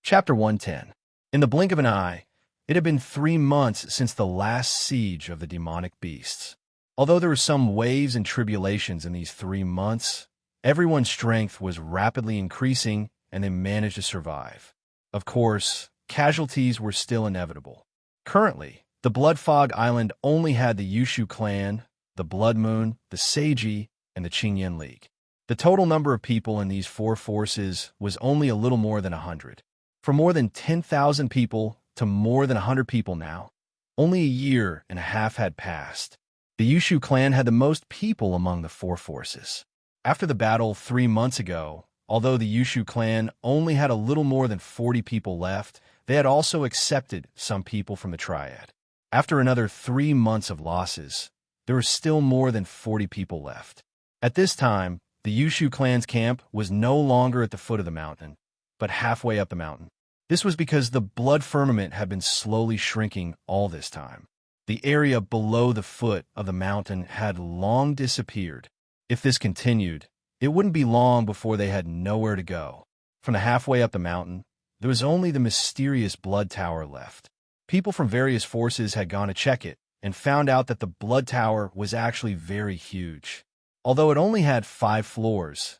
Chapter 110. In the blink of an eye, it had been 3 months since the last siege of the demonic beasts. Although there were some waves and tribulations in these 3 months, everyone's strength was rapidly increasing and they managed to survive. Of course, casualties were still inevitable. Currently, the Blood Fog Island only had the Yushu clan, the Blood Moon, the Seiji, and the Qingyan League. The total number of people in these 4 forces was only a little more than 100. From more than 10,000 people to more than 100 people now, only a year and a half had passed. The Yushu clan had the most people among the 4 forces. After the battle 3 months ago, although the Yushu clan only had a little more than 40 people left, they had also accepted some people from the Triad. After another 3 months of losses, there were still more than 40 people left. At this time, the Yushu clan's camp was no longer at the foot of the mountain, but halfway up the mountain. This was because the blood firmament had been slowly shrinking all this time. The area below the foot of the mountain had long disappeared. If this continued, it wouldn't be long before they had nowhere to go. From the halfway up the mountain, there was only the mysterious blood tower left. People from various forces had gone to check it and found out that the blood tower was actually very huge. Although it only had 5 floors,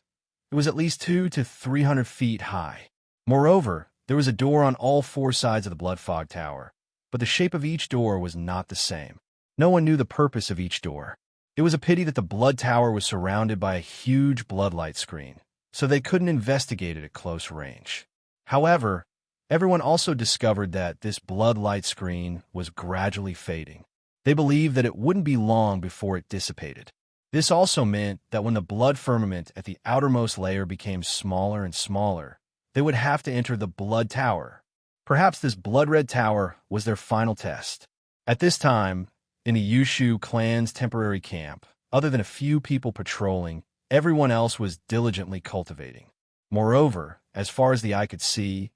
it was at least 200 to 300 feet high. Moreover, there was a door on all 4 sides of the Blood Fog Tower, but the shape of each door was not the same. No one knew the purpose of each door. It was a pity that the Blood Tower was surrounded by a huge bloodlight screen, so they couldn't investigate it at close range. However, everyone also discovered that this bloodlight screen was gradually fading. They believed that it wouldn't be long before it dissipated. This also meant that when the blood firmament at the outermost layer became smaller and smaller, they would have to enter the Blood Tower. Perhaps this blood-red tower was their final test. At this time, in the Yushu clan's temporary camp, other than a few people patrolling, everyone else was diligently cultivating. Moreover, as far as the eye could see,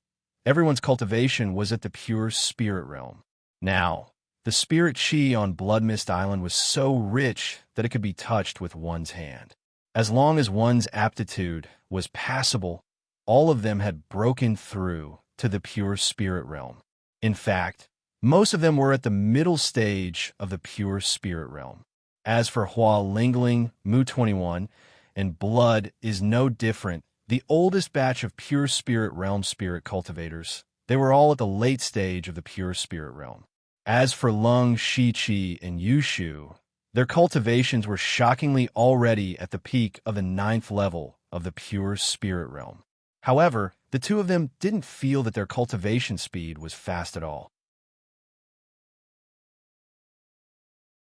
everyone's cultivation was at the pure spirit realm. Now, the spirit chi on Blood Mist Island was so rich that it could be touched with one's hand. As long as one's aptitude was passable, all of them had broken through to the pure spirit realm. In fact, most of them were at the middle stage of the pure spirit realm. As for Hua Lingling, Mu 21, and Blood is no different. The oldest batch of pure spirit realm spirit cultivators, They were all at the late stage of the pure spirit realm. As for Lung, Shiqi, and Yushu, their cultivations were shockingly already at the peak of the 9th level of the pure spirit realm. However, the two of them didn't feel that their cultivation speed was fast at all.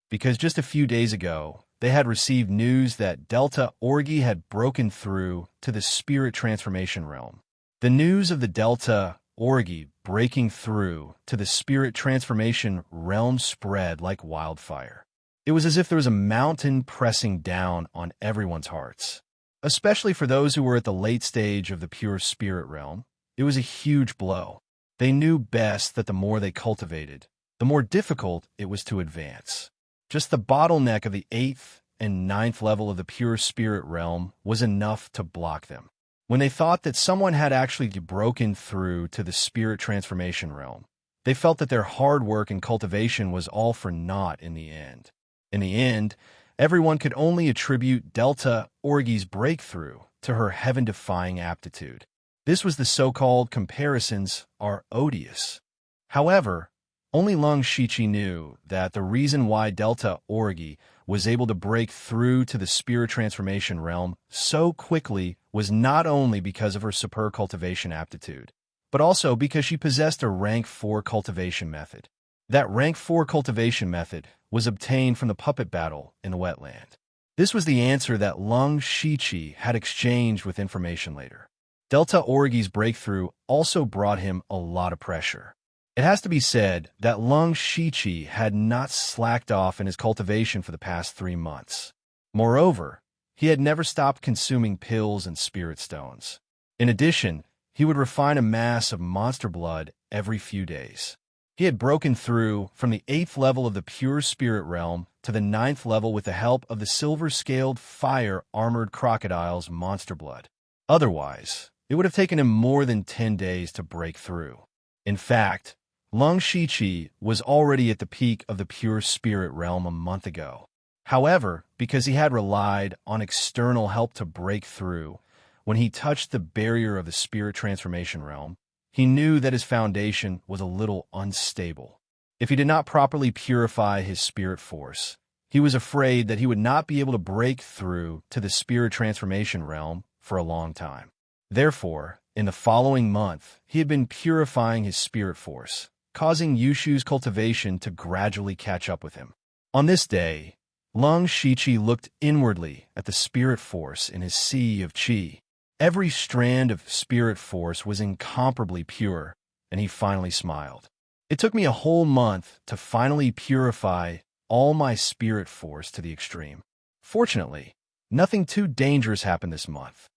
Because just a few days ago, they had received news that Delta Orgi had broken through to the spirit transformation realm. The news of the Delta Orgi breaking through to the spirit transformation realm spread like wildfire. It was as if there was a mountain pressing down on everyone's hearts. Especially for those who were at the late stage of the pure spirit realm, it was a huge blow. They knew best that the more they cultivated, the more difficult it was to advance. Just the bottleneck of the 8th and 9th level of the pure spirit realm was enough to block them. When they thought that someone had actually broken through to the spirit transformation realm, they felt that their hard work and cultivation was all for naught in the end. In the end, everyone could only attribute Delta Orgi's breakthrough to her heaven-defying aptitude. This was the so-called comparisons are odious. However, only Lung Shiqi knew that the reason why Delta Orgi was able to break through to the spirit transformation realm so quickly was not only because of her superb cultivation aptitude, but also because she possessed a rank 4 cultivation method. That rank 4 cultivation method was obtained from the puppet battle in the wetland. This was the answer that Lung Shiqi had exchanged with information later. Delta Orgi's breakthrough also brought him a lot of pressure. It has to be said that Lung Shiqi had not slacked off in his cultivation for the past 3 months. Moreover, he had never stopped consuming pills and spirit stones. In addition, he would refine a mass of monster blood every few days. He had broken through from the 8th level of the pure spirit realm to the 9th level with the help of the silver-scaled fire-armored crocodile's monster blood. Otherwise, it would have taken him more than 10 days to break through. In fact, Lung Shiqi was already at the peak of the pure spirit realm a month ago. However, because he had relied on external help to break through, when he touched the barrier of the spirit transformation realm, he knew that his foundation was a little unstable. If he did not properly purify his spirit force, he was afraid that he would not be able to break through to the spirit transformation realm for a long time. Therefore, in the following month, he had been purifying his spirit force, causing Yushu's cultivation to gradually catch up with him. On this day, Lung Shiqi looked inwardly at the spirit force in his sea of qi. Every strand of spirit force was incomparably pure, and he finally smiled. It took me a whole month to finally purify all my spirit force to the extreme. Fortunately, nothing too dangerous happened this month.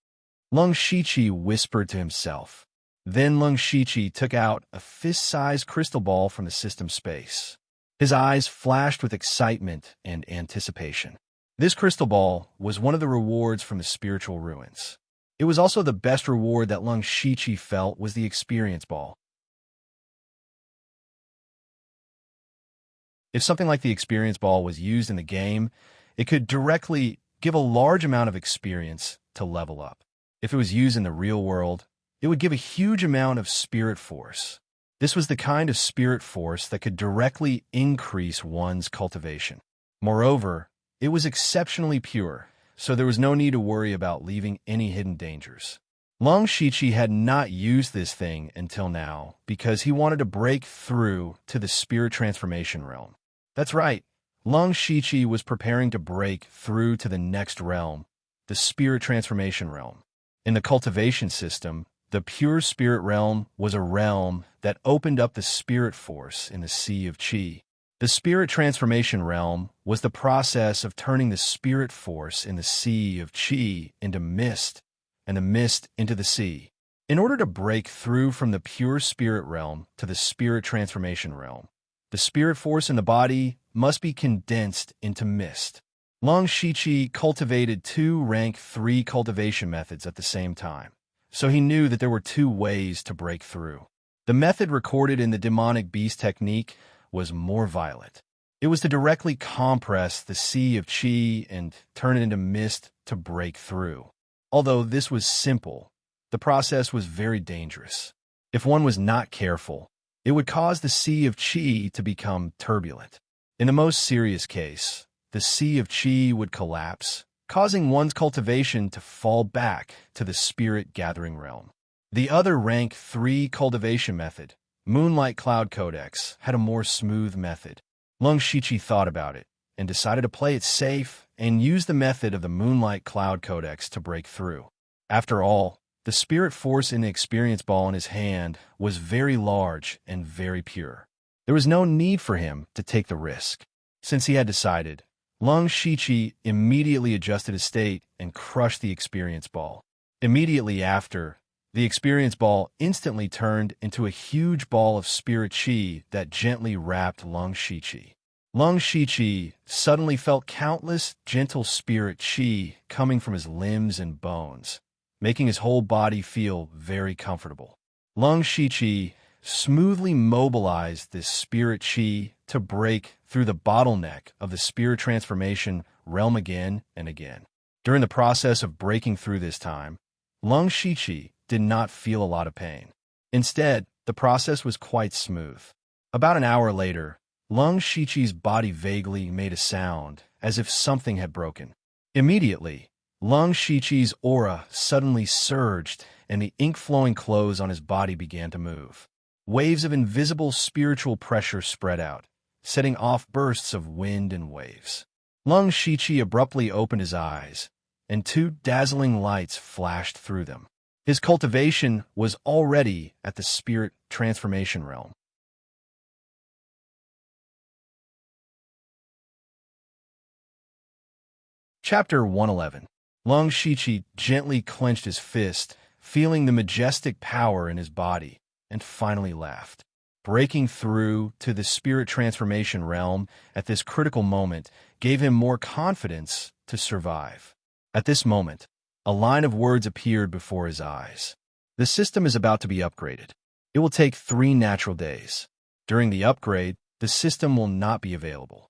Lung Shiqi whispered to himself. Then Lung Shiqi took out a fist-sized crystal ball from the system space. His eyes flashed with excitement and anticipation. This crystal ball was one of the rewards from the spiritual ruins. It was also the best reward that Lung Shiqi felt was the experience ball. If something like the experience ball was used in the game, it could directly give a large amount of experience to level up. If it was used in the real world, it would give a huge amount of spirit force. This was the kind of spirit force that could directly increase one's cultivation. Moreover, it was exceptionally pure, so there was no need to worry about leaving any hidden dangers. Lung Shiqi had not used this thing until now because he wanted to break through to the spirit transformation realm. That's right, Lung Shiqi was preparing to break through to the next realm, the spirit transformation realm. In the cultivation system, the pure spirit realm was a realm that opened up the spirit force in the sea of qi. The spirit transformation realm was the process of turning the spirit force in the sea of qi into mist, and the mist into the sea. In order to break through from the pure spirit realm to the spirit transformation realm, the spirit force in the body must be condensed into mist. Lung Shiqi cultivated 2 rank 3 cultivation methods at the same time, so he knew that there were 2 ways to break through. The method recorded in the demonic beast technique was more violent. It was to directly compress the sea of qi and turn it into mist to break through. Although this was simple, the process was very dangerous. If one was not careful, it would cause the sea of qi to become turbulent. In the most serious case, the sea of qi would collapse, causing one's cultivation to fall back to the spirit gathering realm. The other rank 3 cultivation method, Moonlight Cloud Codex, had a more smooth method. Lung Shiqi thought about it and decided to play it safe and use the method of the Moonlight Cloud Codex to break through. After all, the spirit force in the experience ball in his hand was very large and very pure. There was no need for him to take the risk. Since he had decided, Lung Shiqi immediately adjusted his state and crushed the experience ball. Immediately after, the experience ball instantly turned into a huge ball of spirit qi that gently wrapped Lung Shiqi. Lung Shiqi suddenly felt countless gentle spirit qi coming from his limbs and bones, making his whole body feel very comfortable. Lung Shiqi smoothly mobilized this spirit qi to break through the bottleneck of the spirit transformation realm again and again. During the process of breaking through this time, Lung Shiqi did not feel a lot of pain. Instead, the process was quite smooth. About an hour later, Lung Shiqi's body vaguely made a sound, as if something had broken. Immediately, Lung Shiqi's aura suddenly surged, and the ink-flowing clothes on his body began to move. Waves of invisible spiritual pressure spread out, setting off bursts of wind and waves. Lung Shiqi abruptly opened his eyes, and 2 dazzling lights flashed through them. His cultivation was already at the spirit transformation realm. Chapter 111. Lung Shiqi gently clenched his fist, feeling the majestic power in his body, and finally laughed. Breaking through to the spirit transformation realm at this critical moment gave him more confidence to survive. At this moment, a line of words appeared before his eyes. The system is about to be upgraded. It will take 3 natural days. During the upgrade, the system will not be available.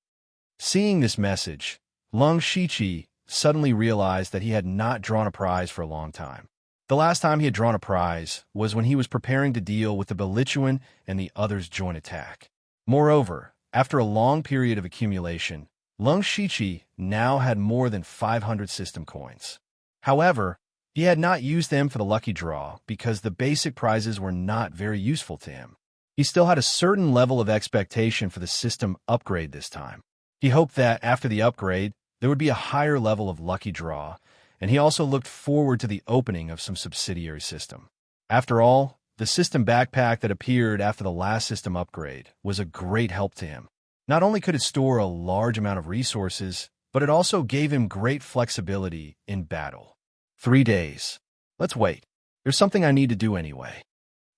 Seeing this message, Lung Shiqi suddenly realized that he had not drawn a prize for a long time. The last time he had drawn a prize was when he was preparing to deal with the Bellichuan and the other's joint attack. Moreover, after a long period of accumulation, Lung Shiqi now had more than 500 system coins. However, he had not used them for the lucky draw because the basic prizes were not very useful to him. He still had a certain level of expectation for the system upgrade this time. He hoped that after the upgrade, there would be a higher level of lucky draw, and he also looked forward to the opening of some subsidiary system. After all, the system backpack that appeared after the last system upgrade was a great help to him. Not only could it store a large amount of resources, but it also gave him great flexibility in battle. 3 days. Let's wait. There's something I need to do anyway.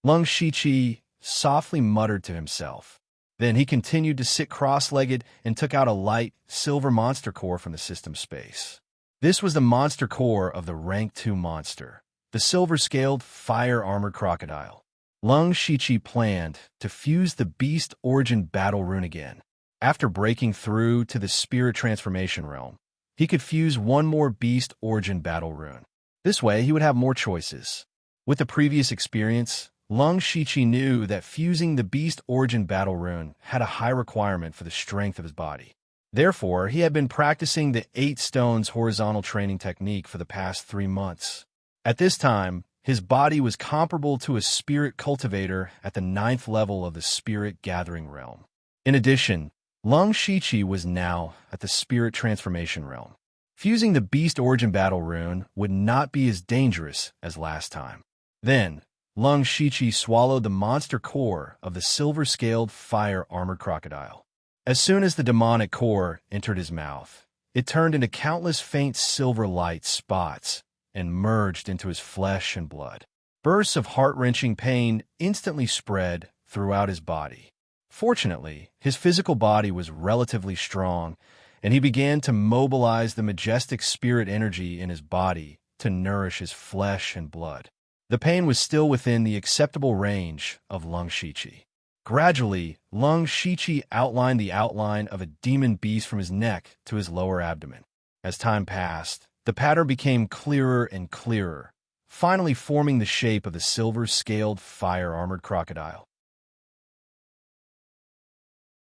Lung Shiqi softly muttered to himself. Then he continued to sit cross-legged and took out a light, silver monster core from the system space. This was the monster core of the Rank 2 monster, the silver-scaled fire-armored crocodile. Lung Shiqi planned to fuse the Beast Origin Battle Rune again. After breaking through to the Spirit Transformation realm, he could fuse one more Beast Origin Battle Rune. This way, he would have more choices. With the previous experience, Lung Shiqi knew that fusing the Beast Origin Battle Rune had a high requirement for the strength of his body. Therefore, he had been practicing the 8 Stones horizontal training technique for the past 3 months. At this time, his body was comparable to a spirit cultivator at the 9th level of the spirit gathering realm. In addition, Lung Shiqi was now at the spirit transformation realm. Fusing the Beast Origin Battle Rune would not be as dangerous as last time. Then, Lung Shiqi swallowed the monster core of the silver-scaled fire-armored crocodile. As soon as the demonic core entered his mouth, it turned into countless faint silver light spots and merged into his flesh and blood. Bursts of heart-wrenching pain instantly spread throughout his body. Fortunately, his physical body was relatively strong, and he began to mobilize the majestic spirit energy in his body to nourish his flesh and blood. The pain was still within the acceptable range of Lung Shiqi. Gradually, Lung Shiqi outlined the outline of a demon beast from his neck to his lower abdomen. As time passed, the pattern became clearer and clearer, finally forming the shape of the silver-scaled fire-armored crocodile.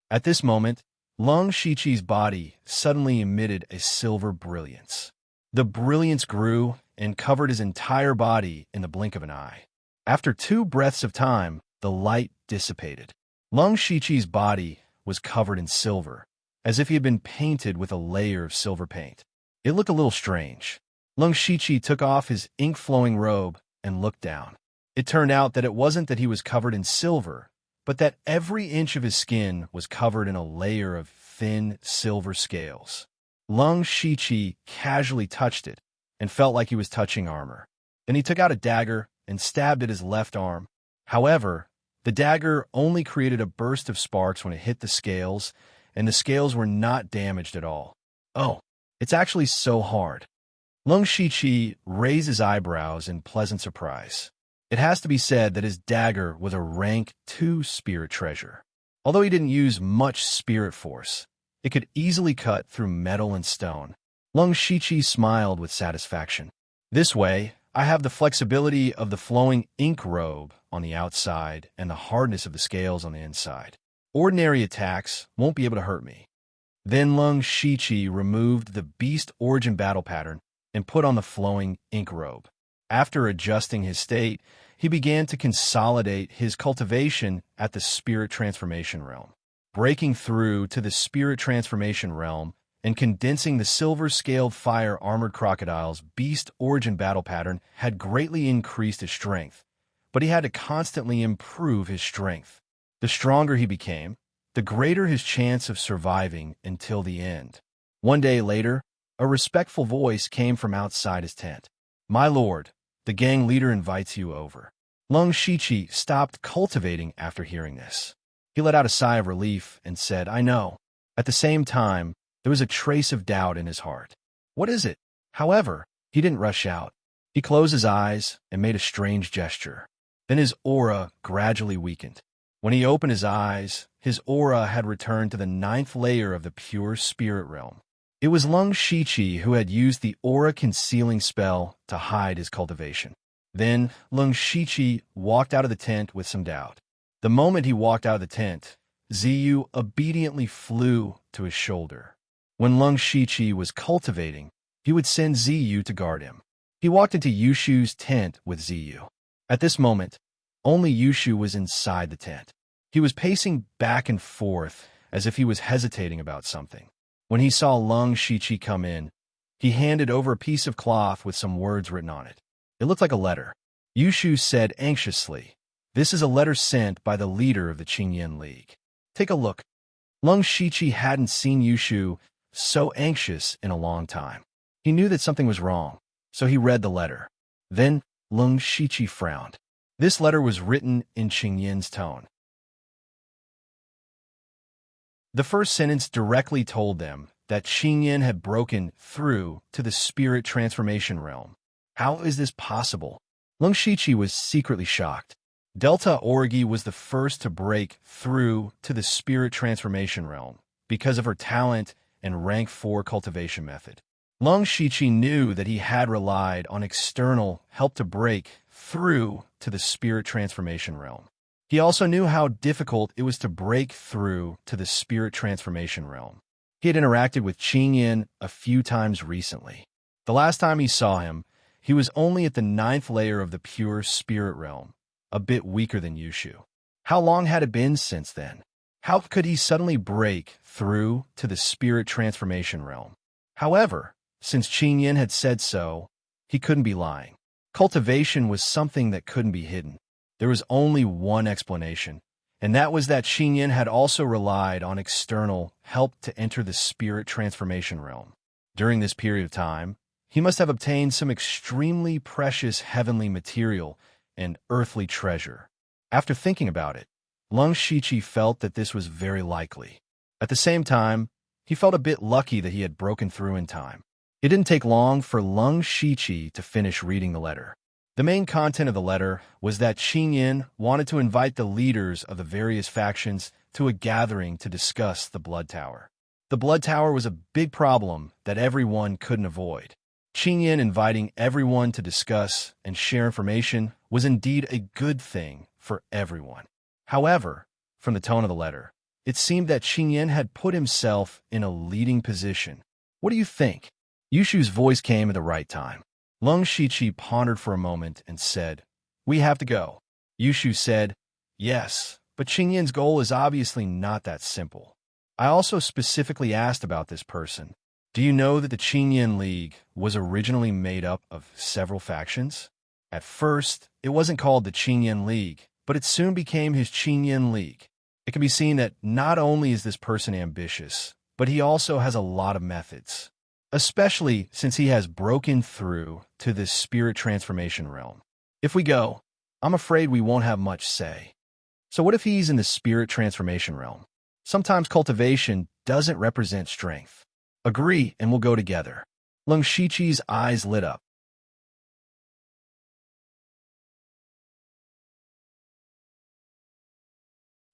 At this moment, Lung Shiqi's body suddenly emitted a silver brilliance. The brilliance grew and covered his entire body in the blink of an eye. After 2 breaths of time, the light dissipated. Lung Shiqi's body was covered in silver, as if he had been painted with a layer of silver paint. It looked a little strange. Lung Shiqi took off his ink-flowing robe and looked down. It turned out that it wasn't that he was covered in silver, but that every inch of his skin was covered in a layer of thin silver scales. Lung Shiqi casually touched it and felt like he was touching armor. Then he took out a dagger and stabbed at his left arm. However, the dagger only created a burst of sparks when it hit the scales, and the scales were not damaged at all. Oh, it's actually so hard. Lung Shiqi raised his eyebrows in pleasant surprise. It has to be said that his dagger was a rank 2 spirit treasure. Although he didn't use much spirit force, it could easily cut through metal and stone. Lung Shiqi smiled with satisfaction. This way, I have the flexibility of the flowing ink robe on the outside and the hardness of the scales on the inside. Ordinary attacks won't be able to hurt me. Then Lung Shiqi removed the Beast Origin battle pattern and put on the flowing ink robe. After adjusting his state, he began to consolidate his cultivation at the Spirit Transformation Realm. Breaking through to the Spirit Transformation Realm and condensing the silver-scaled fire-armored crocodile's Beast Origin battle pattern had greatly increased his strength, but he had to constantly improve his strength. The stronger he became, the greater his chance of surviving until the end. One day later, a respectful voice came from outside his tent. "My lord, the gang leader invites you over." Lung Shiqi stopped cultivating after hearing this. He let out a sigh of relief and said, "I know." At the same time, there was a trace of doubt in his heart. "What is it?" However, he didn't rush out. He closed his eyes and made a strange gesture. Then his aura gradually weakened. When he opened his eyes, his aura had returned to the 9th layer of the pure spirit realm. It was Lung Shiqi who had used the aura concealing spell to hide his cultivation. Then Lung Shiqi walked out of the tent with some doubt. The moment he walked out of the tent, Ziyu obediently flew to his shoulder. When Lung Shiqi was cultivating, he would send Ziyu to guard him. He walked into Yushu's tent with Ziyu. At this moment, only Yushu was inside the tent. He was pacing back and forth as if he was hesitating about something. When he saw Lung Shiqi come in, he handed over a piece of cloth with some words written on it. It looked like a letter. Yushu said anxiously, "This is a letter sent by the leader of the Qingyan League. Take a look." Lung Shiqi hadn't seen Yushu so anxious in a long time. He knew that something was wrong, so he read the letter. Then Lung Shiqi frowned. This letter was written in Qingyan's tone. The first sentence directly told them that Qingyan had broken through to the spirit transformation realm. How is this possible? Lung Shiqi was secretly shocked. Delta Orgi was the first to break through to the spirit transformation realm because of her talent and rank 4 cultivation method. Lung Shiqi knew that he had relied on external help to break through to the spirit transformation realm. He also knew how difficult it was to break through to the spirit transformation realm. He had interacted with Qingyan a few times recently. The last time he saw him, he was only at the 9th layer of the pure spirit realm, a bit weaker than Yushu. How long had it been since then? How could he suddenly break through to the spirit transformation realm? However, since Qingyan had said so, he couldn't be lying. Cultivation was something that couldn't be hidden. There was only one explanation, and that was that Qingyan had also relied on external help to enter the spirit transformation realm. During this period of time, he must have obtained some extremely precious heavenly material and earthly treasure. After thinking about it, Lung Shiqi felt that this was very likely. At the same time, he felt a bit lucky that he had broken through in time. It didn't take long for Lung Shiqi to finish reading the letter. The main content of the letter was that Qingyan wanted to invite the leaders of the various factions to a gathering to discuss the Blood Tower. The Blood Tower was a big problem that everyone couldn't avoid. Qin Yin inviting everyone to discuss and share information was indeed a good thing for everyone. However, from the tone of the letter, it seemed that Qin Yin had put himself in a leading position. What do you think? Yushu's voice came at the right time. Lung Shiqi pondered for a moment and said, "We have to go." Yushu said, "Yes, but Qin Yin's goal is obviously not that simple. I also specifically asked about this person. Do you know that the Qin Yin League was originally made up of several factions? At first, it wasn't called the Qin Yin League, but it soon became his Qin Yin League. It can be seen that not only is this person ambitious, but he also has a lot of methods, especially since he has broken through to this spirit transformation realm. If we go, I'm afraid we won't have much say. So what if he's in the spirit transformation realm? Sometimes cultivation doesn't represent strength. Agree, and we'll go together." Lung Shiqi's eyes lit up.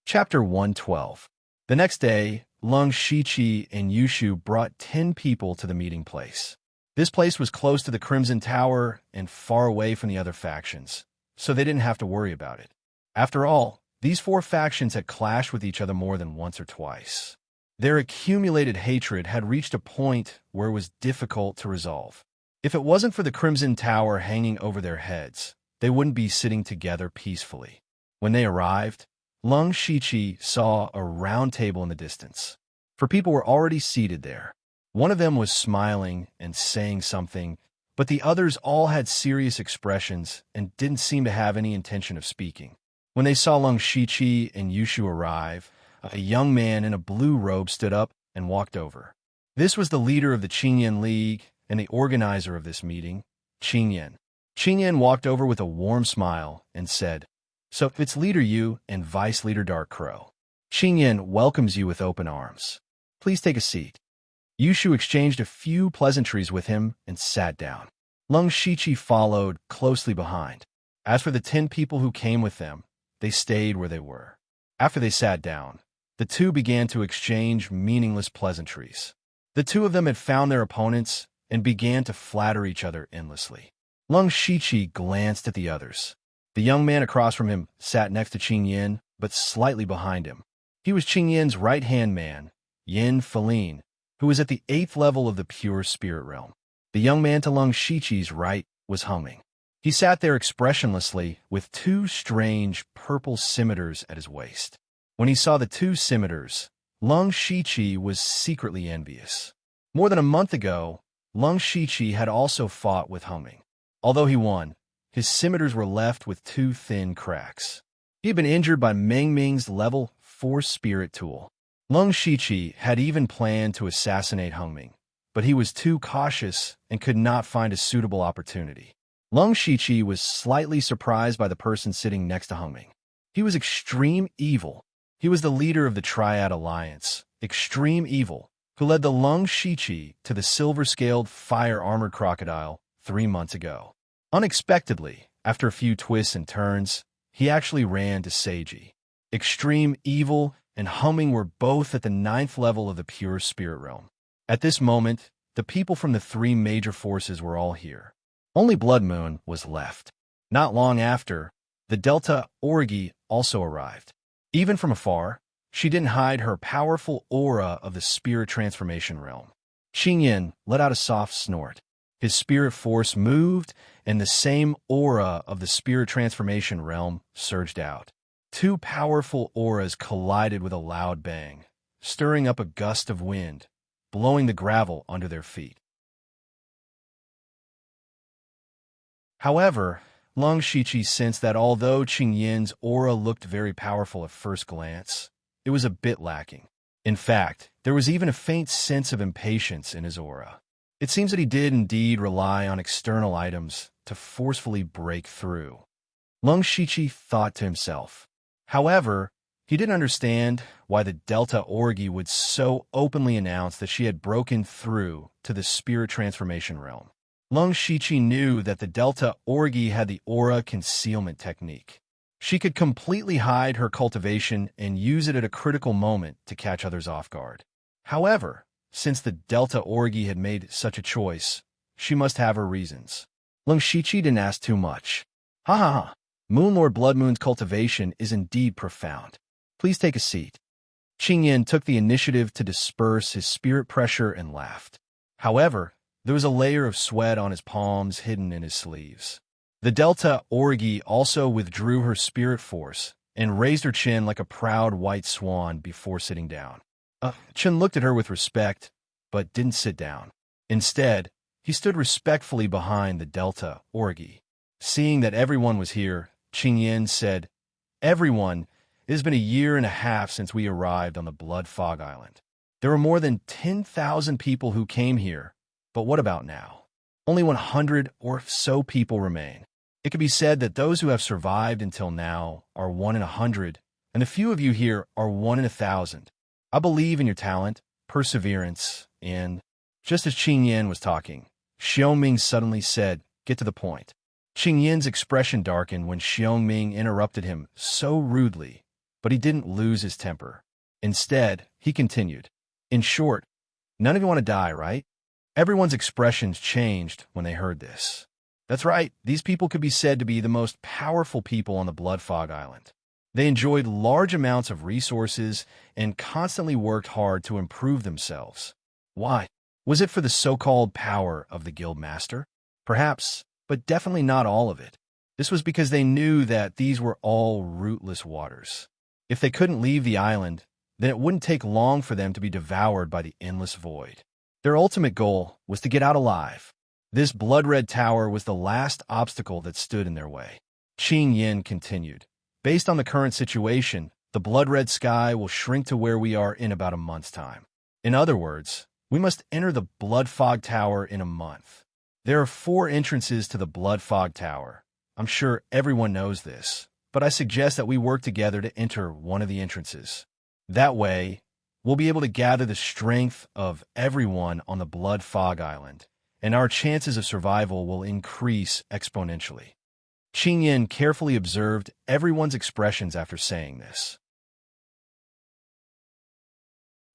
Chapter 112. The next day, Lung Shiqi and Yushu brought 10 people to the meeting place. This place was close to the Crimson Tower and far away from the other factions, so they didn't have to worry about it. After all, these 4 factions had clashed with each other more than once or twice. Their accumulated hatred had reached a point where it was difficult to resolve. If it wasn't for the Crimson Tower hanging over their heads, they wouldn't be sitting together peacefully. When they arrived, Lung Shiqi saw a round table in the distance. 4 people were already seated there. One of them was smiling and saying something, but the others all had serious expressions and didn't seem to have any intention of speaking. When they saw Lung Shiqi and Yushu arrive, a young man in a blue robe stood up and walked over. This was the leader of the Qin Yin League and the organizer of this meeting, Qin Yin. Qin Yin walked over with a warm smile and said, "So it's Leader Yu and Vice Leader Dark Crow. Qin Yin welcomes you with open arms. Please take a seat." Yushu exchanged a few pleasantries with him and sat down. Lung Shiqi followed closely behind. As for the 10 people who came with them, they stayed where they were. After they sat down, the 2 began to exchange meaningless pleasantries. The 2 of them had found their opponents and began to flatter each other endlessly. Lung Shiqi glanced at the others. The young man across from him sat next to Qin Yin, but slightly behind him. He was Qin Yin's right-hand man, Yin Feline, who was at the 8th level of the pure spirit realm. The young man to Lung Shiqi's right was humming. He sat there expressionlessly with 2 strange purple scimitars at his waist. When he saw the 2 scimitars, Lung Shiqi was secretly envious. More than a month ago, Lung Shiqi had also fought with humming. Although he won, his scimitars were left with 2 thin cracks. He had been injured by Meng Ming's level 4 spirit tool. Lung Shiqi had even planned to assassinate Hengming, but he was too cautious and could not find a suitable opportunity. Lung Shiqi was slightly surprised by the person sitting next to Hengming. He was extreme evil. He was the leader of the Triad Alliance, Extreme Evil, who led the Lung Shiqi to the silver-scaled fire-armored crocodile 3 months ago. Unexpectedly, after a few twists and turns, he actually ran to Seiji. Extreme Evil and Hengming were both at the 9th level of the pure spirit realm. At this moment, the people from the 3 major forces were all here. Only Blood Moon was left. Not long after, the Delta Orgi also arrived. Even from afar, she didn't hide her powerful aura of the spirit transformation realm. Qin Yin let out a soft snort. His spirit force moved, and the same aura of the spirit transformation realm surged out. 2 powerful auras collided with a loud bang, stirring up a gust of wind, blowing the gravel under their feet. However, Lung Shiqi sensed that although Qin Yin's aura looked very powerful at first glance, it was a bit lacking. In fact, there was even a faint sense of impatience in his aura. It seems that he did indeed rely on external items to forcefully break through. Lung Shiqi thought to himself. However, he didn't understand why the Delta Orgi would so openly announce that she had broken through to the spirit transformation realm. Lung Shiqi knew that the Delta Orgi had the aura concealment technique. She could completely hide her cultivation and use it at a critical moment to catch others off guard. However, since the Delta Orgi had made such a choice, she must have her reasons. Lung Shiqi didn't ask too much. Ha ha ha. Moon Lord Blood Moon's cultivation is indeed profound. Please take a seat. Qing Yin took the initiative to disperse his spirit pressure and laughed. However, there was a layer of sweat on his palms hidden in his sleeves. The Delta Orgi also withdrew her spirit force and raised her chin like a proud white swan before sitting down. Chen looked at her with respect, but didn't sit down. Instead, he stood respectfully behind the Delta Orgi. Seeing that everyone was here, Qing Yin said, "Everyone, it has been a year and a half since we arrived on the Blood Fog Island. There were more than 10,000 people who came here, but what about now? Only 100 or so people remain. It could be said that those who have survived until now are 1 in 100, and the few of you here are 1 in 1,000. I believe in your talent, perseverance, and..." Just as Qing Yin was talking, Xiaoming suddenly said, "Get to the point." Qing Yin's expression darkened when Xiaoming interrupted him so rudely, but he didn't lose his temper. Instead, he continued, "In short, none of you want to die, right?" Everyone's expressions changed when they heard this. That's right, these people could be said to be the most powerful people on the Blood Fog Island. They enjoyed large amounts of resources and constantly worked hard to improve themselves. Why? Was it for the so-called power of the guild master? Perhaps, but definitely not all of it. This was because they knew that these were all rootless waters. If they couldn't leave the island, then it wouldn't take long for them to be devoured by the endless void. Their ultimate goal was to get out alive. This blood-red tower was the last obstacle that stood in their way. Qing Yin continued, "Based on the current situation, the blood-red sky will shrink to where we are in about a month's time. In other words, we must enter the Blood Fog Tower in a month. There are 4 entrances to the Blood Fog Tower. I'm sure everyone knows this, but I suggest that we work together to enter one of the entrances. That way, we'll be able to gather the strength of everyone on the Blood Fog Island, and our chances of survival will increase exponentially." Qing Yin carefully observed everyone's expressions after saying this.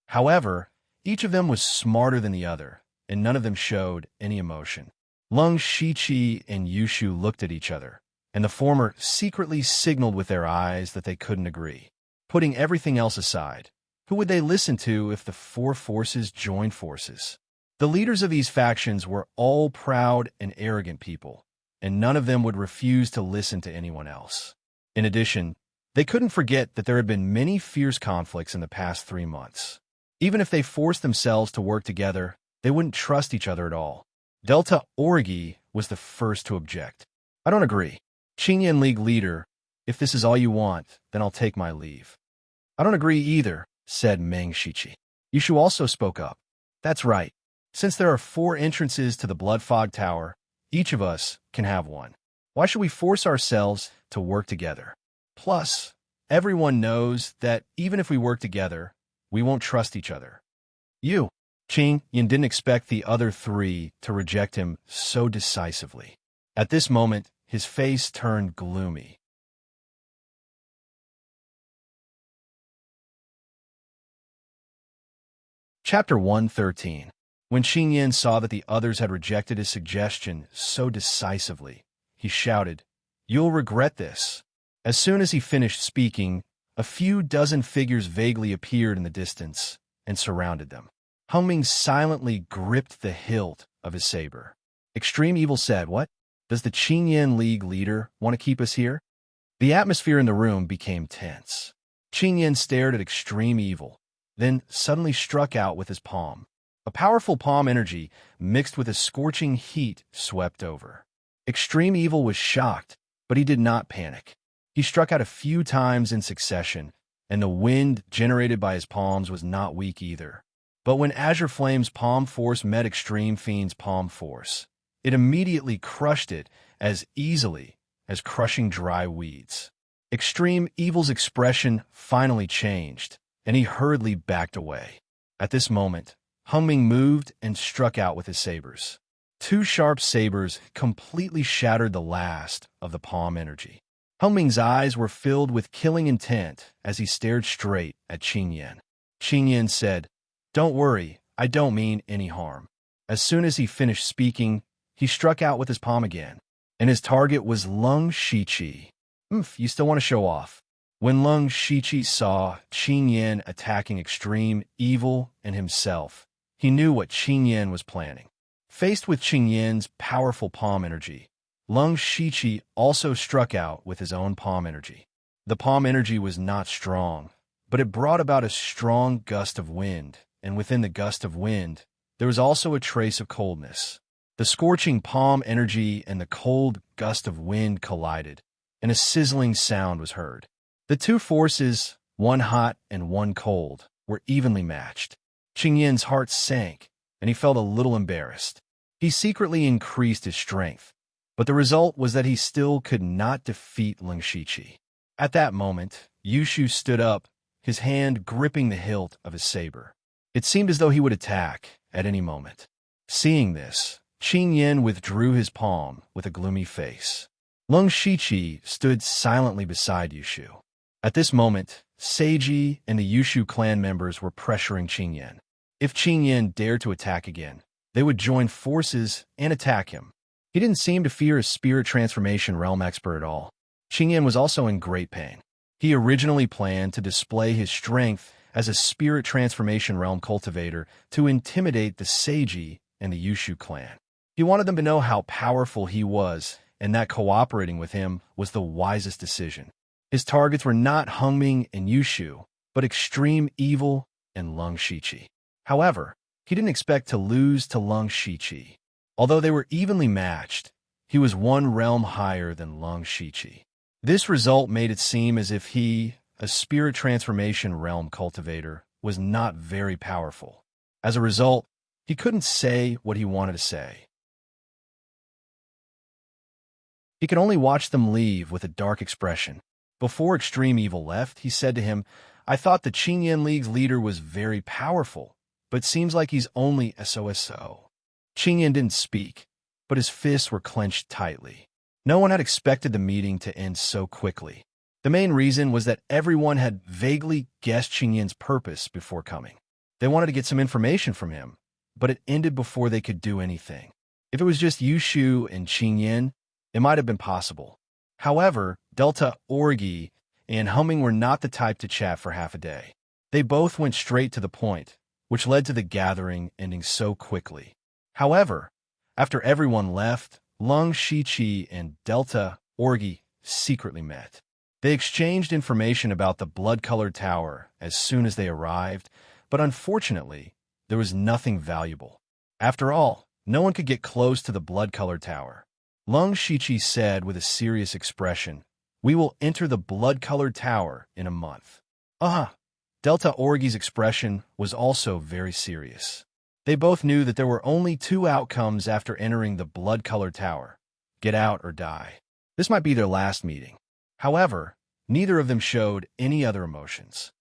However, each of them was smarter than the other, and none of them showed any emotion. Lung Shiqi and Yushu looked at each other, and the former secretly signaled with their eyes that they couldn't agree. Putting everything else aside, who would they listen to if the 4 forces joined forces? The leaders of these factions were all proud and arrogant people, and none of them would refuse to listen to anyone else. In addition, they couldn't forget that there had been many fierce conflicts in the past 3 months. Even if they forced themselves to work together, they wouldn't trust each other at all. Delta Orgi was the first to object. "I don't agree. Qing Yin League leader, if this is all you want, then I'll take my leave." "I don't agree either," said Meng Shiqi. Yushu also spoke up. "That's right. Since there are 4 entrances to the Blood Fog Tower, each of us can have one. Why should we force ourselves to work together? Plus, everyone knows that even if we work together, we won't trust each other." Qing Yin didn't expect the other 3 to reject him so decisively. At this moment, his face turned gloomy. Chapter 113. When Qing Yin saw that the others had rejected his suggestion so decisively, he shouted, "You'll regret this." As soon as he finished speaking, a few dozen figures vaguely appeared in the distance and surrounded them. Hongming silently gripped the hilt of his saber. Extreme Evil said, "What? Does the Qing Yin League leader want to keep us here?" The atmosphere in the room became tense. Qing Yin stared at Extreme Evil, then suddenly struck out with his palm. A powerful palm energy mixed with a scorching heat swept over. Extreme Evil was shocked, but he did not panic. He struck out a few times in succession, and the wind generated by his palms was not weak either. But when Azure Flame's palm force met Extreme Fiend's palm force, it immediately crushed it as easily as crushing dry weeds. Extreme Evil's expression finally changed, and he hurriedly backed away. At this moment, Hongming moved and struck out with his sabers. 2 sharp sabers completely shattered the last of the palm energy. Hongming's eyes were filled with killing intent as he stared straight at Qing Yin. Qing Yin said, "Don't worry, I don't mean any harm." As soon as he finished speaking, he struck out with his palm again, and his target was Lung Shiqi. You still want to show off. When Lung Shiqi saw Qing Yan attacking extreme evil and himself, he knew what Qing Yan was planning. Faced with Qing Yan's powerful palm energy, Lung Shiqi also struck out with his own palm energy. The palm energy was not strong, but it brought about a strong gust of wind, and within the gust of wind, there was also a trace of coldness. The scorching palm energy and the cold gust of wind collided, and a sizzling sound was heard. The two forces, one hot and one cold, were evenly matched. Qing Yan's heart sank, and he felt a little embarrassed. He secretly increased his strength, but the result was that he still could not defeat Lung Shiqi. At that moment, Yushu stood up, his hand gripping the hilt of his saber. It seemed as though he would attack at any moment. Seeing this, Qing Yan withdrew his palm with a gloomy face. Lung Shiqi stood silently beside Yushu. At this moment, Seiji and the Yushu clan members were pressuring Qing Yan. If Qing Yan dared to attack again, they would join forces and attack him. He didn't seem to fear a spirit transformation realm expert at all. Qing Yan was also in great pain. He originally planned to display his strength as a spirit transformation realm cultivator to intimidate the Seiji and the Yushu clan. He wanted them to know how powerful he was and that cooperating with him was the wisest decision. His targets were not Hongming and Yushu, but extreme evil and Lung Shiqi. However, he didn't expect to lose to Lung Shiqi. Although they were evenly matched, he was one realm higher than Lung Shiqi. This result made it seem as if he, a spirit transformation realm cultivator, was not very powerful. As a result, he couldn't say what he wanted to say. He could only watch them leave with a dark expression. Before Extreme Evil left, he said to him, "I thought the Qing Yan League's leader was very powerful, but seems like he's only SOSO." Qing Yan didn't speak, but his fists were clenched tightly. No one had expected the meeting to end so quickly. The main reason was that everyone had vaguely guessed Qing Yan's purpose before coming. They wanted to get some information from him, but it ended before they could do anything. If it was just Yushu and Qing Yan, it might have been possible. However, Delta Orgi and Humming were not the type to chat for half a day. They both went straight to the point, which led to the gathering ending so quickly. However, after everyone left, Lung Shiqi and Delta Orgi secretly met. They exchanged information about the blood-colored tower as soon as they arrived, but unfortunately, there was nothing valuable. After all, no one could get close to the blood-colored tower. Lung Shiqi said with a serious expression, "We will enter the blood-colored tower in a month." Delta Orgi's expression was also very serious. They both knew that there were only two outcomes after entering the blood-colored tower: get out or die. This might be their last meeting. However, neither of them showed any other emotions.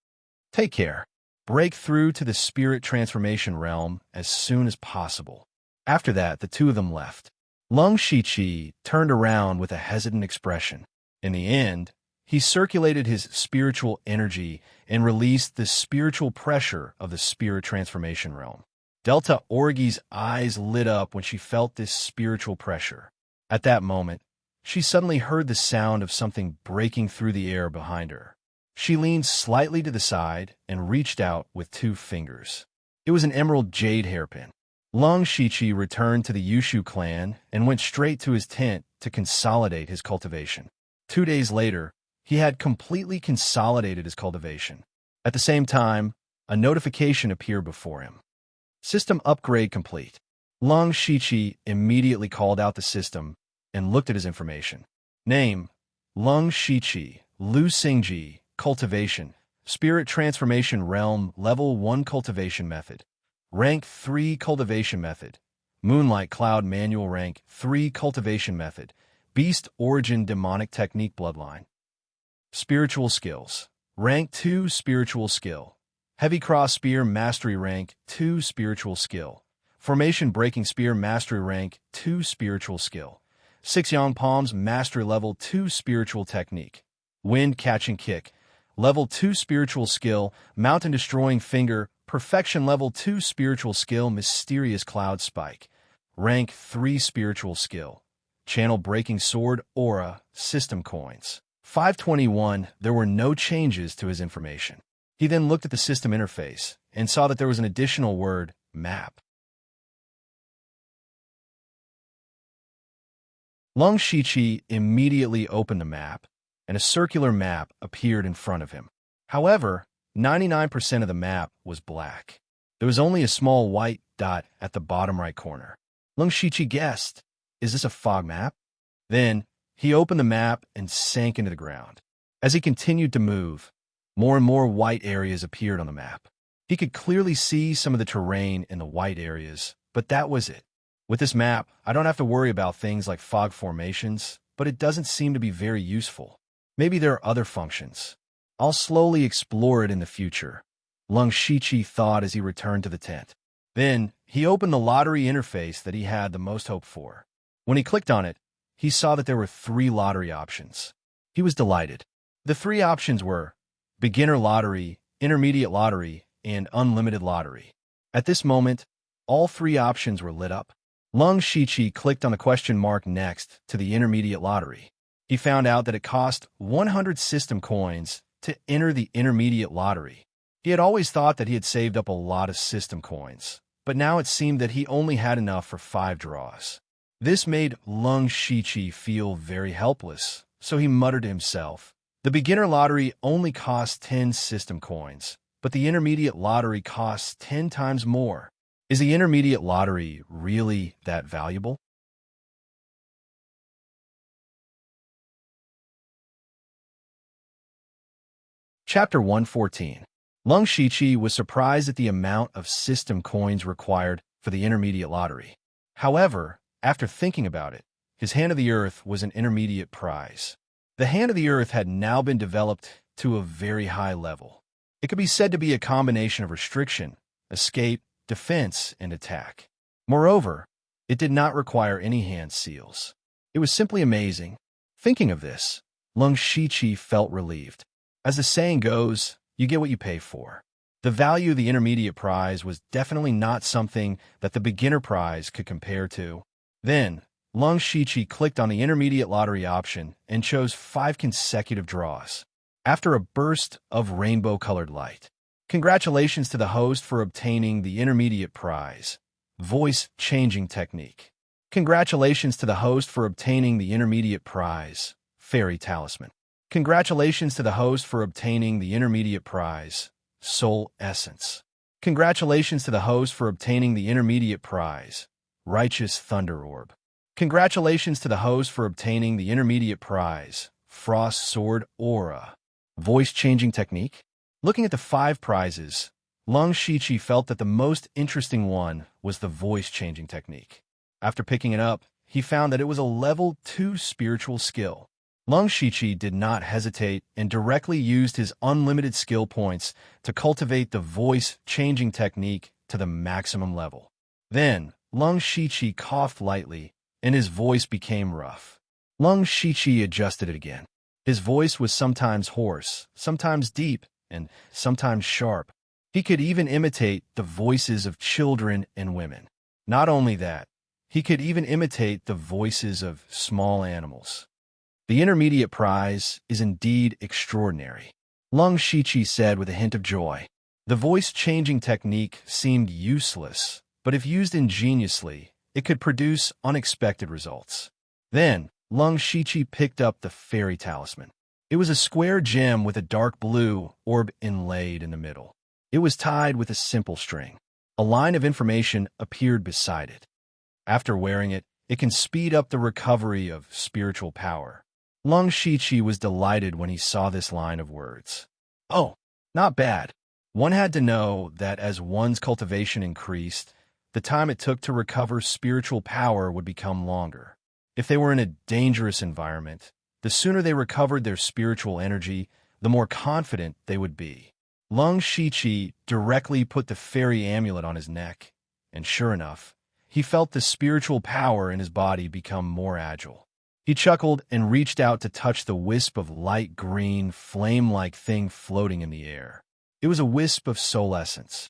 Take care. Break through to the spirit transformation realm as soon as possible. After that, the two of them left. Lung Shiqi turned around with a hesitant expression. In the end, he circulated his spiritual energy and released the spiritual pressure of the spirit transformation realm. Delta Orgi's eyes lit up when she felt this spiritual pressure. At that moment, she suddenly heard the sound of something breaking through the air behind her. She leaned slightly to the side and reached out with 2 fingers. It was an emerald jade hairpin. Lung Shiqi returned to the Yushu clan and went straight to his tent to consolidate his cultivation. 2 days later, he had completely consolidated his cultivation. At the same time, a notification appeared before him. System upgrade complete. Lung Shiqi immediately called out the system and looked at his information. Name: Lung Shiqi, Lu Xingji, Cultivation, Spirit Transformation Realm, Level 1 Cultivation Method. Rank 3 Cultivation Method. Moonlight Cloud Manual Rank 3 Cultivation Method. Beast Origin Demonic Technique Bloodline. Spiritual Skills. Rank 2 Spiritual Skill. Heavy Cross Spear Mastery Rank 2 Spiritual Skill. Formation Breaking Spear Mastery Rank 2 Spiritual Skill. 6 Yang Palms Mastery Level 2 Spiritual Technique. Wind Catching Kick. Level 2 Spiritual Skill. Mountain Destroying Finger. Perfection Level 2 Spiritual Skill Mysterious Cloud Spike. rank 3 spiritual skill, channel breaking sword, aura, system coins. 521, there were no changes to his information. He then looked at the system interface and saw that there was an additional word, map. Lung Shiqi immediately opened the map, and a circular map appeared in front of him. However, 99% of the map was black. There was only a small white dot at the bottom right corner. Lung Shiqi guessed, is this a fog map? Then, he opened the map and sank into the ground. As he continued to move, more and more white areas appeared on the map. He could clearly see some of the terrain in the white areas, but that was it. With this map, I don't have to worry about things like fog formations, but it doesn't seem to be very useful. Maybe there are other functions. I'll slowly explore it in the future, Lung Shiqi thought as he returned to the tent. Then, he opened the lottery interface that he had the most hope for. When he clicked on it, he saw that there were 3 lottery options. He was delighted. The 3 options were beginner lottery, intermediate lottery, and unlimited lottery. At this moment, all 3 options were lit up. Lung Shiqi clicked on the question mark next to the intermediate lottery. He found out that it cost 100 system coins to enter the intermediate lottery. He had always thought that he had saved up a lot of system coins, but now it seemed that he only had enough for 5 draws. This made Lung Shiqi feel very helpless, so he muttered to himself, the beginner lottery only costs 10 system coins, but the intermediate lottery costs 10 times more. Is the intermediate lottery really that valuable? Chapter 114. Lung Shiqi was surprised at the amount of system coins required for the intermediate lottery. However, after thinking about it, his Hand of the Earth was an intermediate prize. The Hand of the Earth had now been developed to a very high level. It could be said to be a combination of restriction, escape, defense, and attack. Moreover, it did not require any hand seals. It was simply amazing. Thinking of this, Lung Shiqi felt relieved. As the saying goes, you get what you pay for. The value of the intermediate prize was definitely not something that the beginner prize could compare to. Then, Lung Shiqi clicked on the intermediate lottery option and chose 5 consecutive draws. After a burst of rainbow-colored light, congratulations to the host for obtaining the intermediate prize. Voice changing technique. Congratulations to the host for obtaining the intermediate prize. Fairy talisman. Congratulations to the host for obtaining the intermediate prize. Soul essence. Congratulations to the host for obtaining the intermediate prize. Righteous thunder orb. Congratulations to the host for obtaining the intermediate prize. Frost sword aura. Voice changing technique. Looking at the 5 prizes, Lung Shiqi felt that the most interesting one was the voice-changing technique. After picking it up, he found that it was a level 2 spiritual skill. Lung Shiqi did not hesitate and directly used his unlimited skill points to cultivate the voice-changing technique to the maximum level. Then, Lung Shiqi coughed lightly, and his voice became rough. Lung Shiqi adjusted it again. His voice was sometimes hoarse, sometimes deep, and sometimes sharp. He could even imitate the voices of children and women. Not only that, he could even imitate the voices of small animals. The intermediate prize is indeed extraordinary, Lung Shiqi said with a hint of joy. The voice-changing technique seemed useless, but if used ingeniously, it could produce unexpected results. Then, Lung Shiqi picked up the fairy talisman. It was a square gem with a dark blue orb inlaid in the middle. It was tied with a simple string. A line of information appeared beside it. After wearing it, it can speed up the recovery of spiritual power. Lung Shiqi was delighted when he saw this line of words. Oh, not bad. One had to know that as one's cultivation increased, the time it took to recover spiritual power would become longer. If they were in a dangerous environment, the sooner they recovered their spiritual energy, the more confident they would be. Lung Shiqi directly put the fairy amulet on his neck, and sure enough, he felt the spiritual power in his body become more agile. He chuckled and reached out to touch the wisp of light green, flame-like thing floating in the air. It was a wisp of soul essence.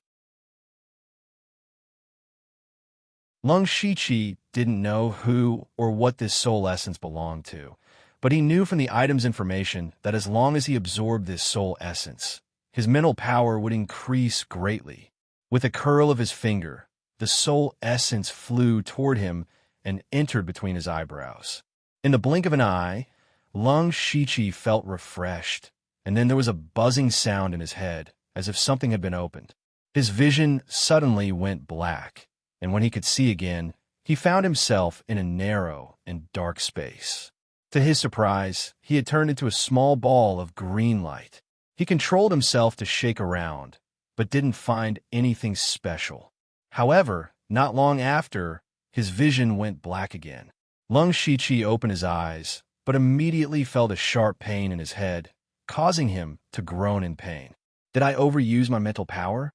Lung Shiqi didn't know who or what this soul essence belonged to, but he knew from the item's information that as long as he absorbed this soul essence, his mental power would increase greatly. With a curl of his finger, the soul essence flew toward him and entered between his eyebrows. In the blink of an eye, Lung Shiqi felt refreshed, and then there was a buzzing sound in his head, as if something had been opened. His vision suddenly went black, and when he could see again, he found himself in a narrow and dark space. To his surprise, he had turned into a small ball of green light. He controlled himself to shake around, but didn't find anything special. However, not long after, his vision went black again. Lung Shiqi opened his eyes, but immediately felt a sharp pain in his head, causing him to groan in pain. Did I overuse my mental power?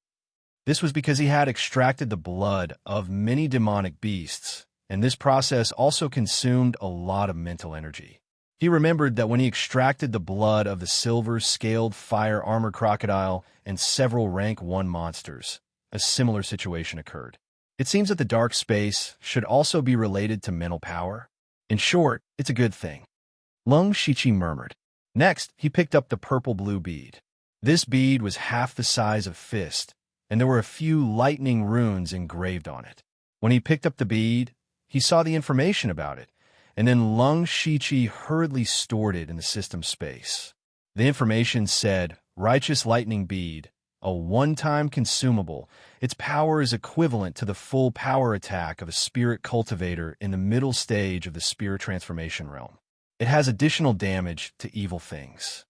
This was because he had extracted the blood of many demonic beasts, and this process also consumed a lot of mental energy. He remembered that when he extracted the blood of the silver-scaled fire armor crocodile and several rank 1 monsters, a similar situation occurred. It seems that the dark space should also be related to mental power. In short, it's a good thing. Lung Shiqi murmured. Next, he picked up the purple-blue bead. This bead was half the size of fist, and there were a few lightning runes engraved on it. When he picked up the bead, he saw the information about it, and then Lung Shiqi hurriedly stored it in the system space. The information said, Righteous Lightning Bead, a one-time consumable. Its power is equivalent to the full power attack of a spirit cultivator in the middle stage of the spirit transformation realm. It has additional damage to evil things.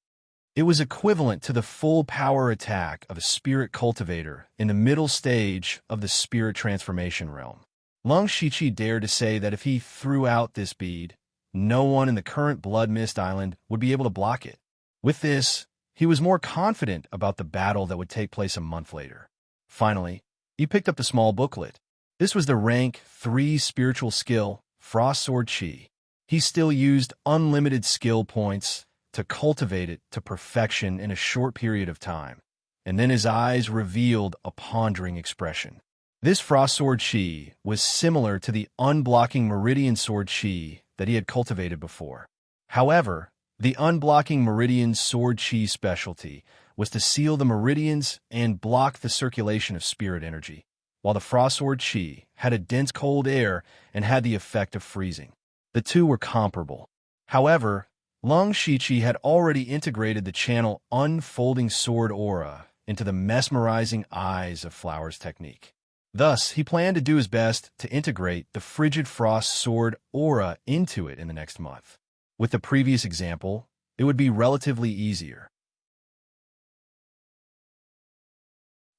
It was equivalent to the full power attack of a spirit cultivator in the middle stage of the spirit transformation realm. Lung Shiqi dared to say that if he threw out this bead, no one in the current Blood Mist Island would be able to block it. With this, he was more confident about the battle that would take place a month later. Finally, he picked up the small booklet. This was the rank 3 spiritual skill, Frost Sword Chi. He still used unlimited skill points to cultivate it to perfection in a short period of time, and then his eyes revealed a pondering expression. This Frost Sword Chi was similar to the unblocking Meridian Sword Chi that he had cultivated before. However, the unblocking Meridian Sword Chi specialty was to seal the meridians and block the circulation of spirit energy, while the Frost Sword Chi had a dense cold air and had the effect of freezing. The two were comparable. However, Lung Shiqi had already integrated the channel Unfolding Sword Aura into the mesmerizing Eyes of Flowers technique. Thus, he planned to do his best to integrate the Frigid Frost Sword Aura into it in the next month. With the previous example, it would be relatively easier.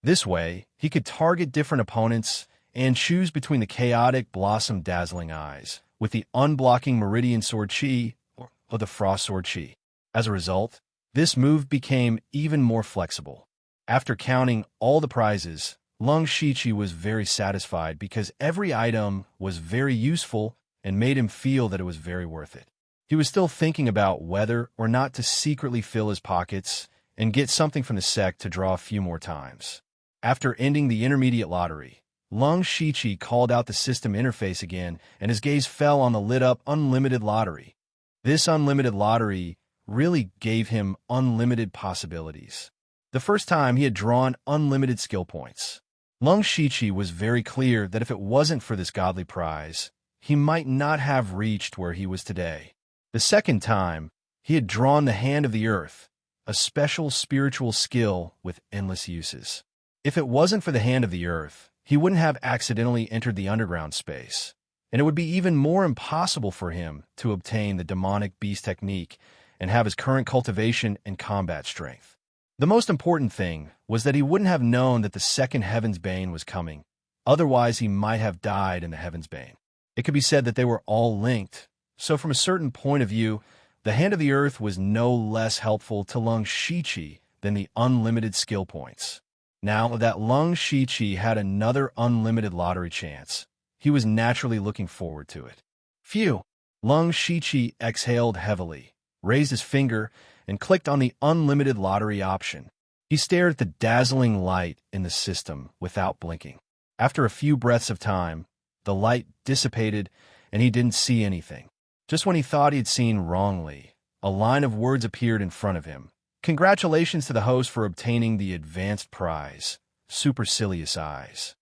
This way, he could target different opponents and choose between the Chaotic Blossom Dazzling Eyes with the Unblocking Meridian Sword Chi or the Frost Sword Chi. As a result, this move became even more flexible. After counting all the prizes, Lung Shiqi was very satisfied because every item was very useful and made him feel that it was very worth it. He was still thinking about whether or not to secretly fill his pockets and get something from the sect to draw a few more times. After ending the intermediate lottery, Lung Shiqi called out the system interface again, and his gaze fell on the lit-up Unlimited Lottery. This Unlimited Lottery really gave him unlimited possibilities. The first time he had drawn unlimited skill points. Lung Shiqi was very clear that if it wasn't for this godly prize, he might not have reached where he was today. The second time, he had drawn the Hand of the Earth, a special spiritual skill with endless uses. If it wasn't for the Hand of the Earth, he wouldn't have accidentally entered the underground space, and it would be even more impossible for him to obtain the demonic beast technique and have his current cultivation and combat strength. The most important thing was that he wouldn't have known that the second Heaven's Bane was coming. Otherwise, he might have died in the Heaven's Bane. It could be said that they were all linked, so from a certain point of view, the Hand of the Earth was no less helpful to Lung Shiqi than the unlimited skill points. Now that Lung Shiqi had another unlimited lottery chance, he was naturally looking forward to it. Phew! Lung Shiqi exhaled heavily, raised his finger, and clicked on the unlimited lottery option. He stared at the dazzling light in the system without blinking. After a few breaths of time, the light dissipated, and he didn't see anything. Just when he thought he had seen wrongly, a line of words appeared in front of him. Congratulations to the host for obtaining the advanced prize, Supercilious Eyes.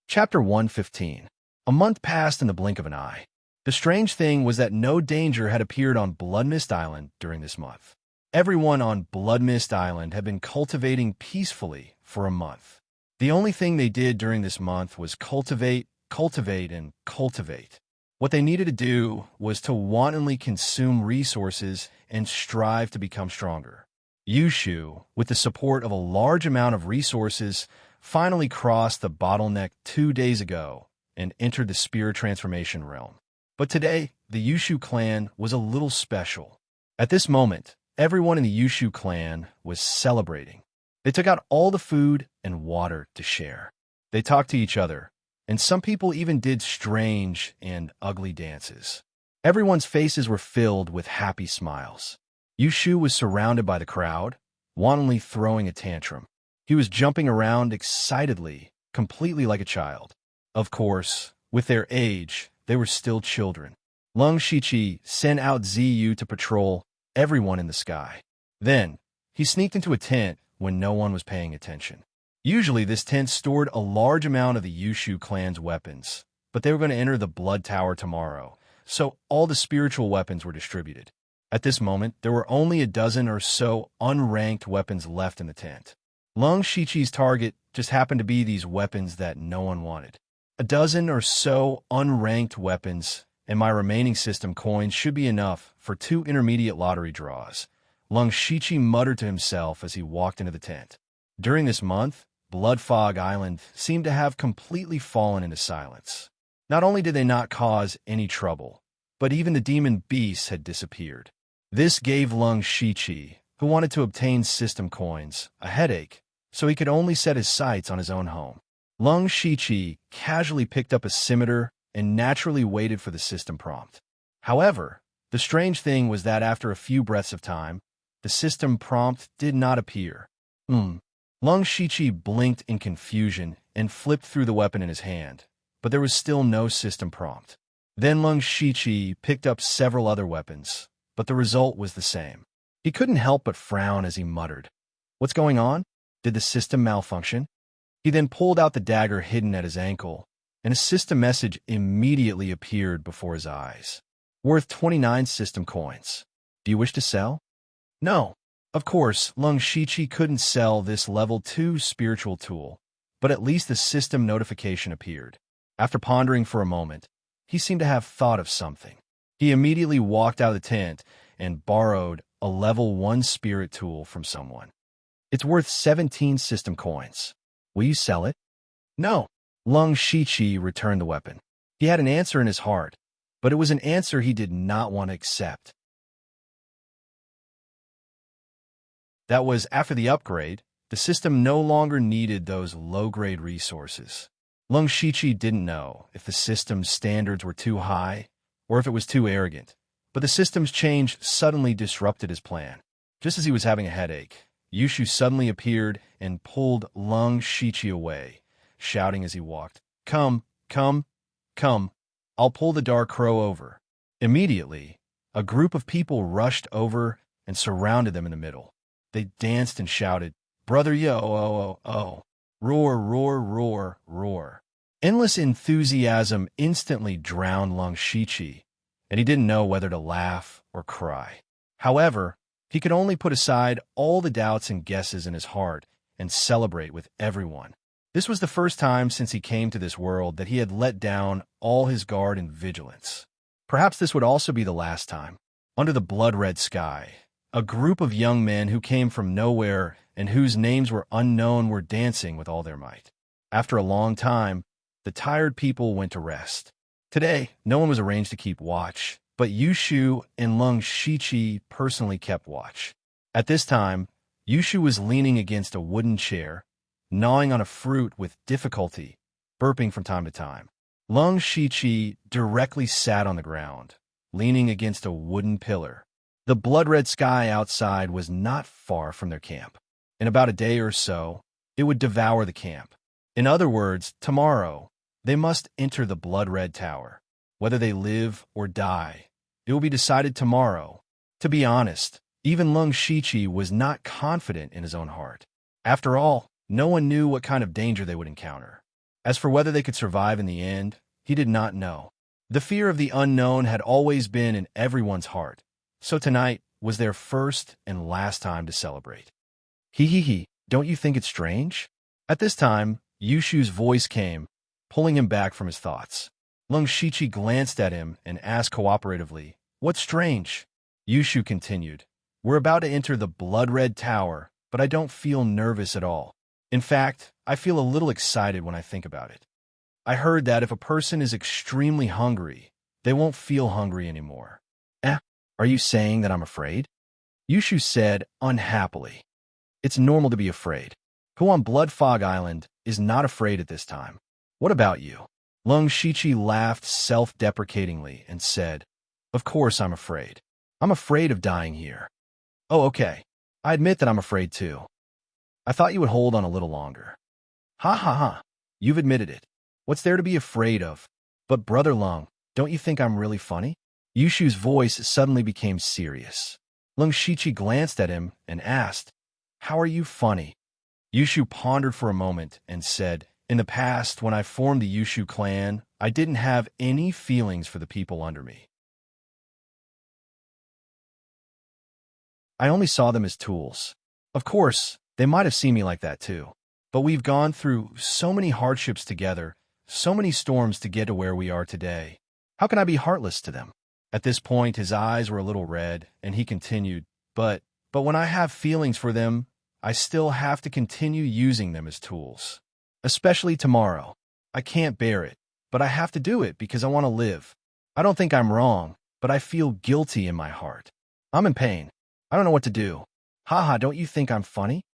Chapter 115. A month passed in the blink of an eye. The strange thing was that no danger had appeared on Blood Mist Island during this month. Everyone on Blood Mist Island had been cultivating peacefully for a month. The only thing they did during this month was cultivate, and cultivate. What they needed to do was to wantonly consume resources and strive to become stronger. Yushu, with the support of a large amount of resources, finally crossed the bottleneck 2 days ago and entered the spirit transformation realm. But today, the Yushu clan was a little special. At this moment, everyone in the Yushu clan was celebrating. They took out all the food and water to share. They talked to each other, and some people even did strange and ugly dances. Everyone's faces were filled with happy smiles. Yushu was surrounded by the crowd, wantonly throwing a tantrum. He was jumping around excitedly, completely like a child. Of course, with their age, they were still children. Lung Shichi sent out Ziyu to patrol everyone in the sky. Then, he sneaked into a tent when no one was paying attention. Usually, this tent stored a large amount of the Yushu clan's weapons, but they were going to enter the Blood Tower tomorrow, so all the spiritual weapons were distributed. At this moment, there were only a dozen or so unranked weapons left in the tent. Lung Shichi's target just happened to be these weapons that no one wanted. A dozen or so unranked weapons and my remaining system coins should be enough for 2 intermediate lottery draws. Lung Shichi muttered to himself as he walked into the tent. During this month, Blood Fog Island seemed to have completely fallen into silence. Not only did they not cause any trouble, but even the demon beasts had disappeared. This gave Lung Shichi, who wanted to obtain system coins, a headache, so he could only set his sights on his own home. Lung Shichi casually picked up a scimitar and naturally waited for the system prompt. However, the strange thing was that after a few breaths of time, the system prompt did not appear. Lung Shichi blinked in confusion and flipped through the weapon in his hand, but there was still no system prompt. Then Lung Shichi picked up several other weapons, but the result was the same. He couldn't help but frown as he muttered, "What's going on? Did the system malfunction?" He then pulled out the dagger hidden at his ankle, and a system message immediately appeared before his eyes. Worth 29 system coins. Do you wish to sell? No. Of course, Lung Shichi couldn't sell this level 2 spiritual tool, but at least the system notification appeared. After pondering for a moment, he seemed to have thought of something. He immediately walked out of the tent and borrowed a level 1 spirit tool from someone. It's worth 17 system coins. Will you sell it? No. Lung Shichi returned the weapon. He had an answer in his heart, but it was an answer he did not want to accept. That was, after the upgrade, the system no longer needed those low-grade resources. Lung Shichi didn't know if the system's standards were too high or if it was too arrogant, but the system's change suddenly disrupted his plan. Just as he was having a headache, Yushu suddenly appeared and pulled Lung Shichi away, shouting as he walked, "Come, come, come, I'll pull the Dark Crow over." Immediately, a group of people rushed over and surrounded them in the middle. They danced and shouted, "Brother yo, oh, oh, oh. Roar, roar, roar, roar." Endless enthusiasm instantly drowned Lung Shichi, and he didn't know whether to laugh or cry. However, he could only put aside all the doubts and guesses in his heart and celebrate with everyone. This was the first time since he came to this world that he had let down all his guard and vigilance. Perhaps this would also be the last time. Under the blood-red sky, a group of young men who came from nowhere and whose names were unknown were dancing with all their might. After a long time, the tired people went to rest. Today, no one was arranged to keep watch, but Yushu and Lung Shichi personally kept watch. At this time, Yushu was leaning against a wooden chair, gnawing on a fruit with difficulty, burping from time to time. Lung Shichi directly sat on the ground, leaning against a wooden pillar. The blood-red sky outside was not far from their camp. In about a day or so, it would devour the camp. In other words, tomorrow, they must enter the blood-red tower. Whether they live or die, it will be decided tomorrow. To be honest, even Lung Shiqi was not confident in his own heart. After all, no one knew what kind of danger they would encounter. As for whether they could survive in the end, he did not know. The fear of the unknown had always been in everyone's heart, so tonight was their first and last time to celebrate. He, don't you think it's strange? At this time, Yushu's voice came, pulling him back from his thoughts. Lung Shiqi glanced at him and asked cooperatively, "What's strange?" Yushu continued, "We're about to enter the blood-red tower, but I don't feel nervous at all. In fact, I feel a little excited when I think about it. I heard that if a person is extremely hungry, they won't feel hungry anymore." Are you saying that I'm afraid? Yushu said unhappily. It's normal to be afraid. Who on Blood Fog Island is not afraid at this time? What about you? Lung Shiqi laughed self-deprecatingly and said, "Of course I'm afraid. I'm afraid of dying here." "Oh, okay. I admit that I'm afraid too. I thought you would hold on a little longer." Ha ha ha. You've admitted it. What's there to be afraid of? But Brother Lung, don't you think I'm really funny? Yushu's voice suddenly became serious. Lung Shiqi glanced at him and asked, "How are you funny?" Yushu pondered for a moment and said, "In the past, when I formed the Yushu clan, I didn't have any feelings for the people under me. I only saw them as tools. Of course, they might have seen me like that too. But we've gone through so many hardships together, so many storms to get to where we are today. How can I be heartless to them?" At this point, his eyes were a little red, and he continued, But when I have feelings for them, I still have to continue using them as tools. Especially tomorrow. I can't bear it, but I have to do it because I want to live. I don't think I'm wrong, but I feel guilty in my heart. I'm in pain. I don't know what to do. Haha, don't you think I'm funny?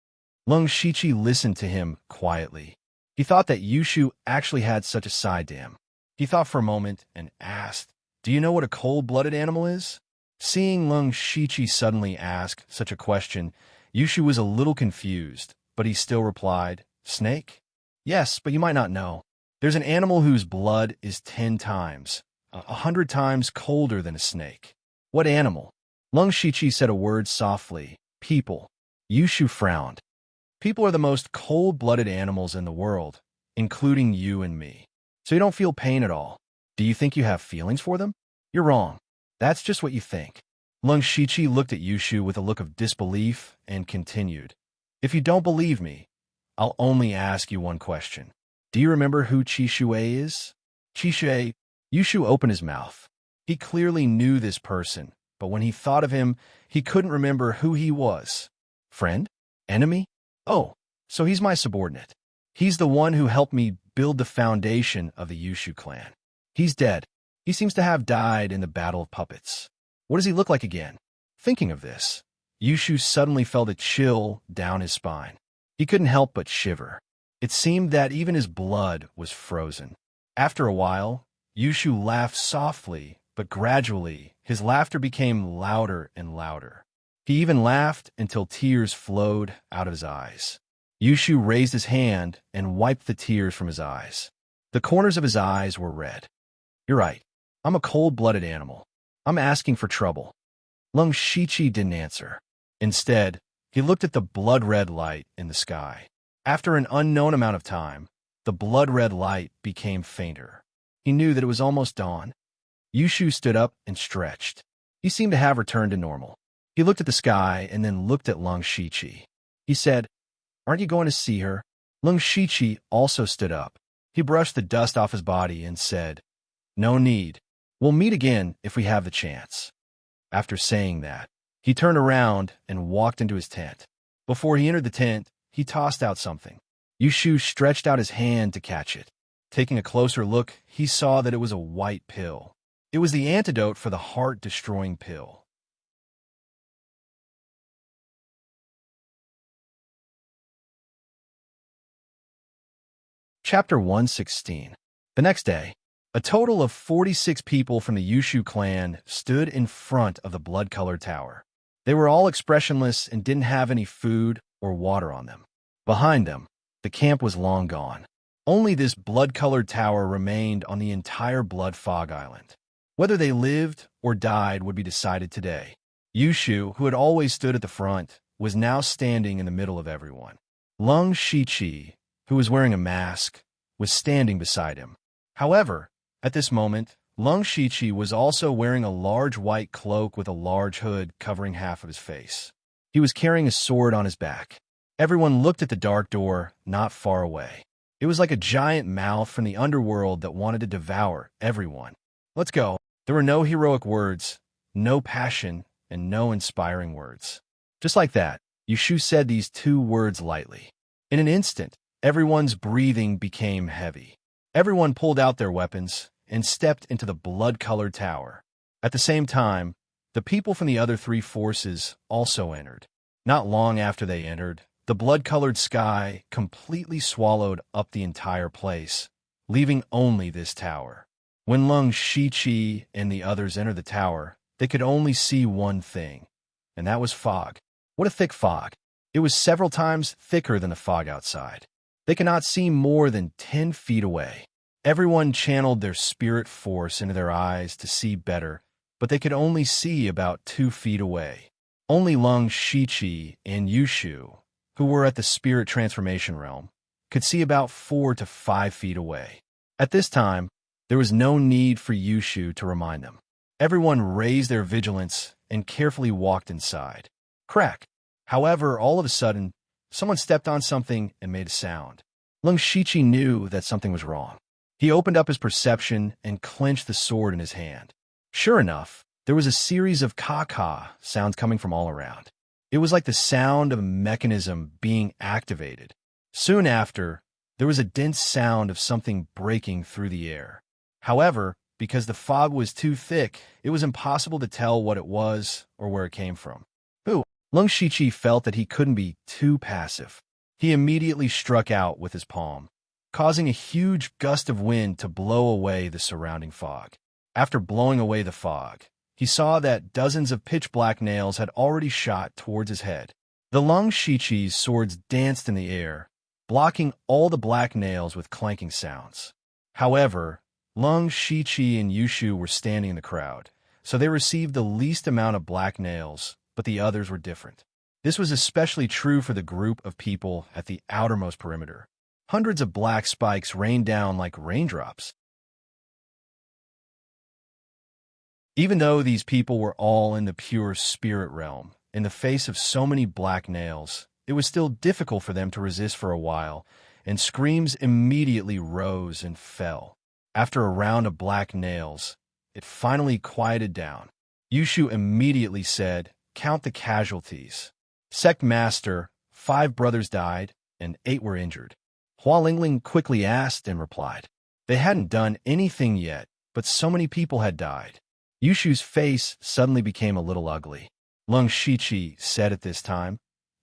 Lung Shiqi listened to him quietly. He thought that Yushu actually had such a side to him. He thought for a moment and asked, "Do you know what a cold-blooded animal is?" Seeing Lung Shiqi suddenly ask such a question, Yushu was a little confused, but he still replied, "Snake? Yes, but you might not know. There's an animal whose blood is 10 times, 100 times colder than a snake." "What animal?" Lung Shiqi said a word softly, "People." Yushu frowned. "People are the most cold-blooded animals in the world, including you and me. So you don't feel pain at all. Do you think you have feelings for them? You're wrong. That's just what you think." Lung Shiqi looked at Yushu with a look of disbelief and continued, "If you don't believe me, I'll only ask you one question. Do you remember who Qishue is?" Qishue. Yushu opened his mouth. He clearly knew this person, but when he thought of him, he couldn't remember who he was. Friend? Enemy? Oh, so he's my subordinate. He's the one who helped me build the foundation of the Yushu clan. He's dead. He seems to have died in the Battle of Puppets. What does he look like again? Thinking of this, Yushu suddenly felt a chill down his spine. He couldn't help but shiver. It seemed that even his blood was frozen. After a while, Yushu laughed softly, but gradually his laughter became louder and louder. He even laughed until tears flowed out of his eyes. Yushu raised his hand and wiped the tears from his eyes. The corners of his eyes were red. "You're right. I'm a cold-blooded animal. I'm asking for trouble." Lung Shiqi didn't answer. Instead, he looked at the blood-red light in the sky. After an unknown amount of time, the blood-red light became fainter. He knew that it was almost dawn. Yushu stood up and stretched. He seemed to have returned to normal. He looked at the sky and then looked at Lung Shiqi. He said, "Aren't you going to see her?" Lung Shiqi also stood up. He brushed the dust off his body and said, "No need. We'll meet again if we have the chance." After saying that, he turned around and walked into his tent. Before he entered the tent, he tossed out something. Yushu stretched out his hand to catch it. Taking a closer look, he saw that it was a white pill. It was the antidote for the heart-destroying pill. Chapter 116. The next day, a total of 46 people from the Yushu clan stood in front of the blood-colored tower. They were all expressionless and didn't have any food or water on them. Behind them, the camp was long gone. Only this blood-colored tower remained on the entire Blood Fog Island. Whether they lived or died would be decided today. Yushu, who had always stood at the front, was now standing in the middle of everyone. Lung Shiqi, who was wearing a mask, was standing beside him. However, at this moment, Lung Shiqi was also wearing a large white cloak with a large hood covering half of his face. He was carrying a sword on his back. Everyone looked at the dark door not far away. It was like a giant mouth from the underworld that wanted to devour everyone. Let's go. There were no heroic words, no passion, and no inspiring words. Just like that, Yushu said these two words lightly. In an instant, everyone's breathing became heavy. Everyone pulled out their weapons and stepped into the blood-colored tower. At the same time, the people from the other three forces also entered. Not long after they entered, the blood-colored sky completely swallowed up the entire place, leaving only this tower. When Lung Shiqi and the others entered the tower, they could only see one thing, and that was fog. What a thick fog! It was several times thicker than the fog outside. They could not see more than 10 feet away. Everyone channeled their spirit force into their eyes to see better, but they could only see about 2 feet away. Only Lung Shiqi and Yushu, who were at the spirit transformation realm, could see about 4 to 5 feet away. At this time, there was no need for Yushu to remind them. Everyone raised their vigilance and carefully walked inside. Crack! However, all of a sudden, someone stepped on something and made a sound. Lung Shiqi knew that something was wrong. He opened up his perception and clenched the sword in his hand. Sure enough, there was a series of ka-ka sounds coming from all around. It was like the sound of a mechanism being activated. Soon after, there was a dense sound of something breaking through the air. However, because the fog was too thick, it was impossible to tell what it was or where it came from. Lung Shiqi felt that he couldn't be too passive. He immediately struck out with his palm, causing a huge gust of wind to blow away the surrounding fog. After blowing away the fog, he saw that dozens of pitch-black nails had already shot towards his head. The Lung Shiqi's swords danced in the air, blocking all the black nails with clanking sounds. However, Lung Shiqi and Yushu were standing in the crowd, so they received the least amount of black nails, but the others were different. This was especially true for the group of people at the outermost perimeter. Hundreds of black spikes rained down like raindrops. Even though these people were all in the pure spirit realm, in the face of so many black nails, it was still difficult for them to resist for a while, and screams immediately rose and fell. After a round of black nails, it finally quieted down. Yushu immediately said, "Count the casualties." Sect Master, 5 brothers died, and 8 were injured. Hua Lingling quickly asked and replied. They hadn't done anything yet, but so many people had died. Yushu's face suddenly became a little ugly. Lung Shiqi said at this time,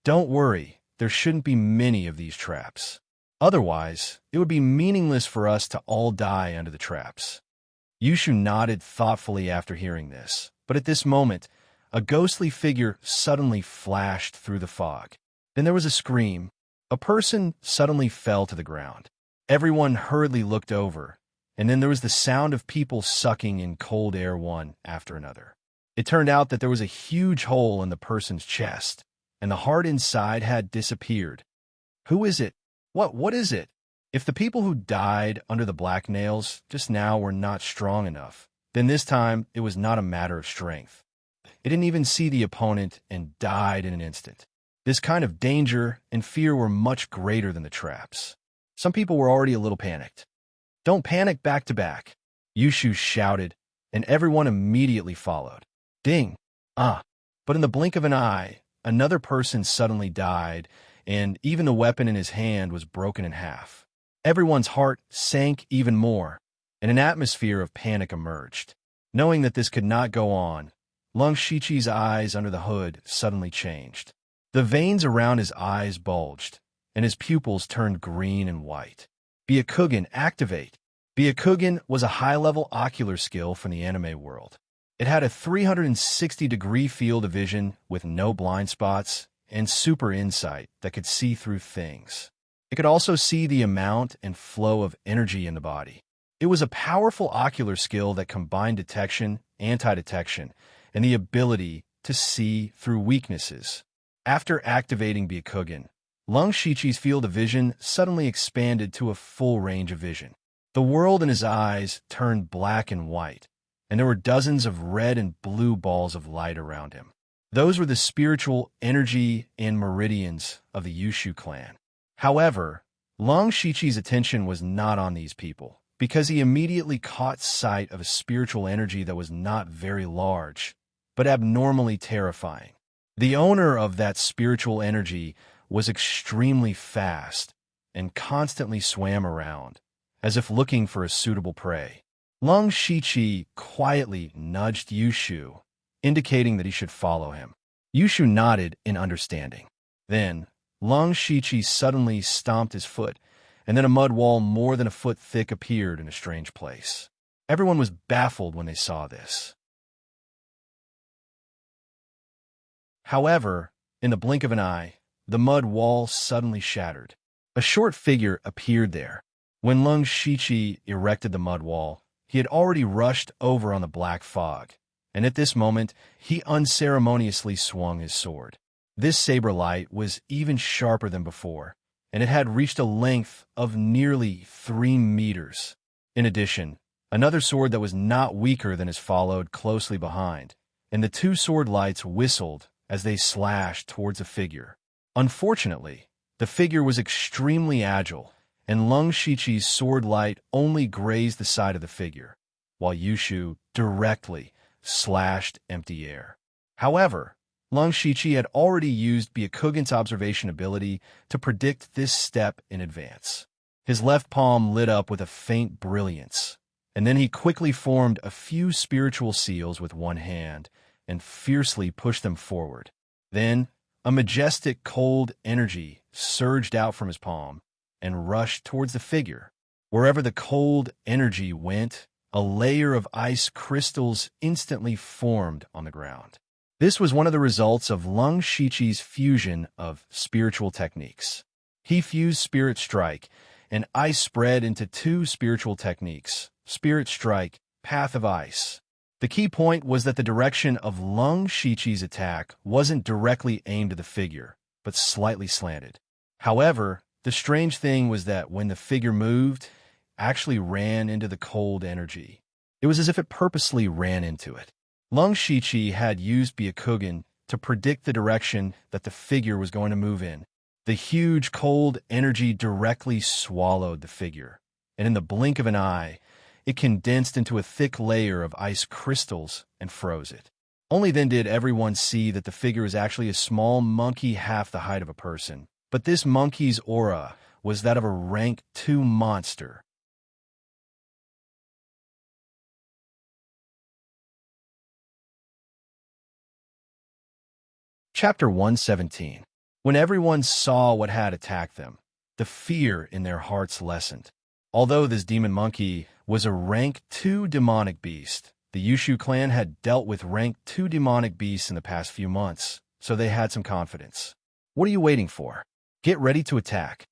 "Don't worry, there shouldn't be many of these traps. Otherwise, it would be meaningless for us to all die under the traps." Yushu nodded thoughtfully after hearing this, but at this moment, a ghostly figure suddenly flashed through the fog. Then there was a scream. A person suddenly fell to the ground. Everyone hurriedly looked over, and then there was the sound of people sucking in cold air one after another. It turned out that there was a huge hole in the person's chest, and the heart inside had disappeared. Who is it? What is it? If the people who died under the black nails just now were not strong enough, then this time it was not a matter of strength. It didn't even see the opponent and died in an instant. This kind of danger and fear were much greater than the traps. Some people were already a little panicked. "Don't panic back to back," Yushu shouted, and everyone immediately followed. Ding! Ah! But in the blink of an eye, another person suddenly died, and even the weapon in his hand was broken in half. Everyone's heart sank even more, and an atmosphere of panic emerged. Knowing that this could not go on, Lung Shiqi's eyes under the hood suddenly changed. The veins around his eyes bulged, and his pupils turned green and white. Byakugan, activate! Byakugan was a high-level ocular skill from the anime world. It had a 360-degree field of vision with no blind spots and super insight that could see through things. It could also see the amount and flow of energy in the body. It was a powerful ocular skill that combined detection, anti-detection, and the ability to see through weaknesses. After activating Byakugan, Lung Shichi's field of vision suddenly expanded to a full range of vision. The world in his eyes turned black and white, and there were dozens of red and blue balls of light around him. Those were the spiritual energy and meridians of the Yushu clan. However, Lung Shichi's attention was not on these people, because he immediately caught sight of a spiritual energy that was not very large, but abnormally terrifying. The owner of that spiritual energy was extremely fast and constantly swam around, as if looking for a suitable prey. Lung Shichi quietly nudged Yushu, indicating that he should follow him. Yushu nodded in understanding. Then, Lung Shichi suddenly stomped his foot, and then a mud wall more than a foot thick appeared in a strange place. Everyone was baffled when they saw this. However, in the blink of an eye, the mud wall suddenly shattered. A short figure appeared there. When Lung Shichi erected the mud wall, he had already rushed over on the black fog, and at this moment, he unceremoniously swung his sword. This saber light was even sharper than before, and it had reached a length of nearly 3 meters. In addition, another sword that was not weaker than his followed closely behind, and the two sword lights whistled as they slashed towards the figure. Unfortunately, the figure was extremely agile, and Lung Shichi's sword light only grazed the side of the figure, while Yushu directly slashed empty air. However, Lung Shichi had already used Byakugan's observation ability to predict this step in advance. His left palm lit up with a faint brilliance, and then he quickly formed a few spiritual seals with one hand and fiercely pushed them forward. Then, a majestic cold energy surged out from his palm and rushed towards the figure. Wherever the cold energy went, a layer of ice crystals instantly formed on the ground. This was one of the results of Lung Shichi's fusion of spiritual techniques. He fused Spirit Strike, and ice spread into 2 spiritual techniques, Spirit Strike, Path of Ice. The key point was that the direction of Lung Shichi's attack wasn't directly aimed at the figure, but slightly slanted. However, the strange thing was that when the figure moved, it actually ran into the cold energy. It was as if it purposely ran into it. Lung Shichi had used Byakugan to predict the direction that the figure was going to move in. The huge cold energy directly swallowed the figure, and in the blink of an eye, it condensed into a thick layer of ice crystals and froze it. Only then did everyone see that the figure is actually a small monkey half the height of a person, but this monkey's aura was that of a rank 2 monster. Chapter 117. When everyone saw what had attacked them, the fear in their hearts lessened. Although this demon monkey was a rank 2 demonic beast, the Yushu clan had dealt with rank 2 demonic beasts in the past few months, so they had some confidence. What are you waiting for? Get ready to attack.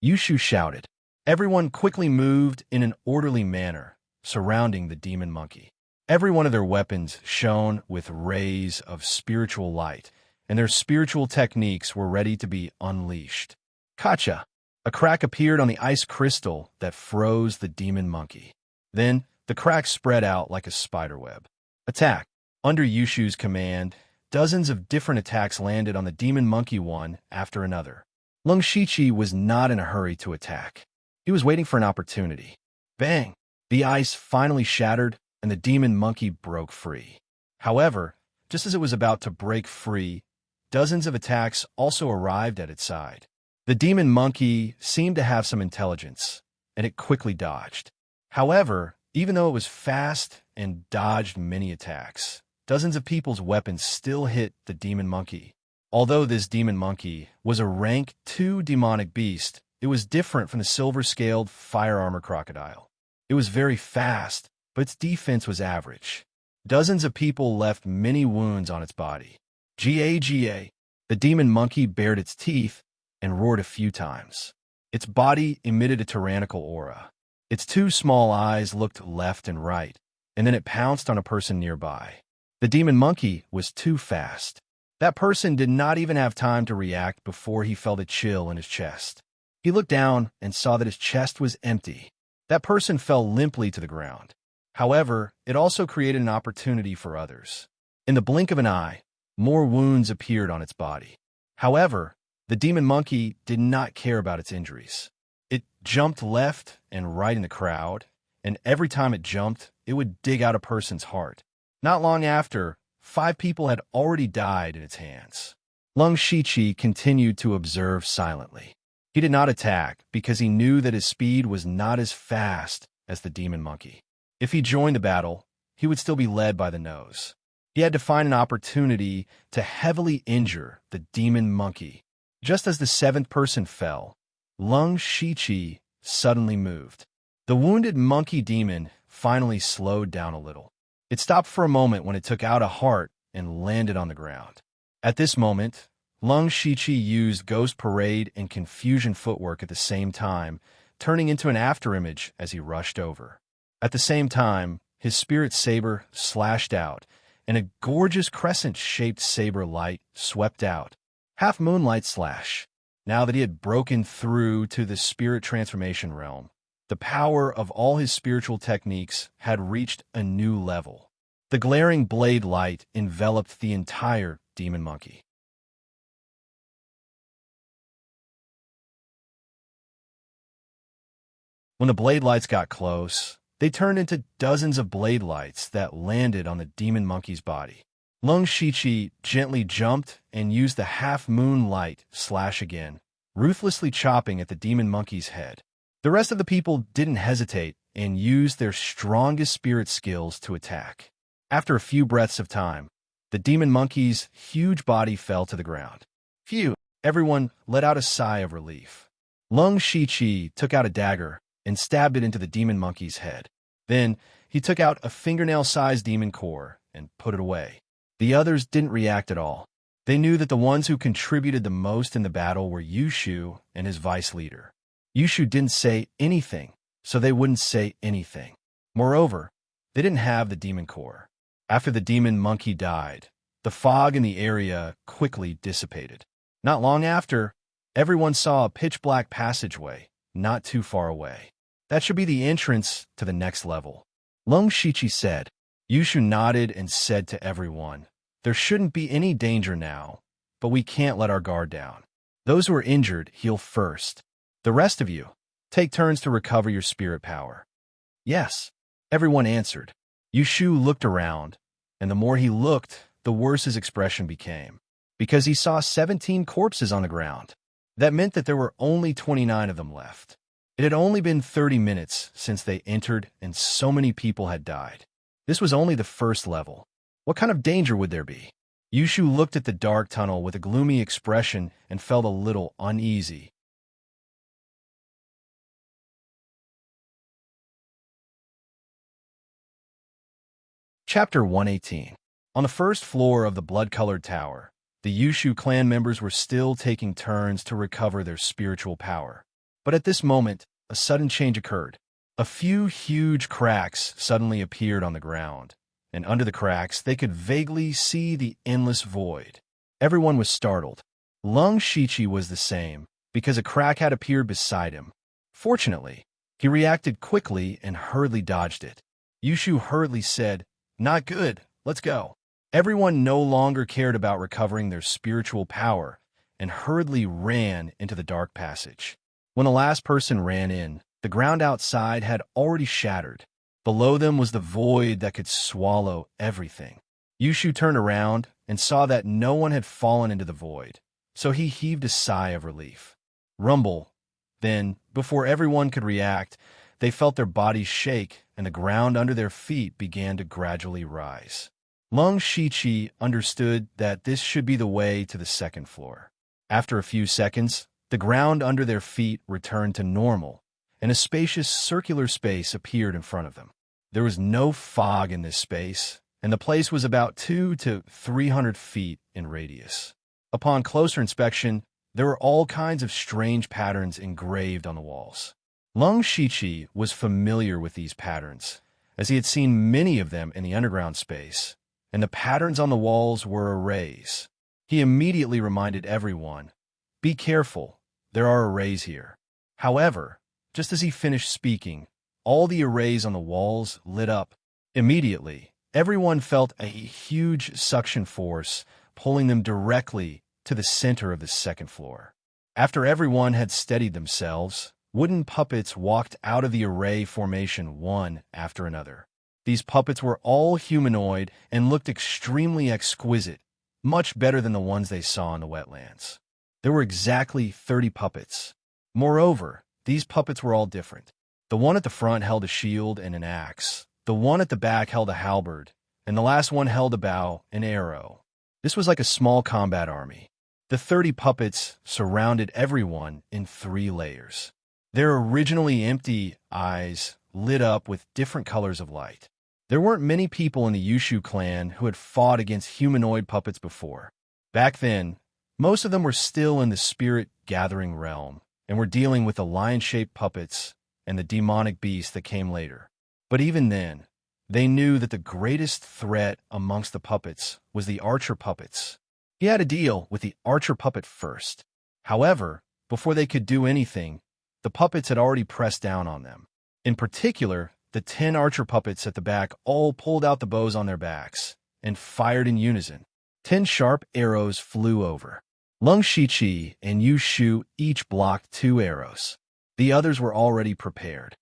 Yushu shouted. Everyone quickly moved in an orderly manner, surrounding the demon monkey. Every one of their weapons shone with rays of spiritual light, and their spiritual techniques were ready to be unleashed. Kacha! A crack appeared on the ice crystal that froze the demon monkey. Then, the crack spread out like a spiderweb. Attack! Under Yushu's command, dozens of different attacks landed on the demon monkey one after another. Lung Shichi was not in a hurry to attack. He was waiting for an opportunity. Bang! The ice finally shattered, and the demon monkey broke free. However, just as it was about to break free, dozens of attacks also arrived at its side. The demon monkey seemed to have some intelligence, and it quickly dodged. However, even though it was fast and dodged many attacks, dozens of people's weapons still hit the demon monkey. Although this demon monkey was a rank 2 demonic beast, it was different from the silver-scaled fire armor crocodile. It was very fast, but its defense was average. Dozens of people left many wounds on its body. GA. The demon monkey bared its teeth and roared a few times. Its body emitted a tyrannical aura. Its two small eyes looked left and right, and then it pounced on a person nearby. The demon monkey was too fast. That person did not even have time to react before he felt a chill in his chest. He looked down and saw that his chest was empty. That person fell limply to the ground. However, it also created an opportunity for others. In the blink of an eye, more wounds appeared on its body. However, the demon monkey did not care about its injuries. It jumped left and right in the crowd, and every time it jumped, it would dig out a person's heart. Not long after, 5 people had already died in its hands. Lung Shiqi continued to observe silently. He did not attack because he knew that his speed was not as fast as the demon monkey. If he joined the battle, he would still be led by the nose. He had to find an opportunity to heavily injure the demon monkey. Just as the 7th person fell, Lung Shiqi suddenly moved. The wounded monkey demon finally slowed down a little. It stopped for a moment when it took out a heart and landed on the ground. At this moment, Lung Shiqi used Ghost Parade and Confusion Footwork at the same time, turning into an afterimage as he rushed over. At the same time, his spirit saber slashed out, and a gorgeous crescent-shaped saber light swept out. Half moonlight slash. Now that he had broken through to the spirit transformation realm, the power of all his spiritual techniques had reached a new level. The glaring blade light enveloped the entire demon monkey. When the blade lights got close, they turned into dozens of blade lights that landed on the demon monkey's body. Lung Shiqi gently jumped and used the half-moon light slash again, ruthlessly chopping at the demon monkey's head. The rest of the people didn't hesitate and used their strongest spirit skills to attack. After a few breaths of time, the demon monkey's huge body fell to the ground. Phew! Everyone let out a sigh of relief. Lung Shiqi took out a dagger and stabbed it into the demon monkey's head. Then, he took out a fingernail-sized demon core and put it away. The others didn't react at all. They knew that the ones who contributed the most in the battle were Yushu and his vice leader. Yushu didn't say anything, so they wouldn't say anything. Moreover, they didn't have the demon core. After the demon monkey died, the fog in the area quickly dissipated. Not long after, everyone saw a pitch-black passageway not too far away. That should be the entrance to the next level. Lung Shiqi said. Yushu nodded and said to everyone, "There shouldn't be any danger now, but we can't let our guard down. Those who are injured heal first. The rest of you, take turns to recover your spirit power." "Yes," everyone answered. Yushu looked around, and the more he looked, the worse his expression became, because he saw 17 corpses on the ground. That meant that there were only 29 of them left. It had only been 30 minutes since they entered, and so many people had died. This was only the first level. What kind of danger would there be? Yushu looked at the dark tunnel with a gloomy expression and felt a little uneasy. Chapter 118. On the first floor of the blood-colored tower, the Yushu clan members were still taking turns to recover their spiritual power. But at this moment, a sudden change occurred. A few huge cracks suddenly appeared on the ground, and under the cracks they could vaguely see the endless void. Everyone was startled. Lung Shiqi was the same, because a crack had appeared beside him. Fortunately, he reacted quickly and hurriedly dodged it. Yushu hurriedly said, "Not good, let's go." Everyone no longer cared about recovering their spiritual power and hurriedly ran into the dark passage. When the last person ran in, the ground outside had already shattered. Below them was the void that could swallow everything. Yushu turned around and saw that no one had fallen into the void, so he heaved a sigh of relief. Rumble. Then, before everyone could react, they felt their bodies shake and the ground under their feet began to gradually rise. Lung Shiqi understood that this should be the way to the second floor. After a few seconds, the ground under their feet returned to normal, and a spacious circular space appeared in front of them. There was no fog in this space, and the place was about 200 to 300 feet in radius. Upon closer inspection, there were all kinds of strange patterns engraved on the walls. Lung Shiqi was familiar with these patterns, as he had seen many of them in the underground space, and the patterns on the walls were arrays. He immediately reminded everyone, "Be careful, there are arrays here." However, just as he finished speaking, all the arrays on the walls lit up. Immediately, everyone felt a huge suction force pulling them directly to the center of the second floor. After everyone had steadied themselves, wooden puppets walked out of the array formation one after another. These puppets were all humanoid and looked extremely exquisite, much better than the ones they saw in the wetlands. There were exactly 30 puppets. Moreover, these puppets were all different. The one at the front held a shield and an axe. The one at the back held a halberd, and the last one held a bow and arrow. This was like a small combat army. The 30 puppets surrounded everyone in 3 layers. Their originally empty eyes lit up with different colors of light. There weren't many people in the Yushu clan who had fought against humanoid puppets before. Back then, most of them were still in the spirit-gathering realm and were dealing with the lion-shaped puppets and the demonic beast that came later. But even then, they knew that the greatest threat amongst the puppets was the archer puppets. He had to deal with the archer puppet first. However, before they could do anything, the puppets had already pressed down on them. In particular, the 10 archer puppets at the back all pulled out the bows on their backs and fired in unison. 10 sharp arrows flew over. Lung Shiqi and Yu Shu each blocked 2 arrows. The others were already prepared.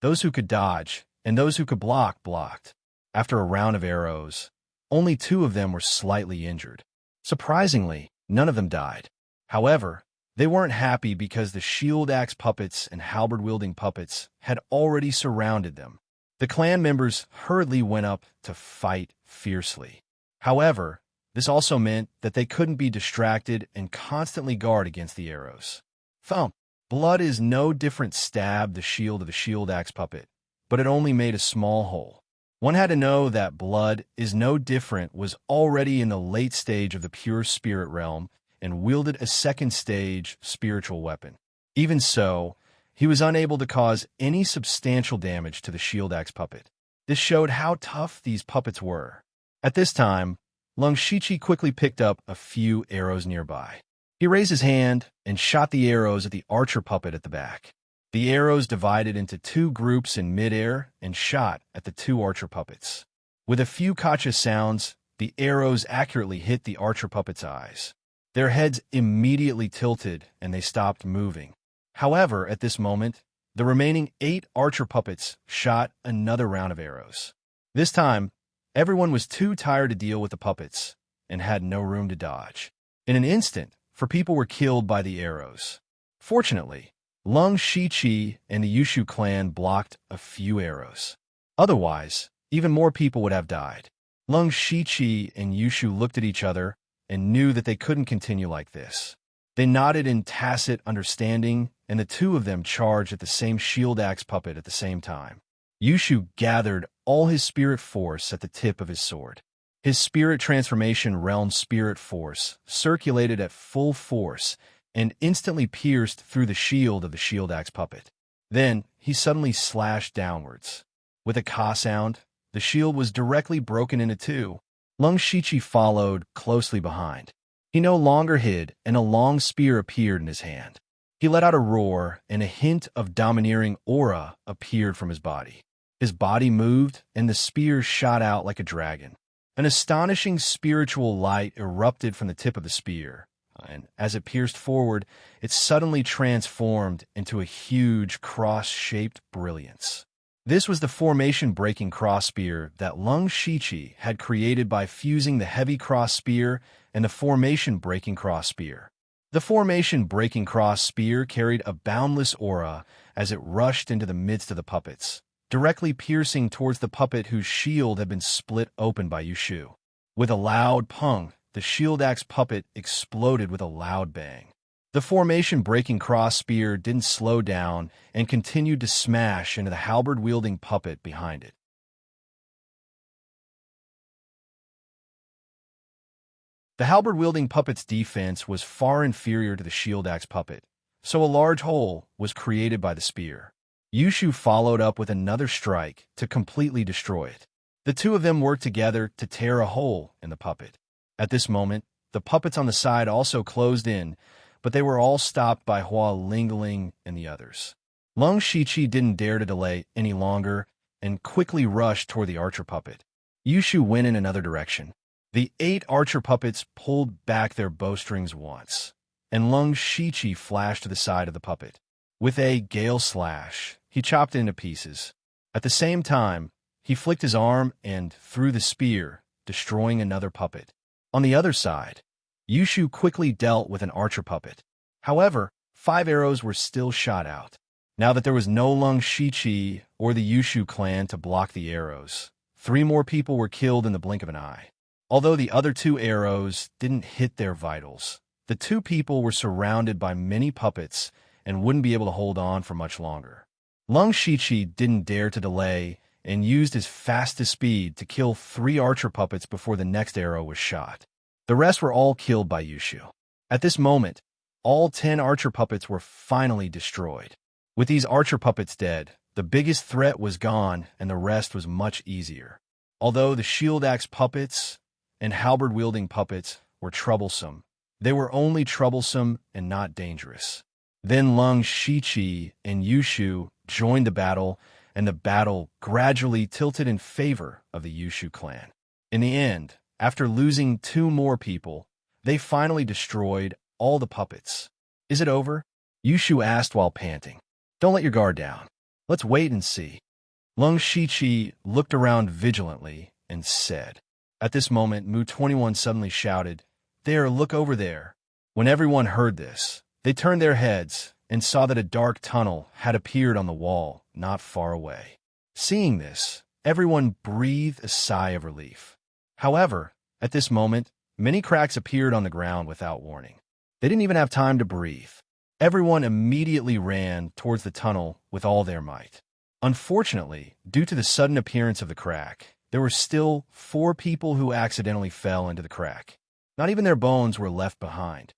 Those who could dodge and those who could block blocked. After a round of arrows, only 2 of them were slightly injured. Surprisingly, none of them died. However, they weren't happy because the shield-axe puppets and halberd-wielding puppets had already surrounded them. The clan members hurriedly went up to fight fiercely. However, this also meant that they couldn't be distracted and constantly guard against the arrows. Thump! Blood is no different stabbed the shield of the shield-axe puppet, but it only made a small hole. One had to know that blood is no different was already in the late stage of the pure spirit realm and wielded a second stage spiritual weapon. Even so, he was unable to cause any substantial damage to the shield-axe puppet. This showed how tough these puppets were. At this time, Lung Shiqi quickly picked up a few arrows nearby. He raised his hand and shot the arrows at the archer puppet at the back. The arrows divided into 2 groups in midair and shot at the 2 archer puppets. With a few cautious sounds, the arrows accurately hit the archer puppets' eyes. Their heads immediately tilted and they stopped moving. However, at this moment, the remaining 8 archer puppets shot another round of arrows. This time, everyone was too tired to deal with the puppets and had no room to dodge. In an instant, 4 people were killed by the arrows. Fortunately, Lung Shiqi and the Yushu clan blocked a few arrows. Otherwise, even more people would have died. Lung Shiqi and Yushu looked at each other and knew that they couldn't continue like this. They nodded in tacit understanding, and the 2 of them charged at the same shield-axe puppet at the same time. Yushu gathered all his spirit force at the tip of his sword. His spirit transformation realm spirit force circulated at full force and instantly pierced through the shield of the shield-axe puppet. Then, he suddenly slashed downwards. With a ka sound, the shield was directly broken into 2. Lung Shiqi followed closely behind. He no longer hid, and a long spear appeared in his hand. He let out a roar, and a hint of domineering aura appeared from his body. His body moved, and the spear shot out like a dragon. An astonishing spiritual light erupted from the tip of the spear, and as it pierced forward, it suddenly transformed into a huge cross-shaped brilliance. This was the formation-breaking cross spear that Lung Shiqi had created by fusing the heavy cross spear and the formation-breaking cross spear. The formation-breaking cross spear carried a boundless aura as it rushed into the midst of the puppets, directly piercing towards the puppet whose shield had been split open by Yushu. With a loud pung, the shield-axe puppet exploded with a loud bang. The formation-breaking cross spear didn't slow down and continued to smash into the halberd-wielding puppet behind it. The halberd-wielding puppet's defense was far inferior to the shield-axe puppet, so a large hole was created by the spear. Yushu followed up with another strike to completely destroy it. The two of them worked together to tear a hole in the puppet. At this moment, the puppets on the side also closed in, but they were all stopped by Hua Lingling and the others. Lung Shiqi didn't dare to delay any longer and quickly rushed toward the archer puppet. Yushu went in another direction. The 8 archer puppets pulled back their bowstrings once, and Lung Shiqi flashed to the side of the puppet. With a gale slash, he chopped it into pieces. At the same time, he flicked his arm and threw the spear, destroying another puppet. On the other side, Yushu quickly dealt with an archer puppet. However, 5 arrows were still shot out. Now that there was no Lung Shiqi or the Yushu clan to block the arrows, 3 more people were killed in the blink of an eye. Although the other 2 arrows didn't hit their vitals, the 2 people were surrounded by many puppets and wouldn't be able to hold on for much longer. Lung Shiqi didn't dare to delay and used his fastest speed to kill 3 archer puppets before the next arrow was shot. The rest were all killed by Yushu. At this moment, all 10 archer puppets were finally destroyed. With these archer puppets dead, the biggest threat was gone and the rest was much easier. Although the shield-axe puppets and halberd-wielding puppets were troublesome, they were only troublesome and not dangerous. Then Lung Shiqi and Yushu joined the battle, and the battle gradually tilted in favor of the Yushu clan. In the end, after losing 2 more people, they finally destroyed all the puppets. "Is it over?" Yushu asked while panting. "Don't let your guard down. Let's wait and see." Lung Shiqi looked around vigilantly and said. At this moment, Mu-21 suddenly shouted, "There, look over there." When everyone heard this, they turned their heads and saw that a dark tunnel had appeared on the wall not far away. Seeing this, everyone breathed a sigh of relief. However, at this moment, many cracks appeared on the ground without warning. They didn't even have time to breathe. Everyone immediately ran towards the tunnel with all their might. Unfortunately, due to the sudden appearance of the crack, there were still 4 people who accidentally fell into the crack. Not even their bones were left behind.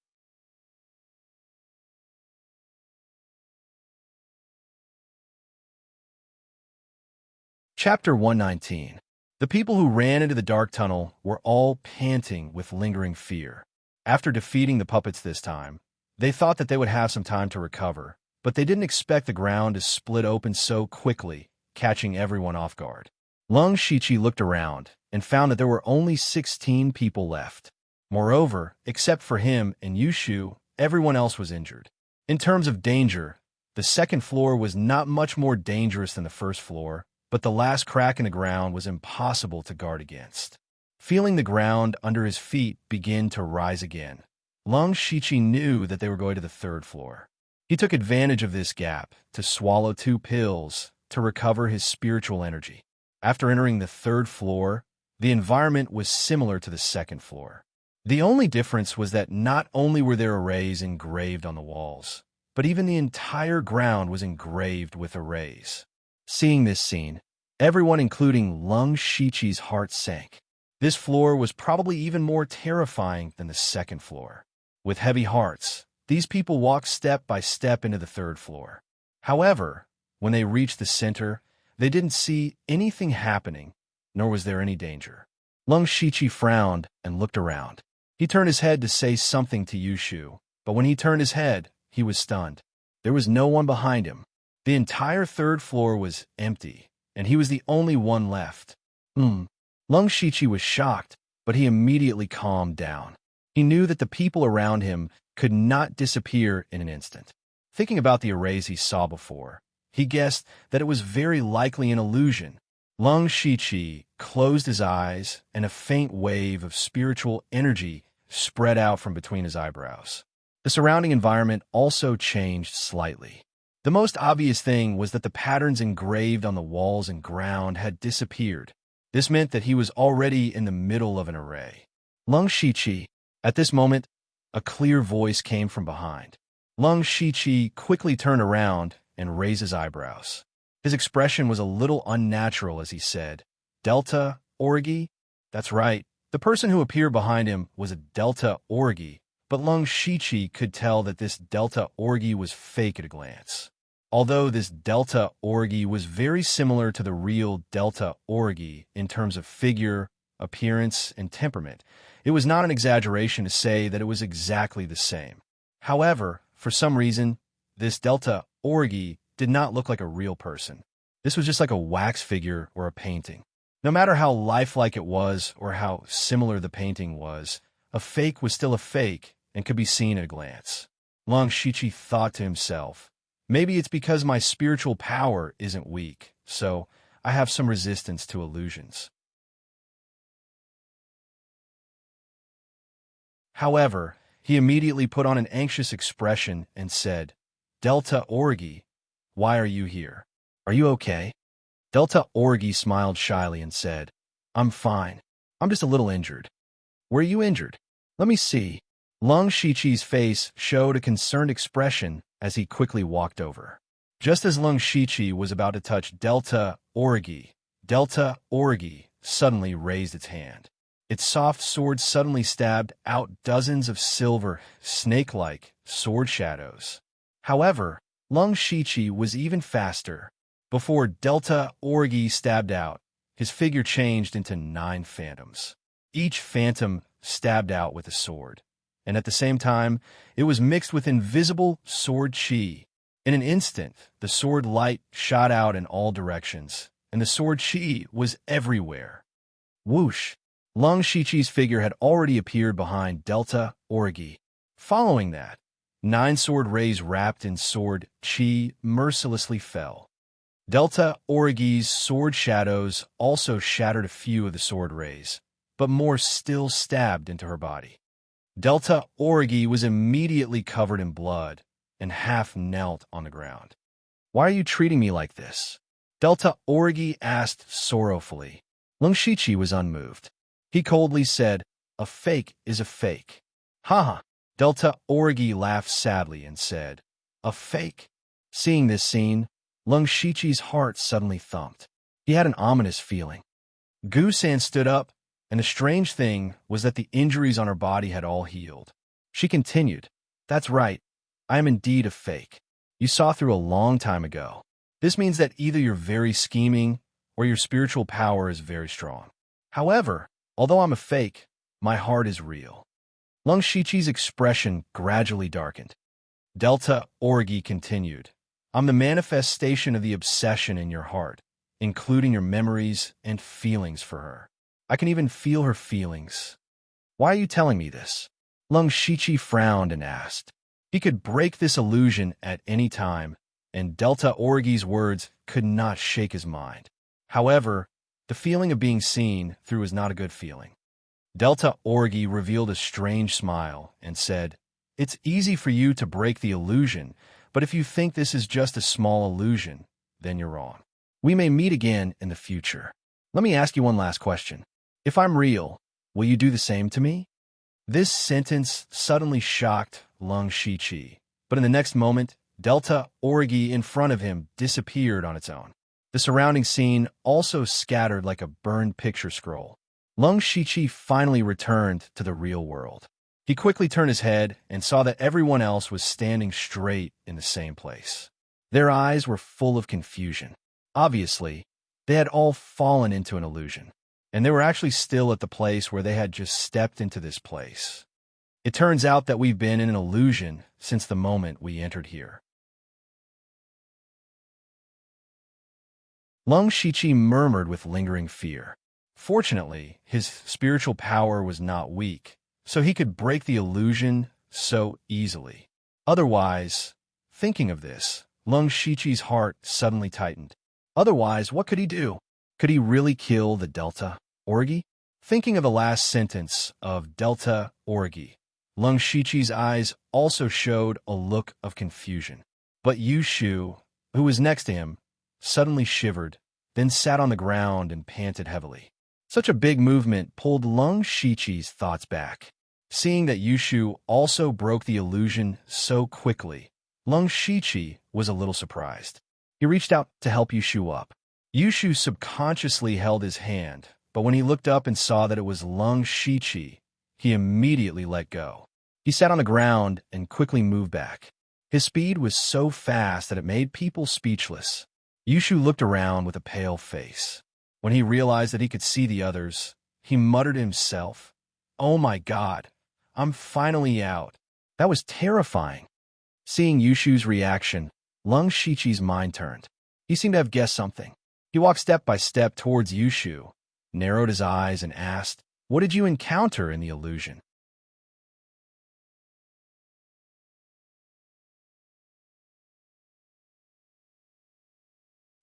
Chapter 119. The people who ran into the dark tunnel were all panting with lingering fear. After defeating the puppets this time, they thought that they would have some time to recover, but they didn't expect the ground to split open so quickly, catching everyone off guard. Lung Shiqi looked around and found that there were only 16 people left. Moreover, except for him and Yushu, everyone else was injured. In terms of danger, the second floor was not much more dangerous than the first floor, but the last crack in the ground was impossible to guard against. Feeling the ground under his feet begin to rise again, Lung Shiqi knew that they were going to the third floor. He took advantage of this gap to swallow 2 pills to recover his spiritual energy. After entering the third floor, the environment was similar to the second floor. The only difference was that not only were there arrays engraved on the walls, but even the entire ground was engraved with arrays. Seeing this scene, everyone including Lung Shiqi's heart sank. This floor was probably even more terrifying than the second floor. With heavy hearts, these people walked step by step into the third floor. However, when they reached the center, they didn't see anything happening, nor was there any danger. Lung Shiqi frowned and looked around. He turned his head to say something to Yushu, but when he turned his head, he was stunned. There was no one behind him. The entire third floor was empty, and he was the only one left. Lung Shiqi was shocked, but he immediately calmed down. He knew that the people around him could not disappear in an instant. Thinking about the arrays he saw before, he guessed that it was very likely an illusion. Lung Shiqi closed his eyes, and a faint wave of spiritual energy spread out from between his eyebrows. The surrounding environment also changed slightly. The most obvious thing was that the patterns engraved on the walls and ground had disappeared. This meant that he was already in the middle of an array. Lung Shiqi. At this moment, a clear voice came from behind. Lung Shiqi quickly turned around and raised his eyebrows. His expression was a little unnatural as he said, "Delta, Orgi?" "That's right, The person who appeared behind him was a Delta Orgy, but Lung Shichi could tell that this Delta Orgy was fake at a glance. Although this Delta Orgy was very similar to the real Delta Orgy in terms of figure, appearance, and temperament, it was not an exaggeration to say that it was exactly the same. However, for some reason, this Delta Orgy did not look like a real person. This was just like a wax figure or a painting. No matter how lifelike it was or how similar the painting was, a fake was still a fake and could be seen at a glance. Lung Shichi thought to himself, maybe it's because my spiritual power isn't weak, so I have some resistance to illusions. However, he immediately put on an anxious expression and said, Delta Orgy, why are you here? Are you okay? Delta Orgy smiled shyly and said, I'm fine. I'm just a little injured. Were you injured? Let me see. Lung Shichi's face showed a concerned expression as he quickly walked over. Just as Lung Shichi was about to touch Delta Orgy suddenly raised its hand. Its soft sword suddenly stabbed out dozens of silver, snake-like sword shadows. However, Lung Shichi was even faster. Before Delta Orgy stabbed out, his figure changed into 9 phantoms. Each phantom stabbed out with a sword, and at the same time, it was mixed with invisible sword chi. In an instant, the sword light shot out in all directions, and the sword chi was everywhere. Whoosh! Lung Shichi's figure had already appeared behind Delta Orgy. Following that, 9 sword rays wrapped in sword chi mercilessly fell. Delta Orgy's sword shadows also shattered a few of the sword rays, but more still stabbed into her body. Delta Orgy was immediately covered in blood and half knelt on the ground. Why are you treating me like this? Delta Orgy asked sorrowfully. Lung Shichi was unmoved. He coldly said, a fake is a fake. Haha. Delta Orgy laughed sadly and said, a fake? Seeing this scene, Lung Shichi's heart suddenly thumped. He had an ominous feeling. Gu-san stood up, and the strange thing was that the injuries on her body had all healed. She continued, that's right, I am indeed a fake. You saw through a long time ago. This means that either you're very scheming or your spiritual power is very strong. However, although I'm a fake, my heart is real. Lung Shichi's expression gradually darkened. Delta Orgy continued, I'm the manifestation of the obsession in your heart, including your memories and feelings for her. I can even feel her feelings. Why are you telling me this? Lung Shichi frowned and asked. He could break this illusion at any time, and Delta Orgy's words could not shake his mind. However, the feeling of being seen through was not a good feeling. Delta Orgy revealed a strange smile and said, it's easy for you to break the illusion, but if you think this is just a small illusion, then you're wrong. We may meet again in the future. Let me ask you one last question. If I'm real, will you do the same to me? This sentence suddenly shocked Lung Shichi, but in the next moment, Delta Orgy in front of him disappeared on its own. The surrounding scene also scattered like a burned picture scroll. Lung Shichi finally returned to the real world. He quickly turned his head and saw that everyone else was standing straight in the same place. Their eyes were full of confusion. Obviously, they had all fallen into an illusion, and they were actually still at the place where they had just stepped into this place. It turns out that we've been in an illusion since the moment we entered here. Lung Shichi murmured with lingering fear. Fortunately, his spiritual power was not weak, so he could break the illusion so easily. Otherwise, thinking of this, Lung Shichi's heart suddenly tightened. Otherwise, what could he do? Could he really kill the Delta Orgy? Thinking of the last sentence of Delta Orgy, Lung Shichi's eyes also showed a look of confusion. But Yushu, who was next to him, suddenly shivered, then sat on the ground and panted heavily. Such a big movement pulled Lung Shichi's thoughts back. Seeing that Yushu also broke the illusion so quickly, Lung Shichi was a little surprised. He reached out to help Yushu up. Yushu subconsciously held his hand, but when he looked up and saw that it was Lung Shiqi, he immediately let go. He sat on the ground and quickly moved back. His speed was so fast that it made people speechless. Yushu looked around with a pale face. When he realized that he could see the others, he muttered to himself, "Oh my God, I'm finally out." That was terrifying. Seeing Yushu's reaction, Lung Shiqi's mind turned. He seemed to have guessed something. He walked step by step towards Yushu, narrowed his eyes, and asked, "What did you encounter in the illusion?"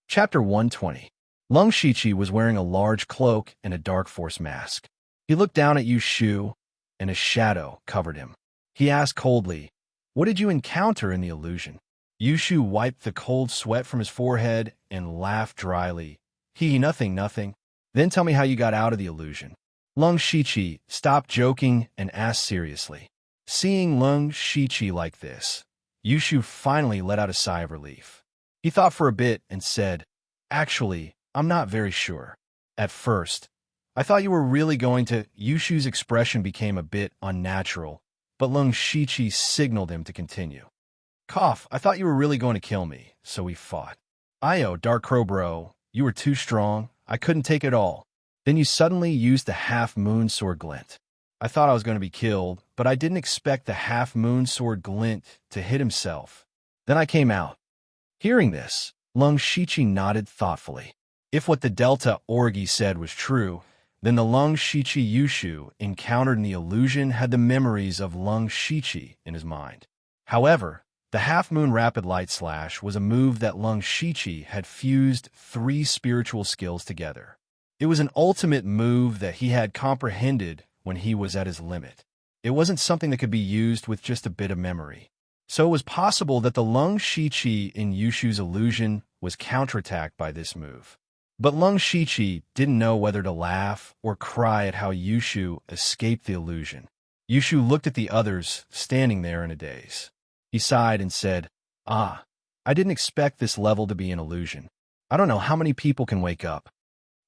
Chapter 120. Lung Shiqi was wearing a large cloak and a dark force mask. He looked down at Yushu, and a shadow covered him. He asked coldly, "What did you encounter in the illusion?" Yushu wiped the cold sweat from his forehead and laughed dryly. Nothing, nothing. Then tell me how you got out of the illusion." Lung Shiqi stopped joking and asked seriously. Seeing Lung Shiqi like this, Yushu finally let out a sigh of relief. He thought for a bit and said, "Actually, I'm not very sure. At first, I thought you were really going to—" Yushu's expression became a bit unnatural, but Lung Shiqi signaled him to continue. "Cough, I thought you were really going to kill me, so we fought. Io, Dark Crow bro, you were too strong. I couldn't take it all. Then you suddenly used the half-moon sword glint. I thought I was going to be killed, but I didn't expect the half-moon sword glint to hit himself. Then I came out." Hearing this, Lung Shiqi nodded thoughtfully. If what the Delta Orgi said was true, then the Lung Shiqi Yushu encountered in the illusion had the memories of Lung Shiqi in his mind. However, the half-moon rapid light slash was a move that Lung Shiqi had fused 3 spiritual skills together. It was an ultimate move that he had comprehended when he was at his limit. It wasn't something that could be used with just a bit of memory. So it was possible that the Lung Shiqi in Yushu's illusion was counterattacked by this move. But Lung Shiqi didn't know whether to laugh or cry at how Yushu escaped the illusion. Yushu looked at the others standing there in a daze. He sighed and said, "Ah, I didn't expect this level to be an illusion. I don't know how many people can wake up."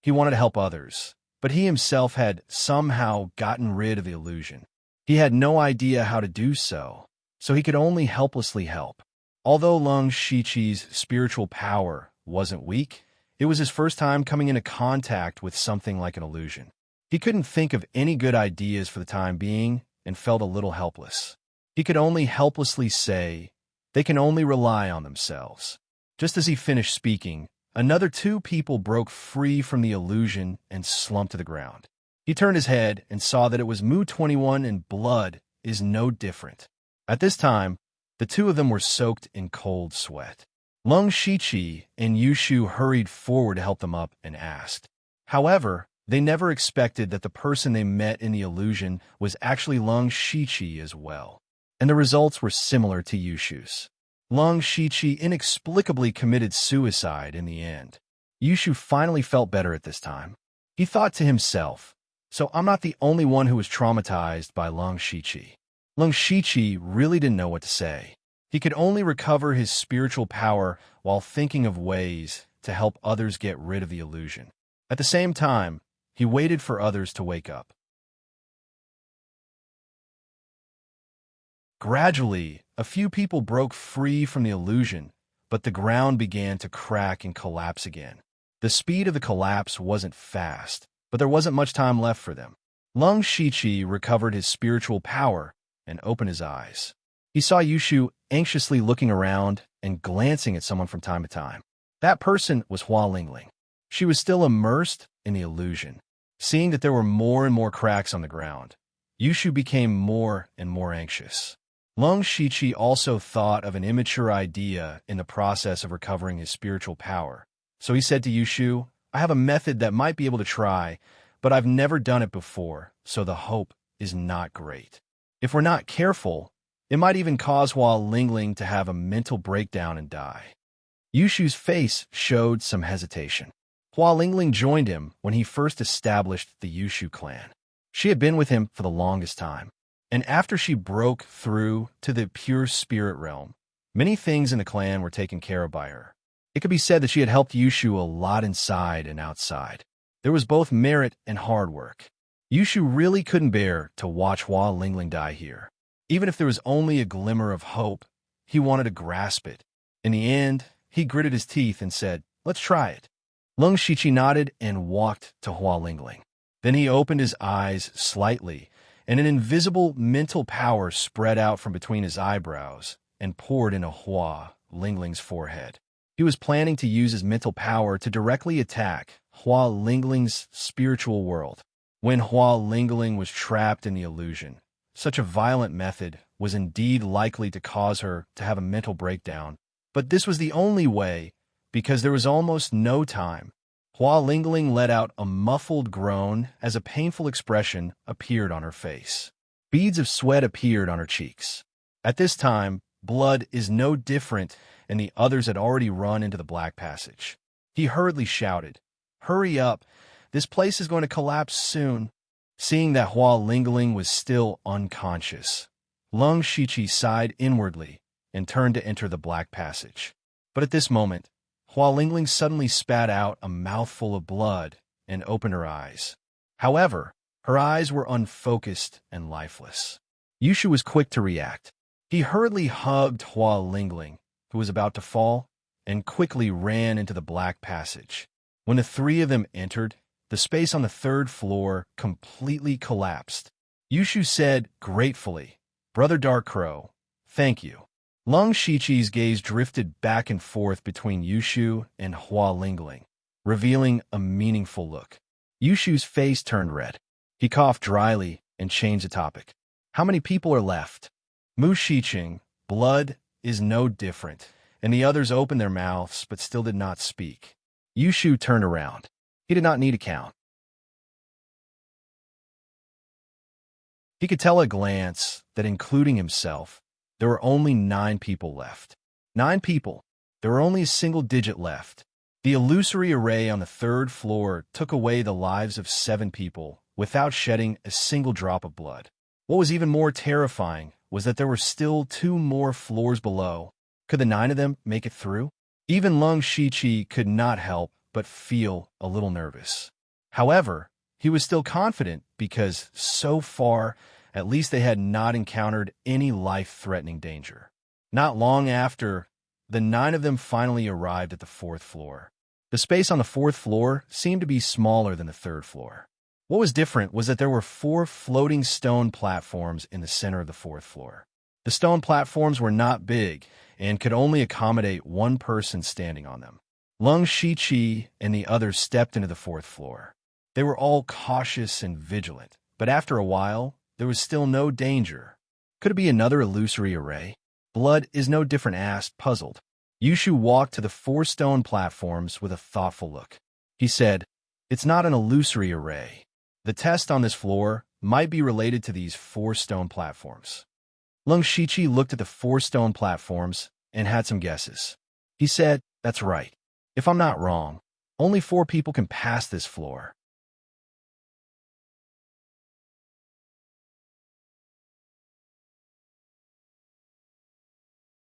He wanted to help others, but he himself had somehow gotten rid of the illusion. He had no idea how to do so, so he could only helplessly help. Although Lung Shiqi's spiritual power wasn't weak, it was his first time coming into contact with something like an illusion. He couldn't think of any good ideas for the time being and felt a little helpless. He could only helplessly say, "They can only rely on themselves." Just as he finished speaking, another 2 people broke free from the illusion and slumped to the ground. He turned his head and saw that it was Mu-21 and blood is no different. At this time, the 2 of them were soaked in cold sweat. Lung Shiqi and Yushu hurried forward to help them up and asked. However, they never expected that the person they met in the illusion was actually Lung Shiqi as well. And the results were similar to Yushu's. Lung Shiqi inexplicably committed suicide in the end. Yushu finally felt better at this time. He thought to himself, "So I'm not the only one who was traumatized by Lung Shiqi." Lung Shiqi really didn't know what to say. He could only recover his spiritual power while thinking of ways to help others get rid of the illusion. At the same time, he waited for others to wake up. Gradually, a few people broke free from the illusion, but the ground began to crack and collapse again. The speed of the collapse wasn't fast, but there wasn't much time left for them. Lung Shiqi recovered his spiritual power and opened his eyes. He saw Yushu anxiously looking around and glancing at someone from time to time. That person was Hua Lingling. She was still immersed in the illusion. Seeing that there were more and more cracks on the ground, Yushu became more and more anxious. Lung Shiqi also thought of an immature idea in the process of recovering his spiritual power. So he said to Yushu, "I have a method that might be able to try, but I've never done it before, so the hope is not great. If we're not careful, it might even cause Hua Lingling to have a mental breakdown and die." Yushu's face showed some hesitation. Hua Lingling joined him when he first established the Yushu clan. She had been with him for the longest time. And after she broke through to the pure spirit realm, many things in the clan were taken care of by her. It could be said that she had helped Yushu a lot inside and outside. There was both merit and hard work. Yushu really couldn't bear to watch Hua Lingling die here. Even if there was only a glimmer of hope, he wanted to grasp it. In the end, he gritted his teeth and said, "Let's try it." Lung Shiqi nodded and walked to Hua Lingling. Then he opened his eyes slightly, and an invisible mental power spread out from between his eyebrows and poured into Hua Lingling's forehead. He was planning to use his mental power to directly attack Hua Lingling's spiritual world. When Hua Lingling was trapped in the illusion, such a violent method was indeed likely to cause her to have a mental breakdown. But this was the only way, because there was almost no time. Hua Lingling let out a muffled groan as a painful expression appeared on her face. Beads of sweat appeared on her cheeks. At this time, blood is no different, and the others had already run into the black passage. He hurriedly shouted, "Hurry up! This place is going to collapse soon." Seeing that Hua Lingling was still unconscious, Lung Shiqi sighed inwardly and turned to enter the black passage. But at this moment, Hua Lingling suddenly spat out a mouthful of blood and opened her eyes. However, her eyes were unfocused and lifeless. Yushu was quick to react. He hurriedly hugged Hua Lingling, who was about to fall, and quickly ran into the black passage. When the three of them entered, the space on the third floor completely collapsed. Yushu said gratefully, "Brother Dark Crow, thank you." Lung Shiqi's gaze drifted back and forth between Yushu and Hua Lingling, revealing a meaningful look. Yushu's face turned red. He coughed dryly and changed the topic. "How many people are left?" Mu Shiqing, blood is no different, and the others opened their mouths but still did not speak. Yushu turned around. He did not need a count. He could tell at a glance that, including himself, there were only 9 people left. 9 people. There were only a single digit left. The illusory array on the third floor took away the lives of 7 people without shedding a single drop of blood. What was even more terrifying was that there were still 2 more floors below. Could the 9 of them make it through? Even Lung Shiqi could not help but feel a little nervous. However, he was still confident because, so far, at least they had not encountered any life-threatening danger. Not long after, the 9 of them finally arrived at the 4th floor. The space on the 4th floor seemed to be smaller than the 3rd floor. What was different was that there were 4 floating stone platforms in the center of the 4th floor. The stone platforms were not big and could only accommodate 1 person standing on them. Lung Shiqi and the others stepped into the 4th floor. They were all cautious and vigilant, but after a while, there was still no danger. Could it be another illusory array? Blood is no different, asked, puzzled. Yushu walked to the 4 stone platforms with a thoughtful look. He said, "It's not an illusory array. The test on this floor might be related to these 4 stone platforms." Lung Shiqi looked at the 4 stone platforms and had some guesses. He said, "That's right. If I'm not wrong, only 4 people can pass this floor."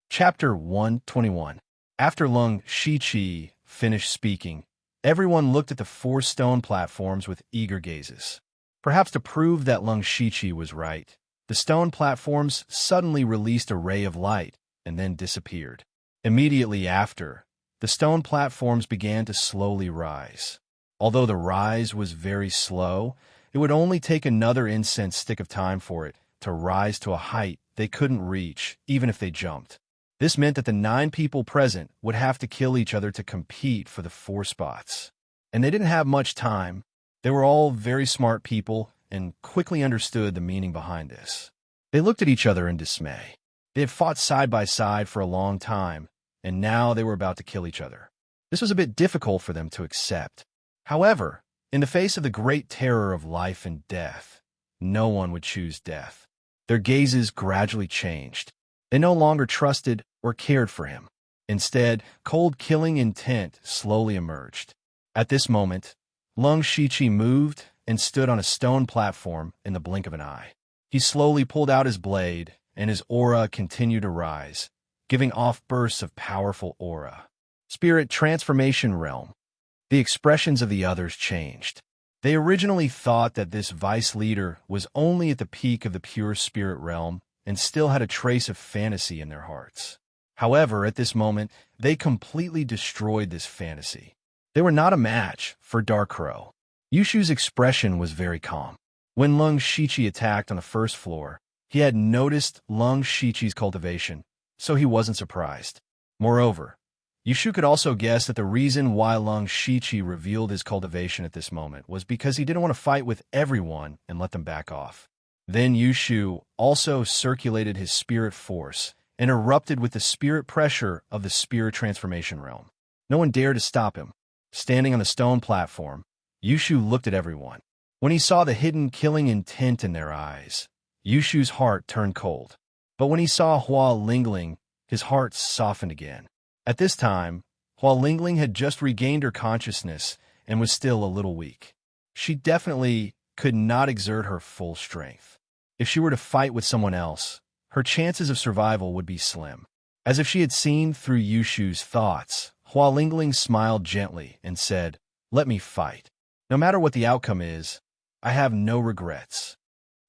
Chapter 121. After Lung Shiqi finished speaking, everyone looked at the 4 stone platforms with eager gazes. Perhaps to prove that Lung Shiqi was right, the stone platforms suddenly released a ray of light and then disappeared. Immediately after, the stone platforms began to slowly rise. Although the rise was very slow, it would only take another incense stick of time for it to rise to a height they couldn't reach, even if they jumped. This meant that the 9 people present would have to kill each other to compete for the 4 spots. And they didn't have much time. They were all very smart people and quickly understood the meaning behind this. They looked at each other in dismay. They had fought side by side for a long time, and now they were about to kill each other. This was a bit difficult for them to accept. However, in the face of the great terror of life and death, no one would choose death. Their gazes gradually changed. They no longer trusted or cared for him. Instead, cold killing intent slowly emerged. At this moment, Lung Shiqi moved and stood on a stone platform in the blink of an eye. He slowly pulled out his blade, and his aura continued to rise, giving off bursts of powerful aura. Spirit Transformation Realm. The expressions of the others changed. They originally thought that this vice leader was only at the peak of the pure spirit realm and still had a trace of fantasy in their hearts. However, at this moment, they completely destroyed this fantasy. They were not a match for Dark Crow. Yushu's expression was very calm. When Lung Shichi attacked on the first floor, he had noticed Lung Shichi's cultivation, so he wasn't surprised. Moreover, Yushu could also guess that the reason why Lung Shichi revealed his cultivation at this moment was because he didn't want to fight with everyone and let them back off. Then Yushu also circulated his spirit force and erupted with the spirit pressure of the spirit transformation realm. No one dared to stop him. Standing on the stone platform, Yushu looked at everyone. When he saw the hidden killing intent in their eyes, Yushu's heart turned cold. But when he saw Hua Lingling, his heart softened again. At this time, Hua Lingling had just regained her consciousness and was still a little weak. She definitely could not exert her full strength. If she were to fight with someone else, her chances of survival would be slim. As if she had seen through Yushu's thoughts, Hua Lingling smiled gently and said, "Let me fight. No matter what the outcome is, I have no regrets."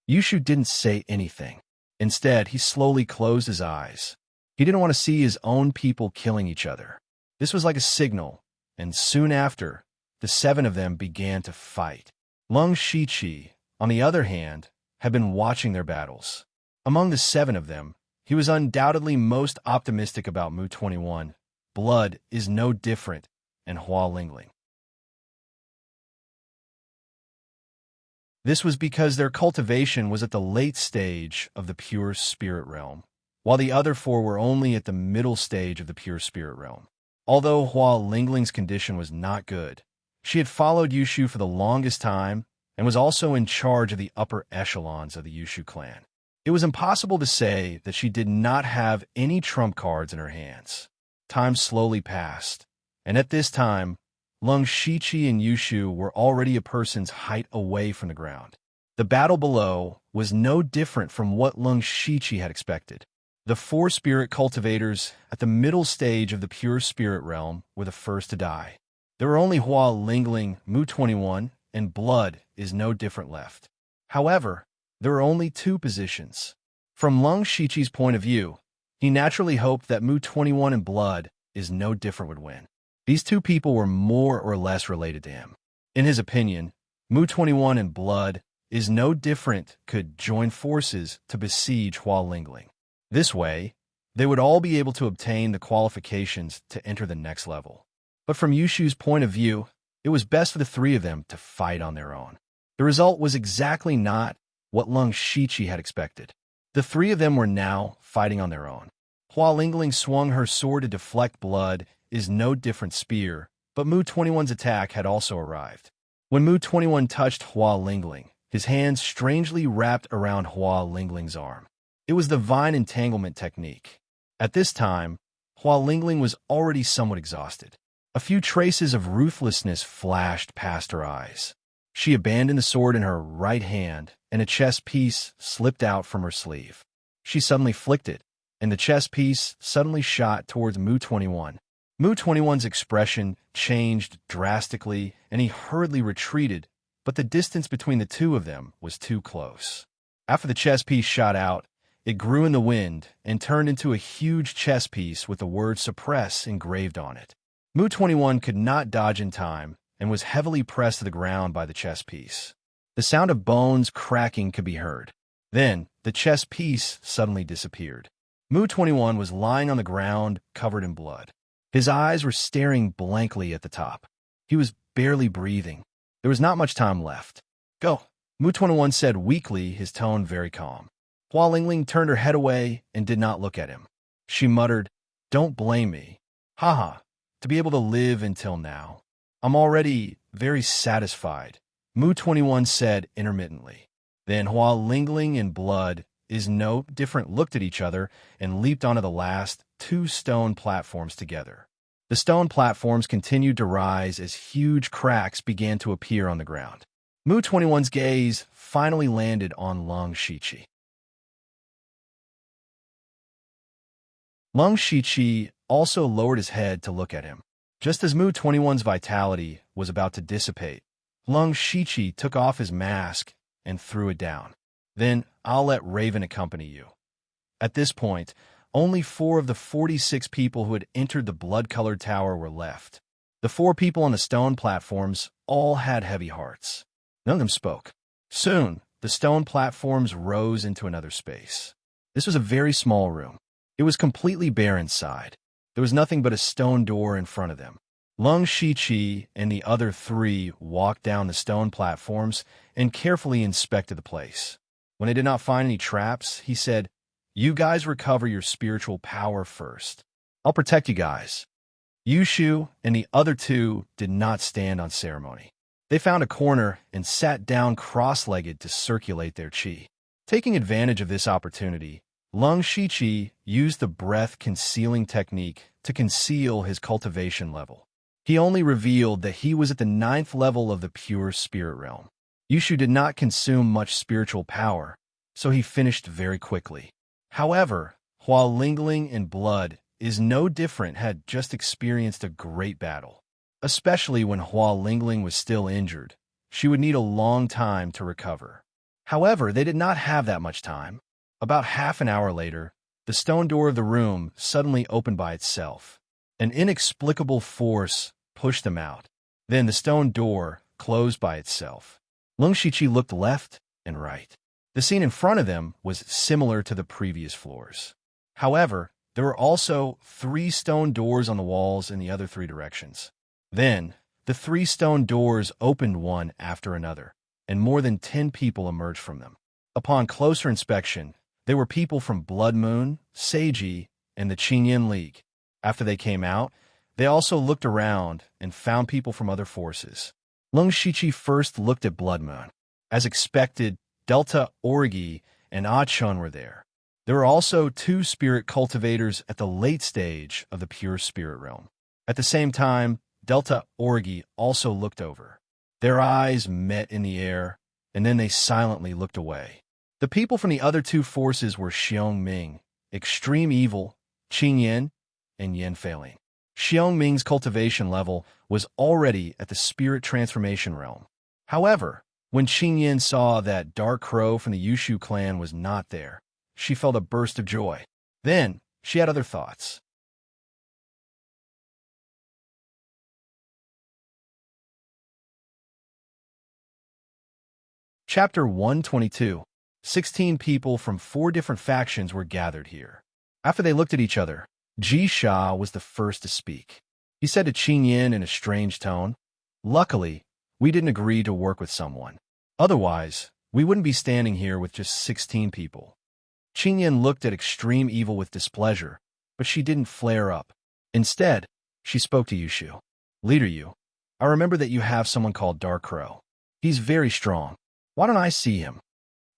Yushu didn't say anything. Instead, he slowly closed his eyes. He didn't want to see his own people killing each other. This was like a signal, and soon after, the 7 of them began to fight. Lung Shichi, on the other hand, had been watching their battles. Among the 7 of them, he was undoubtedly most optimistic about Mu-21. Blood is no different, and Hua Lingling. This was because their cultivation was at the late stage of the pure spirit realm, while the other 4 were only at the middle stage of the pure spirit realm. Although Hua Lingling's condition was not good, she had followed Yushu for the longest time and was also in charge of the upper echelons of the Yushu clan. It was impossible to say that she did not have any trump cards in her hands. Time slowly passed, and at this time, Lung Shichi and Yushu were already a person's height away from the ground. The battle below was no different from what Lung Shichi had expected. The 4 spirit cultivators at the middle stage of the pure spirit realm were the first to die. There were only Hua Lingling, Mu-21, and Blood is no different left. However, there were only 2 positions. From Lung Shichi's point of view, he naturally hoped that Mu-21 and Blood is no different would win. These 2 people were more or less related to him. In his opinion, Mu-21 and Blood is no different could join forces to besiege Hua Lingling. This way, they would all be able to obtain the qualifications to enter the next level. But from Yushu's point of view, it was best for the 3 of them to fight on their own. The result was exactly not what Lung Shichi had expected. The 3 of them were now fighting on their own. Hua Lingling swung her sword to deflect Blood is no different spear, but Mu-21's attack had also arrived. When Mu-21 touched Hua Lingling, his hands strangely wrapped around Hua Lingling's arm. It was the vine entanglement technique. At this time, Hua Lingling was already somewhat exhausted. A few traces of ruthlessness flashed past her eyes. She abandoned the sword in her right hand, and a chess piece slipped out from her sleeve. She suddenly flicked it, and the chess piece suddenly shot towards Mu-21. Mu-21's expression changed drastically, and he hurriedly retreated, but the distance between the 2 of them was too close. After the chess piece shot out, it grew in the wind and turned into a huge chess piece with the word "suppress" engraved on it. Mu-21 could not dodge in time and was heavily pressed to the ground by the chess piece. The sound of bones cracking could be heard. Then, the chess piece suddenly disappeared. Mu-21 was lying on the ground, covered in blood. His eyes were staring blankly at the top. He was barely breathing. There was not much time left. "Go," Mu-21 said weakly, his tone very calm. Hua Lingling turned her head away and did not look at him. She muttered, "Don't blame me. Haha, to be able to live until now. I'm already very satisfied," Mu-21 said intermittently. Then Hua Lingling and Blood is no different looked at each other and leaped onto the last 2 stone platforms together. The stone platforms continued to rise as huge cracks began to appear on the ground. Mu-21's gaze finally landed on Lung Shichi. Lung Shichi also lowered his head to look at him. Just as Mu-21's vitality was about to dissipate, Lung Shiqi took off his mask and threw it down. Then, I'll let Raven accompany you. At this point, only 4 of the 46 people who had entered the blood-colored tower were left. The 4 people on the stone platforms all had heavy hearts. None of them spoke. Soon, the stone platforms rose into another space. This was a very small room. It was completely bare inside. There was nothing but a stone door in front of them. Lung Shiqi and the other 3 walked down the stone platforms and carefully inspected the place. When they did not find any traps, he said, "You guys recover your spiritual power first. I'll protect you guys." Yushu and the other 2 did not stand on ceremony. They found a corner and sat down cross-legged to circulate their qi. Taking advantage of this opportunity, Lung Shiqi used the breath-concealing technique to conceal his cultivation level. He only revealed that he was at the 9th level of the pure spirit realm. Yushu did not consume much spiritual power, so he finished very quickly. However, Hua Lingling in blood is no different had just experienced a great battle. Especially when Hua Lingling was still injured, she would need a long time to recover. However, they did not have that much time. About half an hour later, the stone door of the room suddenly opened by itself. An inexplicable force pushed them out. Then the stone door closed by itself. Lung Shiqi looked left and right. The scene in front of them was similar to the previous floors. However, there were also 3 stone doors on the walls in the other 3 directions. Then, the 3 stone doors opened one after another, and more than 10 people emerged from them. Upon closer inspection, they were people from Blood Moon, Seiji, and the Qingyan League. After they came out, they also looked around and found people from other forces. Lung Shiqi first looked at Blood Moon. As expected, Delta Orgi and Ah-chun were there. There were also 2 spirit cultivators at the late stage of the pure spirit realm. At the same time, Delta Orgi also looked over. Their eyes met in the air, and then they silently looked away. The people from the other 2 forces were Xiong Ming, Extreme Evil, Qingyan, and Yan Feiling. Xiong Ming's cultivation level was already at the spirit transformation realm. However, when Qingyan saw that Dark Crow from the Yushu clan was not there, she felt a burst of joy. Then, she had other thoughts. Chapter 122. 16 people from 4 different factions were gathered here. After they looked at each other, Ji Sha was the first to speak. He said to Qingyan in a strange tone, "Luckily, we didn't agree to work with someone. Otherwise, we wouldn't be standing here with just 16 people." Qingyan looked at Extreme Evil with displeasure, but she didn't flare up. Instead, she spoke to Yushu. "Leader Yu, I remember that you have someone called Dark Crow. He's very strong. Why don't I see him?"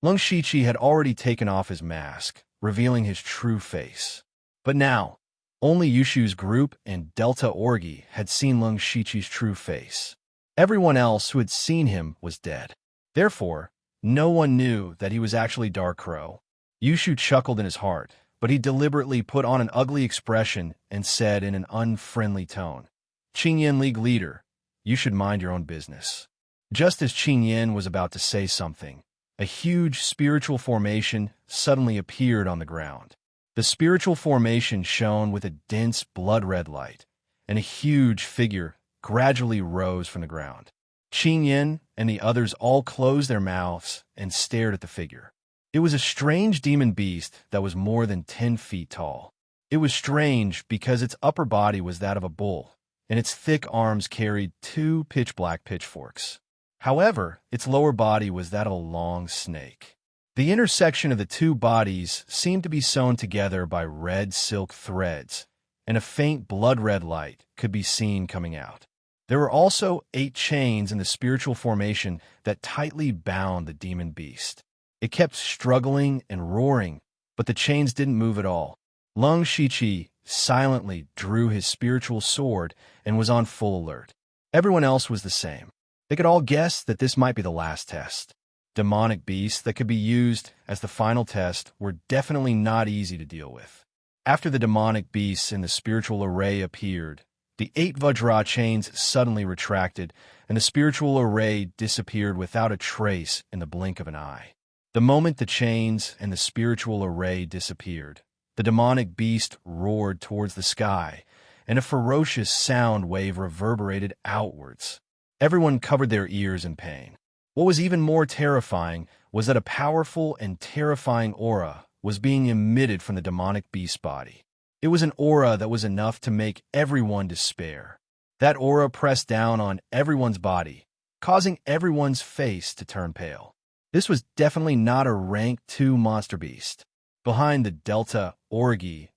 Lung Shiqi had already taken off his mask, revealing his true face. But now, only Yushu's group and Delta Orgi had seen Lung Shiqi's true face. Everyone else who had seen him was dead. Therefore, no one knew that he was actually Dark Crow. Yushu chuckled in his heart, but he deliberately put on an ugly expression and said in an unfriendly tone, "Qingyan League leader, you should mind your own business." Just as Qingyan was about to say something, a huge spiritual formation suddenly appeared on the ground. The spiritual formation shone with a dense blood-red light, and a huge figure gradually rose from the ground. Qingyan and the others all closed their mouths and stared at the figure. It was a strange demon beast that was more than 10 feet tall. It was strange because its upper body was that of a bull, and its thick arms carried 2 pitch-black pitchforks. However, its lower body was that of a long snake. The intersection of the 2 bodies seemed to be sewn together by red silk threads, and a faint blood-red light could be seen coming out. There were also 8 chains in the spiritual formation that tightly bound the demon beast. It kept struggling and roaring, but the chains didn't move at all. Lung Shiqi silently drew his spiritual sword and was on full alert. Everyone else was the same. They could all guess that this might be the last test. Demonic beasts that could be used as the final test were definitely not easy to deal with. After the demonic beasts in the spiritual array appeared, The 8 Vajra chains suddenly retracted, and the spiritual array disappeared without a trace in the blink of an eye. The moment the chains and the spiritual array disappeared, the demonic beast roared towards the sky, and a ferocious sound wave reverberated outwards. Everyone covered their ears in pain. What was even more terrifying was that a powerful and terrifying aura was being emitted from the demonic beast's body. It was an aura that was enough to make everyone despair. That aura pressed down on everyone's body, causing everyone's face to turn pale. This was definitely not a rank 2 monster beast. Behind the Delta Orgy,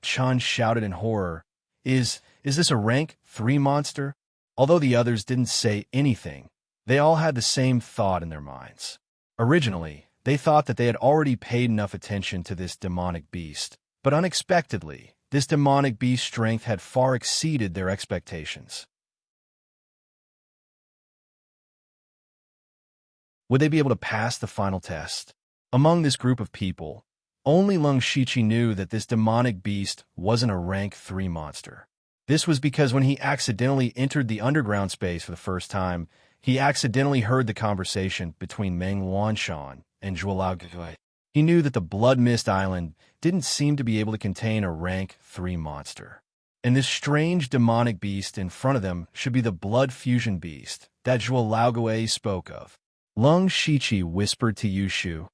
Chan shouted in horror, Is this a rank 3 monster? Although the others didn't say anything, they all had the same thought in their minds. Originally, they thought that they had already paid enough attention to this demonic beast, but unexpectedly, this demonic beast's strength had far exceeded their expectations. Would they be able to pass the final test? Among this group of people, only Lung Shiqi knew that this demonic beast wasn't a rank 3 monster. This was because when he accidentally entered the underground space for the first time, he accidentally heard the conversation between Meng Wanshan and Zhuolao Gui. He knew that the Blood Mist Island didn't seem to be able to contain a rank 3 monster. And this strange demonic beast in front of them should be the blood fusion beast that Zhuolao Gui spoke of. Lung Shiqi whispered to Yushu,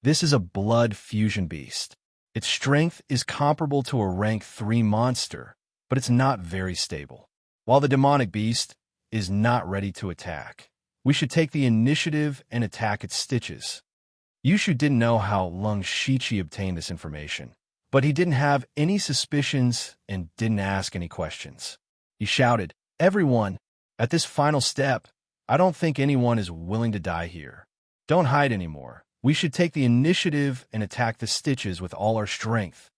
This is a blood fusion beast. Its strength is comparable to a rank 3 monster, but it's not very stable. While the demonic beast is not ready to attack, we should take the initiative and attack its stitches. Yushu didn't know how Lung Shiqi obtained this information, but he didn't have any suspicions and didn't ask any questions. He shouted, Everyone, at this final step, I don't think anyone is willing to die here. Don't hide anymore. We should take the initiative and attack the stitches with all our strength.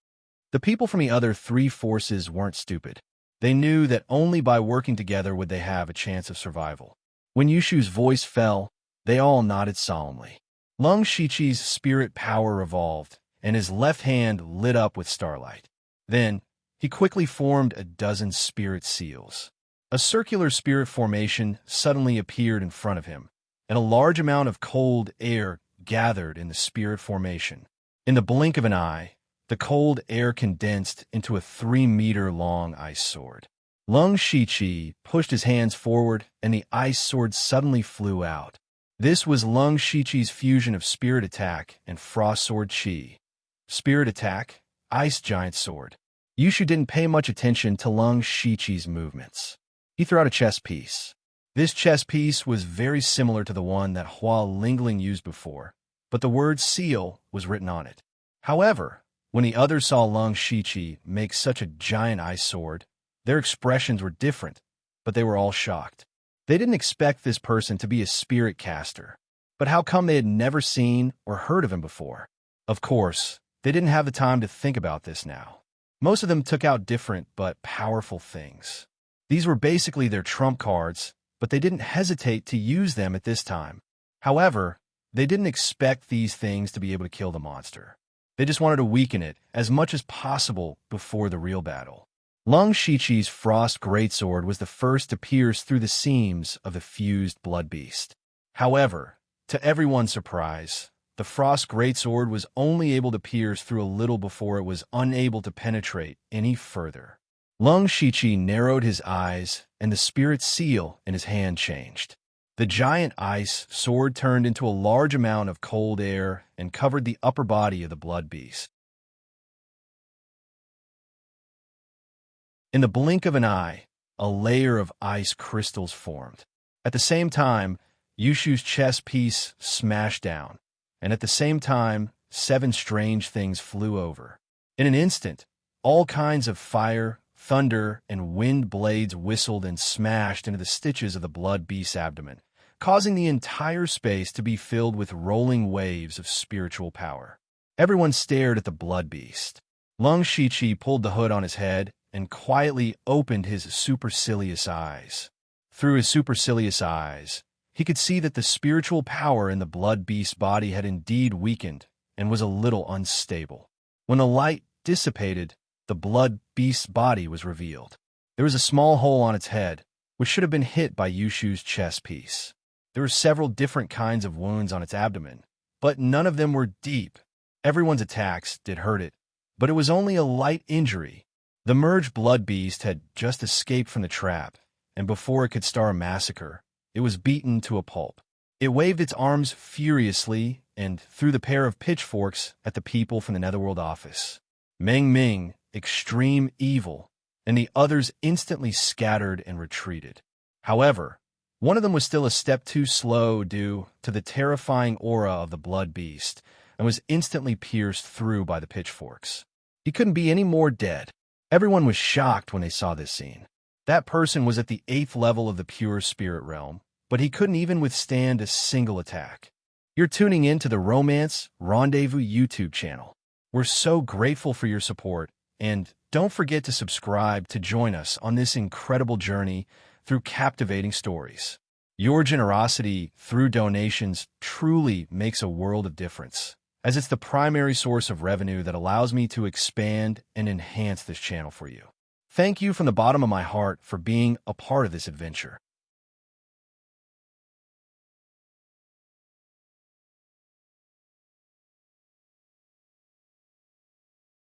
The people from the other 3 forces weren't stupid. They knew that only by working together would they have a chance of survival. When Yushu's voice fell, they all nodded solemnly. Lung Shiqi's spirit power evolved, and his left hand lit up with starlight. Then, he quickly formed a dozen spirit seals. A circular spirit formation suddenly appeared in front of him, and a large amount of cold air gathered in the spirit formation. In the blink of an eye, the cold air condensed into a 3-meter-long ice sword. Lung Shiqi pushed his hands forward, and the ice sword suddenly flew out. This was Lung Shiqi's fusion of Spirit Attack and Frost Sword Qi. Spirit Attack, Ice Giant Sword. Yushu didn't pay much attention to Lung Shiqi's movements. He threw out a chess piece. This chess piece was very similar to the one that Hua Lingling used before, but the word seal was written on it. However, when the others saw Lung Shiqi make such a giant ice sword, their expressions were different, but they were all shocked. They didn't expect this person to be a spirit caster, but how come they had never seen or heard of him before? Of course, they didn't have the time to think about this now. Most of them took out different but powerful things. These were basically their trump cards, but they didn't hesitate to use them at this time. However, they didn't expect these things to be able to kill the monster. They just wanted to weaken it as much as possible before the real battle. Lung Shiqi's Frost Greatsword was the first to pierce through the seams of the fused blood beast. However, to everyone's surprise, the Frost Greatsword was only able to pierce through a little before it was unable to penetrate any further. Lung Shiqi narrowed his eyes, and the spirit seal in his hand changed. The giant ice sword turned into a large amount of cold air and covered the upper body of the blood beast. In the blink of an eye, a layer of ice crystals formed. At the same time, Yushu's chess piece smashed down, and at the same time, 7 strange things flew over. In an instant, all kinds of fire, thunder, and wind blades whistled and smashed into the stitches of the blood beast's abdomen, causing the entire space to be filled with rolling waves of spiritual power. Everyone stared at the blood beast. Lung Shiqi pulled the hood on his head and quietly opened his supercilious eyes. Through his supercilious eyes, he could see that the spiritual power in the blood beast's body had indeed weakened and was a little unstable. When the light dissipated, the blood beast's body was revealed. There was a small hole on its head, which should have been hit by Yushu's chest piece. There were several different kinds of wounds on its abdomen, but none of them were deep. Everyone's attacks did hurt it, but it was only a light injury. The merged blood beast had just escaped from the trap, and before it could start a massacre, it was beaten to a pulp. It waved its arms furiously and threw the pair of pitchforks at the people from the Netherworld office. Meng Ming, extreme evil, and the others instantly scattered and retreated. However, one of them was still a step too slow due to the terrifying aura of the blood beast and was instantly pierced through by the pitchforks. He couldn't be any more dead. Everyone was shocked when they saw this scene. That person was at the 8th level of the pure spirit realm, but he couldn't even withstand a single attack. You're tuning in to the Romance Rendezvous YouTube channel. We're so grateful for your support, and don't forget to subscribe to join us on this incredible journey through captivating stories. Your generosity through donations truly makes a world of difference, as it's the primary source of revenue that allows me to expand and enhance this channel for you. Thank you from the bottom of my heart for being a part of this adventure.